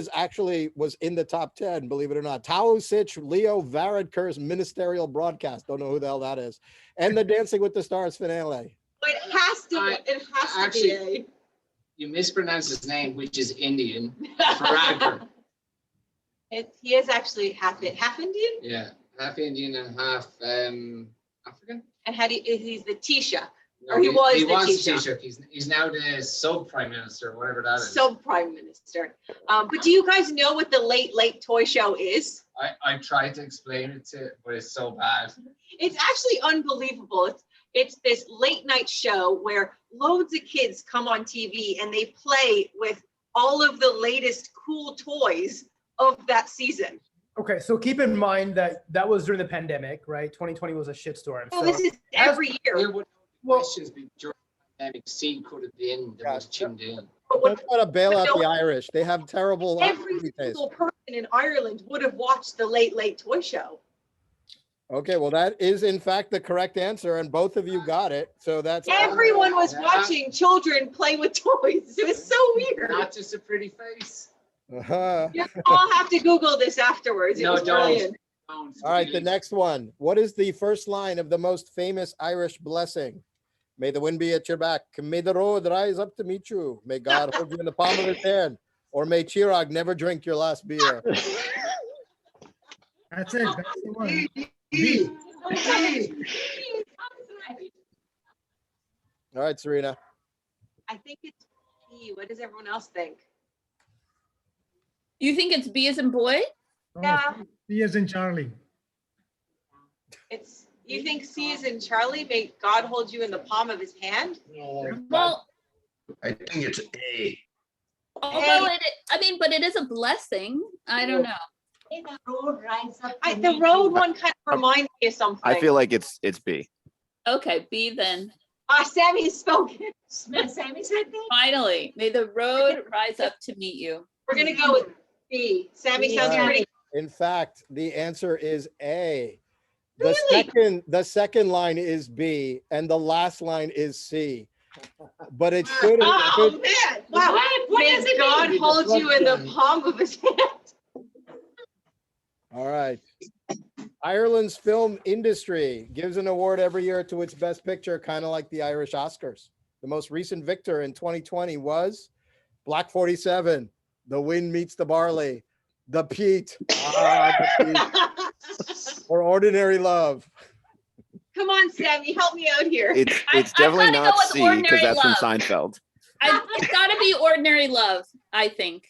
was in the top 10, believe it or not. Tao Sitch, Leo Varadkar's ministerial broadcast. Don't know who the hell that is. And the Dancing with the Stars finale. It has to. It has to be A. You mispronounced his name, which is Indian. Varadkar. He is actually half Indian. Yeah, half Indian and half African. And he's the Taoiseach. No, Or he was the the Taoiseach. He's now the sub prime minister, whatever that is. Sub prime minister. But do you guys know what the Late Late Toy Show is? I tried to explain it to, but it's so bad. It's actually unbelievable. It's this late night show where loads of kids come on TV and they play with all of the latest cool toys of that season. Okay, so keep in mind that that was during the pandemic, right? 2020 was a shitstorm. Well, so this is every year. There would be questions during the pandemic. C could have been the most tuned in. Don't try to bail out the Irish. They have terrible Every taste. single person in Ireland would have watched the Late Late Toy Show. Okay, well, that is in fact the correct answer, and both of you got it. So that's Everyone was watching children play with toys. It was so weird. Not just a pretty face. Uh-huh. You all have to Google this afterwards. It No, was don't. brilliant. All right, the next one. What is the first line of the most famous Irish blessing? May the wind be at your back. May the road rise up to meet you. May God hold you in the palm of his hand. Or may Chirag never drink your last beer. That's it. That's the one. B. All right, Serena. I think it's B. What does everyone else think? You think it's B as in boy? Yeah. B as in Charlie. You think C is in Charlie? May God hold you in the palm of his hand? Well, I think it's A. although but it is a blessing. I don't know. The road rise up. The road one kind of reminds me of something. I feel like it's B. Okay, B then. Sammy has spoken. Sammy said that. Finally, may the road rise up to meet you. We're gonna go with B. Sammy sounds pretty. In fact, the answer is A. The second line is B, and the last line is C. But it should. Oh man! Wow! May God hold you in the palm of his hand. All right. Ireland's film industry gives an award every year to its best picture, kind of like the Irish Oscars. The most recent victor in 2020 was Black 47, The Wind Meets the Barley, The Pete, or Ordinary Love. Come on, Sammy, help me out here. It's definitely gotta not go with C because Ordinary that's from Love. Seinfeld. It's got to be Ordinary Love, I think.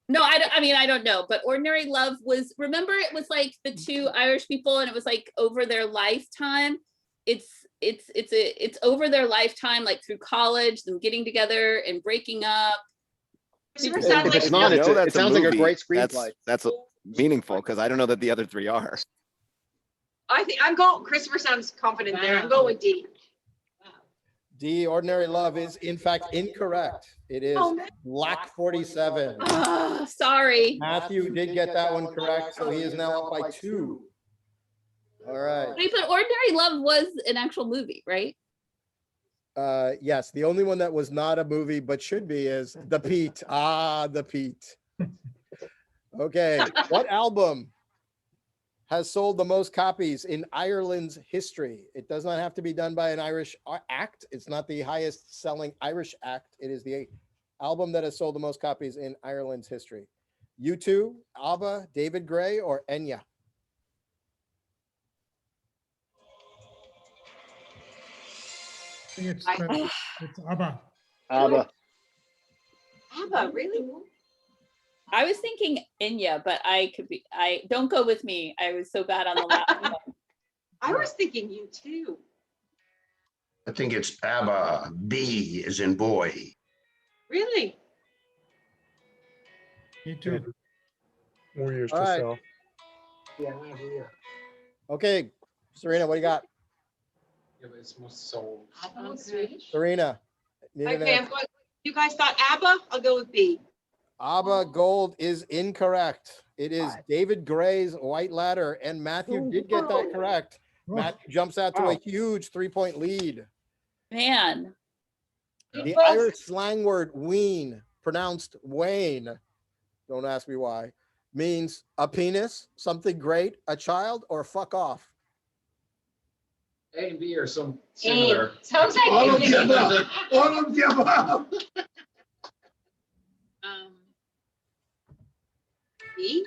No, I don't know, but Ordinary Love was, remember it was like the two Irish people and it was like over their lifetime. It's over their lifetime, like through college, them getting together and breaking up. If it's not, it sounds like a great screenplay. That's meaningful because I don't know that the other three are. I think I'm going. Christopher sounds confident there. I'm going with D. D, Ordinary Love, is in fact incorrect. It is Black 47. Oh, sorry. Matthew did get that one correct, so he is now up by 2. All right. Wait, but Ordinary Love was an actual movie, right? Yes, the only one that was not a movie but should be is The Pete. The Pete. Okay, what album has sold the most copies in Ireland's history? It does not have to be done by an Irish act. It's not the highest selling Irish act. It is the album that has sold the most copies in Ireland's history. U2, ABBA, David Gray, or Enya? I think it's ABBA. ABBA. ABBA, really? I was thinking Enya, but I don't go with me. I was so bad on the last one. I was thinking you too. I think it's ABBA. B is in boy. Really? Me too. More years All to right. sell. Yeah. Okay, Serena, what do you got? Yeah, but it's most sold. Serena. need an Okay, answer. I'm going. You guys thought ABBA? I'll go with B. ABBA Gold is incorrect. It is David Gray's White Ladder, and Matthew did get that correct. Matthew jumps out to a huge 3-point lead. Man. The Irish slang word ween, pronounced Wayne, don't ask me why, means a penis, something great, a child, or fuck off. A and B or some similar. Sounds like All of the above. All of the above. B.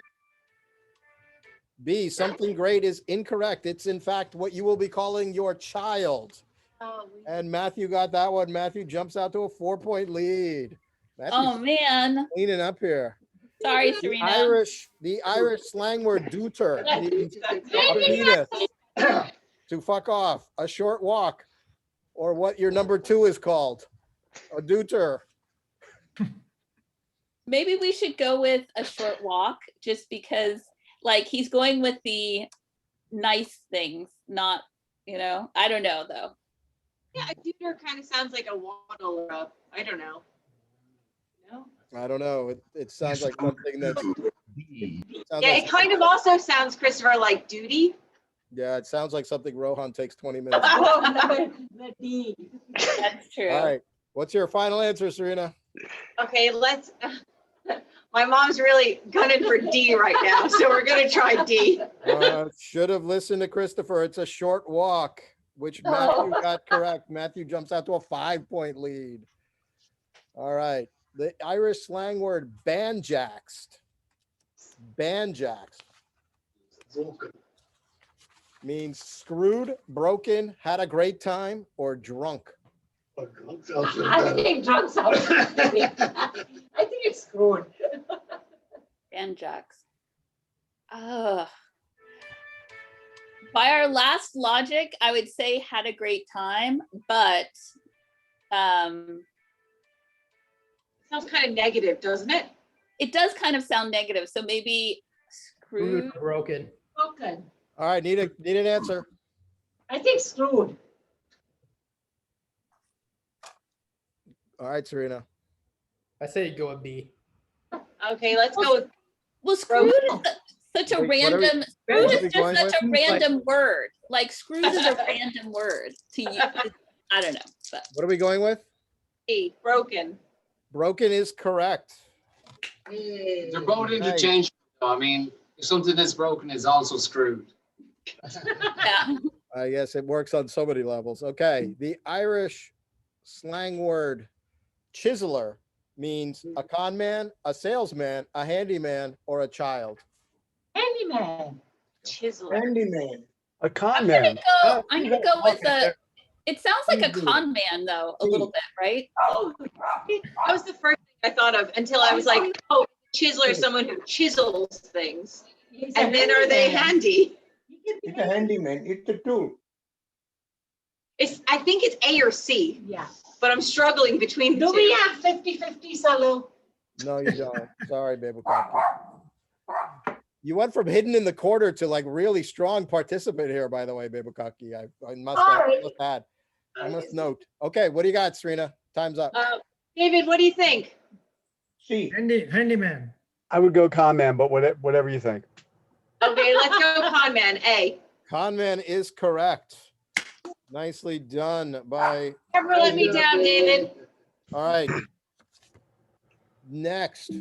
B, something great is incorrect. It's in fact what you will be calling your child. And Matthew got that one. Matthew jumps out to a 4-point lead. Oh man. Cleaning up here. Sorry, The Serena. Irish slang word deuter means a penis, to fuck off, a short walk, or what your number 2 is called, a deuter. Maybe we should go with a short walk just because like he's going with the nice things, not, I don't know though. Yeah, a deuter kind of sounds like a waddle or a, I don't know. No? I don't know. It sounds like something that's. Yeah, it kind of also sounds, Christopher, like duty. Yeah, it sounds like something Rohan takes 20 minutes. That's true. All right. What's your final answer, Serena? Okay, let's. My mom's really gunning for D right now, so we're gonna try D. Should have listened to Christopher. It's a short walk, which Matthew got correct. Matthew jumps out to a 5-point lead. All right. The Irish slang word banjaxed. Banjaxed means screwed, broken, had a great time, or drunk. I think drunk sounds. I think it's screwed. Banjax. By our last logic, I would say had a great time, but Sounds kind of negative, doesn't it? it does kind of sound negative. So maybe screwed. Broken. Okay. All right, need an answer. I think screwed. All right, Serena. I say go with B. Okay, let's go with. Well, screwed is such a Wait, what are we- random. what are Screwed we is going just such with? a random word. Like screwed is a random word to use. I don't know, but What are we going with? A, broken. Broken is correct. They're both interchangeable. I mean, if something that's broken is also screwed. yeah. I guess it works on so many levels. Okay. The Irish slang word chiseler means a con man, a salesman, a handyman, or a child. Handyman. Chisel. Handyman. A con man. I'm gonna go with the. It sounds like a con man though, a little bit, right? Oh, that was the first thing I thought of until I was like, oh, chiseler is someone who chisels things. And then are they handy? It's a handyman. It's a tool. I think it's A or C. Yeah. But I'm struggling between the Do two. we have 50-50, Salo? No, you don't. Sorry, baby. You went from hidden in the corner to like really strong participant here, by the way, baby. I must note. Okay, what do you got, Serena? Time's up. David, what do you think? C. Handyman. I would go con man, but whatever you think. Okay, let's go con man, A. Con man is correct. Nicely done by. Never let me down, David. All right. Next.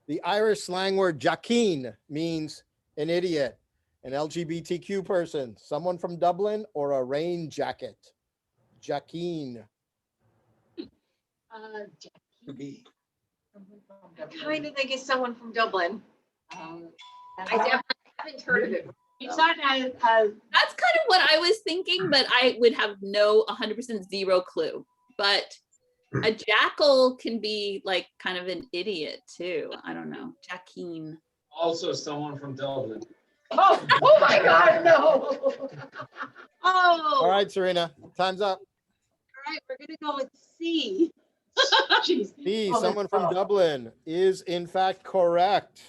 The Irish slang word jackeen means an idiot, an LGBTQ person, someone from Dublin, or a rain jacket. Jackeen. B. I kind of think it's someone from Dublin. I definitely haven't heard of it. It's not That's kind of what I was thinking, but I would have no 100% zero clue. But a jackal can be like kind of an idiot too. I don't know. Jackeen. Also someone from Dublin. Oh my God, no. Oh. All right, Serena, time's up. All right, we're gonna go with C. Jeez. B, someone from Dublin, is in fact correct.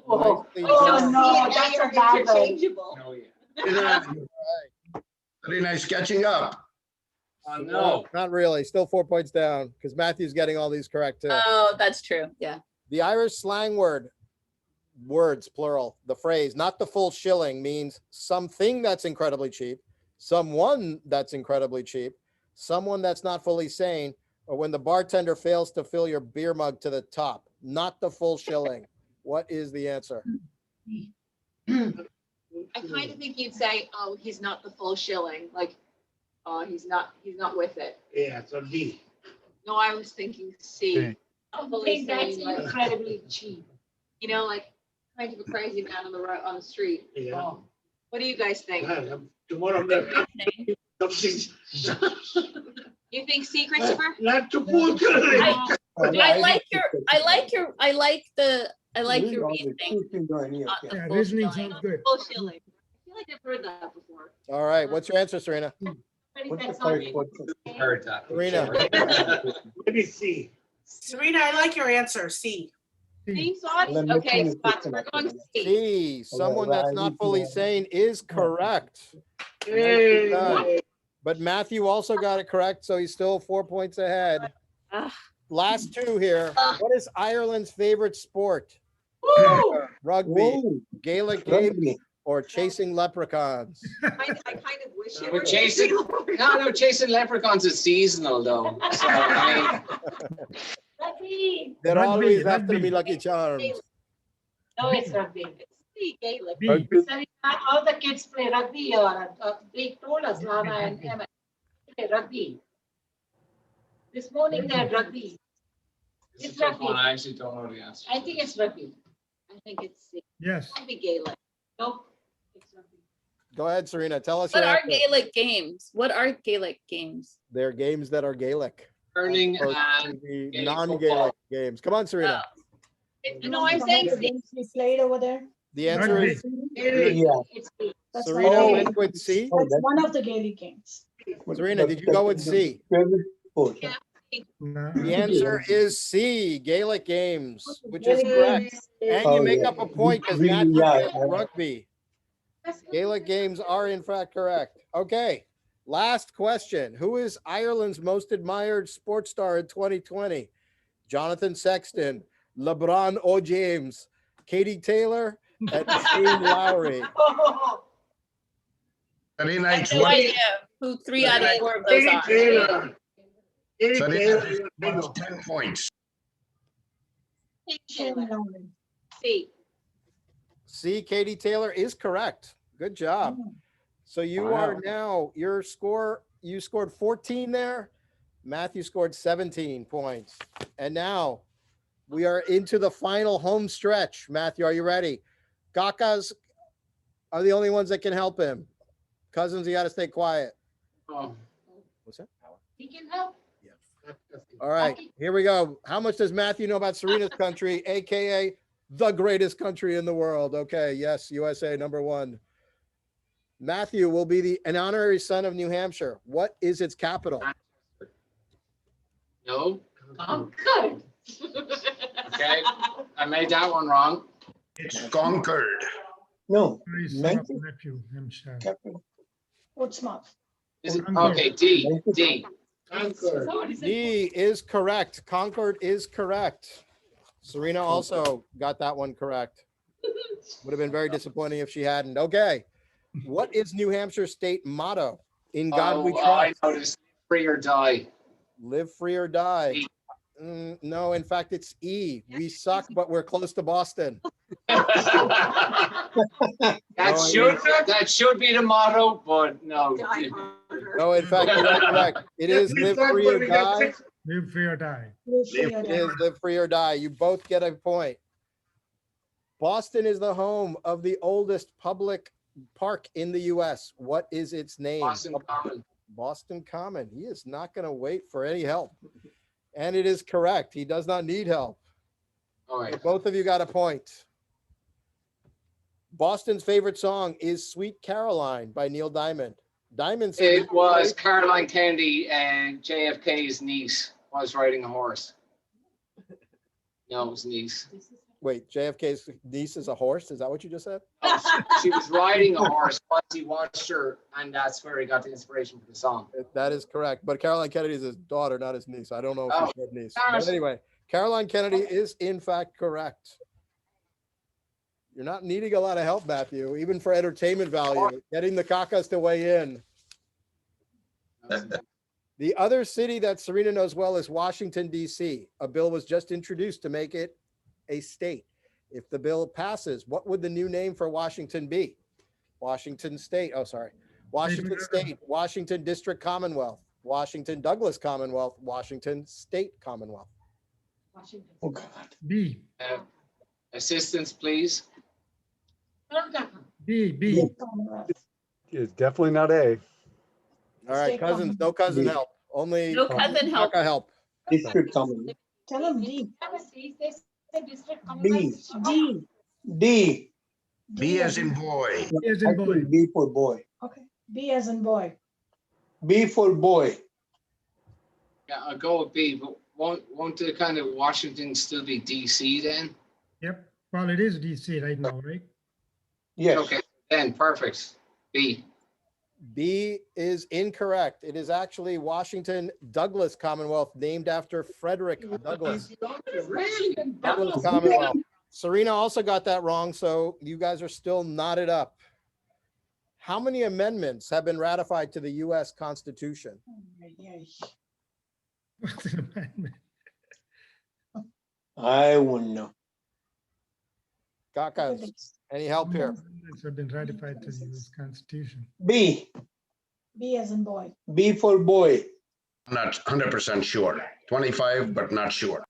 Oh, Nicely oh done. no, that's a bad one. Interchangeable. Oh, yeah. Very nice catching up. No. Not really. Still 4 points down because Matthew's getting all these correct too. Oh, that's true. Yeah. The Irish slang word words, plural. The phrase, not the full shilling, means something that's incredibly cheap, someone that's incredibly cheap, someone that's not fully sane, or when the bartender fails to fill your beer mug to the top. Not the full shilling. What is the answer? I kind of think you'd say, oh, he's not the full shilling. Like, oh, he's not with it. Yeah, so D. No, I was thinking C. I Fully think that's sane, like, incredibly cheap. you know, like kind of a crazy man on the road on the street. Yeah. What do you guys think? Tomorrow I'm gonna something. You think C, Christopher? Not to full shilling. I like your reasoning. Yeah, reasoning sounds good. Full shilling. I feel like I've heard that before. All right. What's your answer, Serena? Heard that. Serena. Maybe C. Serena, I like your answer, C. C, Swati? Okay, Swati, we're going C. C, someone that's not fully sane is correct. Yay. Done. But Matthew also got it correct, so he's still 4 points ahead. Last two here. What is Ireland's favorite sport? Rugby, Gaelic games, or chasing leprechauns? I kind of wish it We're were chasing. No, chasing leprechauns is seasonal though. So I Rugby. They're Rugby, always after rugby. me, Lucky Charms. No, it's rugby. C, Gaelic. Serena, all the kids play rugby, or they told us, Lana and Emma, play rugby. This morning they had rugby. it's It's a tough rugby. one. I actually don't know the answer. I think it's rugby. I think it's C. Yes. Might be Gaelic. Nope. It's rugby. Go ahead, Serena. Tell us What your are answer. Gaelic games? What are Gaelic games? They're games that are Gaelic. Hurling Opposed to and the Gaelic non-Gaelic football. games. Come on, Serena. No, I'm saying C. We played over there. The answer Rugby. is It's C. That's Serena one of went with C. That's one of the Gaelic games. Serena, did you go with C? Yeah. No. The answer is C, Gaelic games, which is Gaelic correct. games. And you make up a point because Matthew said rugby. Gaelic games are in fact correct. Okay, last question. Who is Ireland's most admired sports star in 2020? Jonathan Sexton, LeBron O. James, Katie Taylor, and Shane Lowry. Serena, I have it's no one. idea who 3 out of 4 of those are. Serena, it's 10 points. C. C, Katie Taylor is correct. Good job. So you are now, you scored 14 there. Matthew scored 17 points. And now we are into the final home stretch. Matthew, are you ready? Gakas are the only ones that can help him. Cousins, you got to stay quiet. Oh. What's that? He can help. All right, here we go. How much does Matthew know about Serena's country, AKA the greatest country in the world? Okay, yes, USA #1. Matthew will be an honorary son of New Hampshire. What is its capital? No. Concord. Okay. I made that one wrong. It's Concord. No. Nephew, Hampshire. Portsmouth. Is it, okay, D. D. Concord. D is correct. Concord is correct. Serena also got that one correct. Would have been very disappointing if she hadn't. Okay. What is New Hampshire state motto? In God we I trust. know this. Free or die. Live free or die. E. No, in fact, it's E. We suck, but we're close to Boston. That should be the motto, but no. No, in fact, you're correct. It is live free or die. Live free or die. It is live free or die. You both get a point. Boston is the home of the oldest public park in the U.S. What is its name? Boston Common. Boston Common. He is not going to wait for any help. And it is correct. He does not need help. All right. So both of you got a point. Boston's favorite song is Sweet Caroline by Neil Diamond. Diamond said It was Caroline Kennedy and JFK's niece was riding a horse. No, it was niece. Wait, JFK's niece is a horse? Is that what you just said? She was riding a horse once he watched her, and that's where he got the inspiration for the song. That is correct. But Caroline Kennedy is his daughter, not his niece. I don't know if Oh. he said niece. Gosh. But anyway, Caroline Kennedy is in fact correct. You're not needing a lot of help, Matthew, even for entertainment value. Getting the Kakas to weigh in. The other city that Serena knows well is Washington, D.C. A bill was just introduced to make it a state. If the bill passes, what would the new name for Washington be? Washington State. Oh, sorry. Washington State, Washington District Commonwealth, Washington Douglas Commonwealth, Washington State Commonwealth. Oh, God. B. Assistance, please. B. It's definitely not A. All right, cousins, no cousin help. Only No cousin help. Kaka help. District Commonwealth. Tell him D. B. D. D. B as in boy. B as in boy. Actually, B for boy. Okay. B as in boy. B for boy. Yeah, I'll go with B, but won't the kind of Washington still be DC then? Yep. Well, it is DC right now, right? Yes. Okay, then perfect. B. B is incorrect. It is actually Washington Douglas Commonwealth, named after Frederick Douglass. Douglas Commonwealth. Serena also got that wrong, so you guys are still knotted up. How many amendments have been ratified to the U.S. Constitution? What's an amendment? I wouldn't know. Kakas, any help here? Amendments have been ratified to the U.S. Constitution. B. B as in boy. B for boy. I'm not 100% sure. 25, but not sure.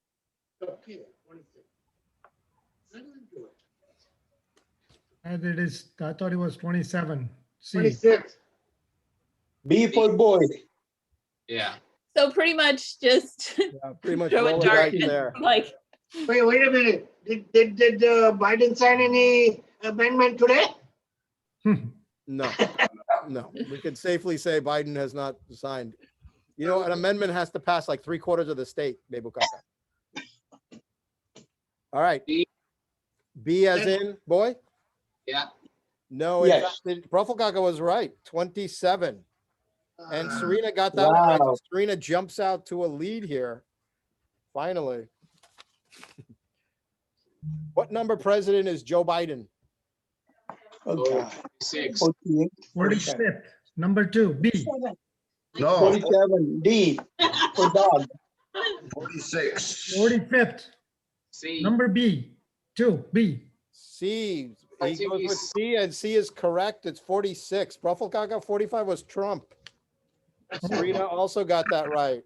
And it is, I thought it was 27. C. 26. B for boy. Yeah. So pretty much just Pretty much throw a roll the dart dice and, there. like, Wait a minute. Did Biden sign any amendment today? No, no. We can safely say Biden has not signed. You know, an amendment has to pass like 3/4 of the state, Bebu Kaka. All right. B as in boy? Yeah. No, in Yes. fact, Ruffle Kaka was right. 27. And Serena got that one right. Wow. Serena jumps out to a lead here. Finally. What number president is Joe Biden? Oh, God. 6. 48. 45th. Number 2. B. No, 47. D for dog. 46. 45th. C. Number B. 2. B. C. I He think goes with C, and C is correct. It's 46. Ruffle Kaka, 45 was Trump. Serena also got that right.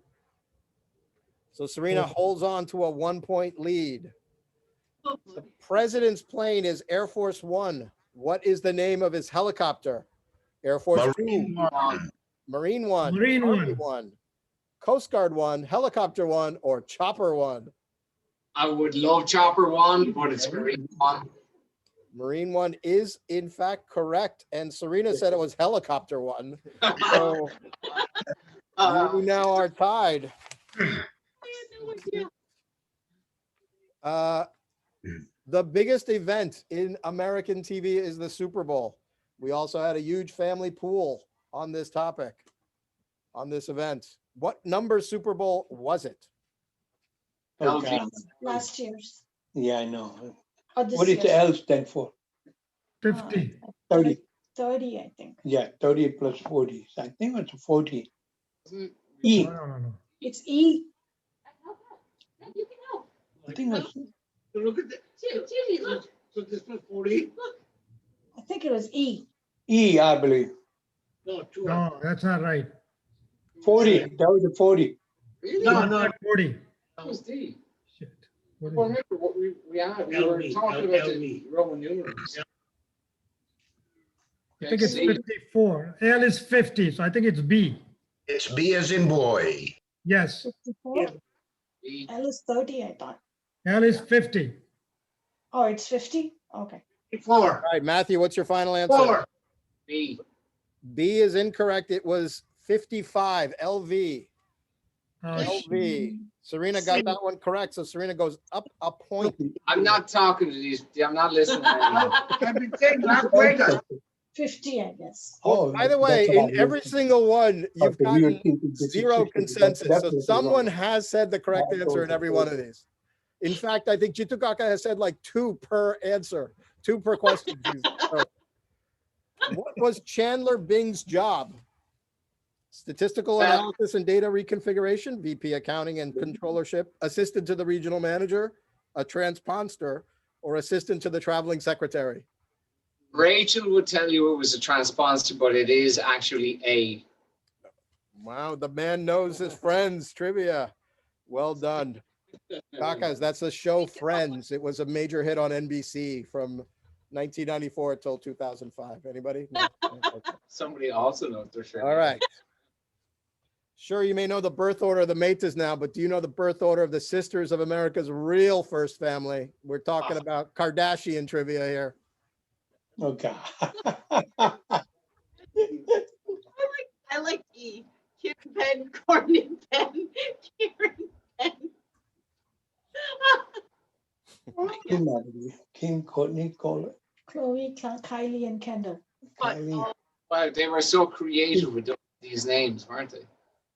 So Serena holds on to a 1-point lead. The president's plane is Air Force One. What is the name of his helicopter? Air Force Marine Two, One. Marine One, Marine Army One. One, Coast Guard One, Helicopter One, or Chopper One? I would love Chopper 1, but it's Marine 1. Marine One is in fact correct, and Serena said it was Helicopter One. So you now are tied. The biggest event in American TV is the Super Bowl. We also had a huge family pool on this topic, on this event. What number Super Bowl was it? Oh, God. Last year's. Yeah, I know. Or this What is the year's. L stand for? 50. 30. 30, I think. Yeah, 30 plus 40. So I think it's 40. E. No. It's E. I think it's, So look at that. Look. So this was 40. I think it was E. E, I believe. No, 2. No, that's not right. 40. That was the 40. No. Not 40. That was D. Shit. What is Well, it? remember what we had. We were LV, talking about the LV. Roman numerals. I think it's 54. L is 50, so I think it's B. It's B as in boy. Yes. 54. B. L is 30, I thought. L is 50. Oh, it's 50? Okay. 4. All right, Matthew, what's your final answer? 4. B. B is incorrect. It was 55, LV. Oh, LV. Serena got that one correct, so Serena goes up a point. I'm not talking to these. I'm not listening to anyone. I've been saying last week. 50, I guess. Oh, By the way, that's what in I every was- single one, you've Okay, we were gotten thinking this is zero 60, consensus. So definitely someone wrong. has said the correct I answer in told every you. one of these. In fact, I think Jitukaka has said like 2 per answer, 2 per question. So, what was Chandler Bing's job? Statistical analysis and data reconfiguration, VP accounting and controllership, assistant to the regional manager, a transponder, or assistant to the traveling secretary? Rachel would tell you it was a transponder, but it is actually A. Wow, the man knows his friends. Trivia. Well done. Kakas, that's the show Friends. It was a major hit on NBC from 1994 till 2005. Anybody? No? Okay. Somebody also knows their shit. All right. Sure, you may know the birth order of the Metas now, but do you know the birth order of the Sisters of America's real first family? We're talking about Kardashian trivia here. Oh God. I like E. Kim Penn, Courtney Penn, Kieran Penn. Kim, Courtney, Cole, Chloe, Kylie, and Kendall. Kylie. Wow, they were so creative with these names, weren't they?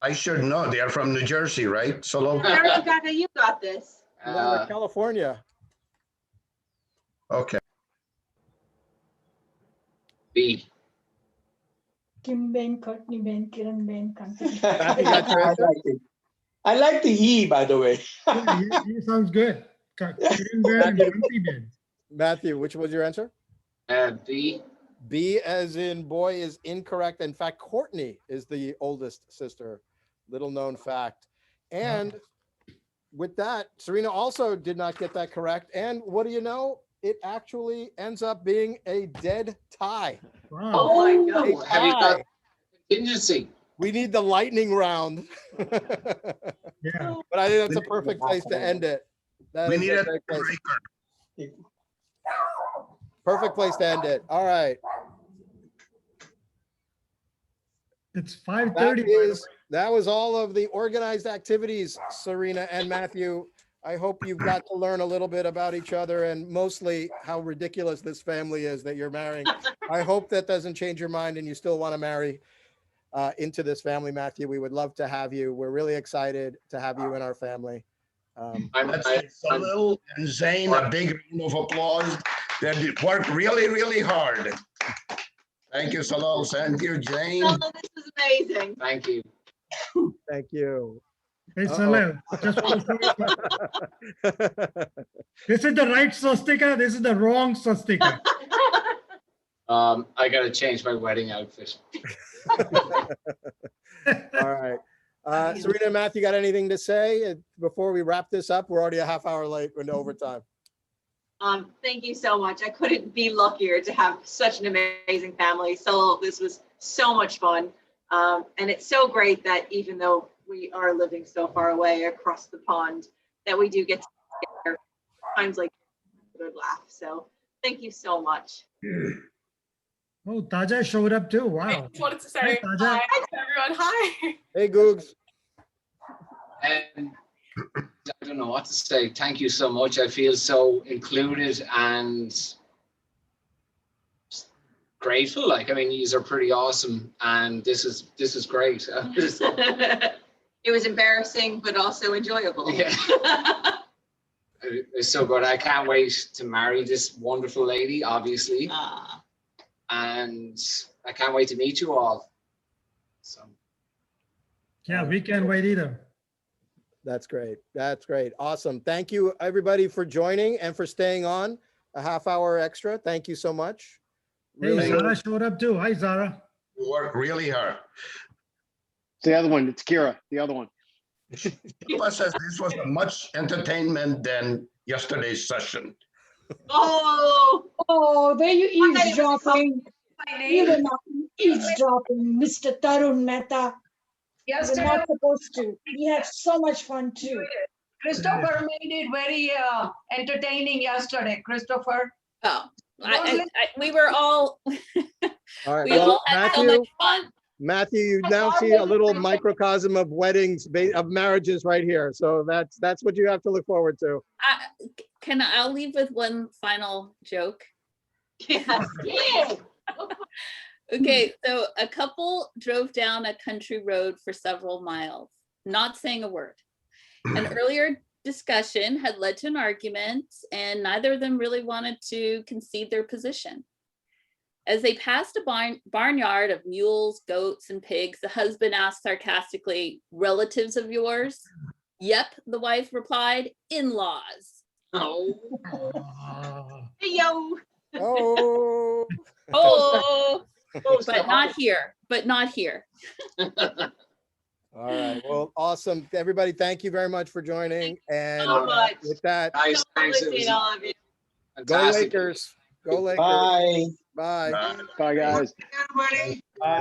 I should know. They are from New Jersey, right? Solo. Gata, you got this. No, California. Okay. B. Kim Ben, Courtney Ben, Kiran Ben, Kantan. I like the E, by the way. Yeah, he sounds good. Kiran Ben and Kanti Ben. Matthew, which was your answer? B. B as in boy is incorrect. In fact, Courtney is the oldest sister. Little known fact. And with that, Serena also did not get that correct. And what do you know? It actually ends up being a dead tie. Wow. Oh my God. A Have you tie. got contingency? We need the lightning round. Yeah. But I think that's a perfect place to end it. That We is need a a great place. breaker. Perfect place to end it. All right. It's 5:30. That was all of the organized activities, Serena and Matthew. I hope you've got to learn a little bit about each other and mostly how ridiculous this family is that you're marrying. I hope that doesn't change your mind and you still want to marry into this family, Matthew. We would love to have you. We're really excited to have you in our family. Let's give Salil and Zane a big round of applause. They worked really, really hard. Thank you, Salil. Thank you, Zane. Oh, this is amazing. Thank you. Thank you. Hey, Salil, just want to say, this is the right swastika. This is the wrong swastika. I gotta change my wedding outfit. All right. Serena and Matthew, got anything to say before we wrap this up? We're already a half hour late into overtime. Thank you so much. I couldn't be luckier to have such an amazing family. So this was so much fun. And it's so great that even though we are living so far away across the pond, that we do get together times like a good laugh. So thank you so much. Oh, Taja showed up too. Wow. I just wanted to say Hi, Taja. hi to everyone. Hi. Hey, Googs. And I don't know what to say. Thank you so much. I feel so included and grateful. Like, I mean, these are pretty awesome, and this is great. It was embarrassing, but also enjoyable. Yeah. It's so good. I can't wait to marry this wonderful lady, obviously. And I can't wait to meet you all. So. Yeah, we can't wait either. That's great. That's great. Awesome. Thank you, everybody, for joining and for staying on a half hour extra. Thank you so much. Hey, Zara showed up too. Hi, Zara. You worked really hard. It's the other one. It's Kira, the other one. Papa says this was much entertainment than yesterday's session. Oh, there you eavesdropping. You were not eavesdropping, Mr. Tarun Mehta. You're not supposed to. We had so much fun too. Christopher made it very entertaining yesterday. Christopher. Oh, we were all. All right. We Well, all had so much fun. Matthew, you now see a little microcosm of weddings, of marriages right here. So that's what you have to look forward to. I'll leave with one final joke. Yeah. Okay, so a couple drove down a country road for several miles, not saying a word. And earlier discussion had led to an argument, and neither of them really wanted to concede their position. As they passed a barnyard of mules, goats, and pigs, the husband asked sarcastically, "Relatives of yours?" "Yep," the wife replied, "In-laws." Oh. Hey, yo. Oh. Oh, Close to but not home. here, but not here. All right. Well, awesome. Everybody, thank you very much for joining. And So much. with that, Nice, So thanks. It lovely was seeing all of you. go fantastic. Lakers. Go Lakers. Bye. Bye. Bye, guys. Everybody. Bye.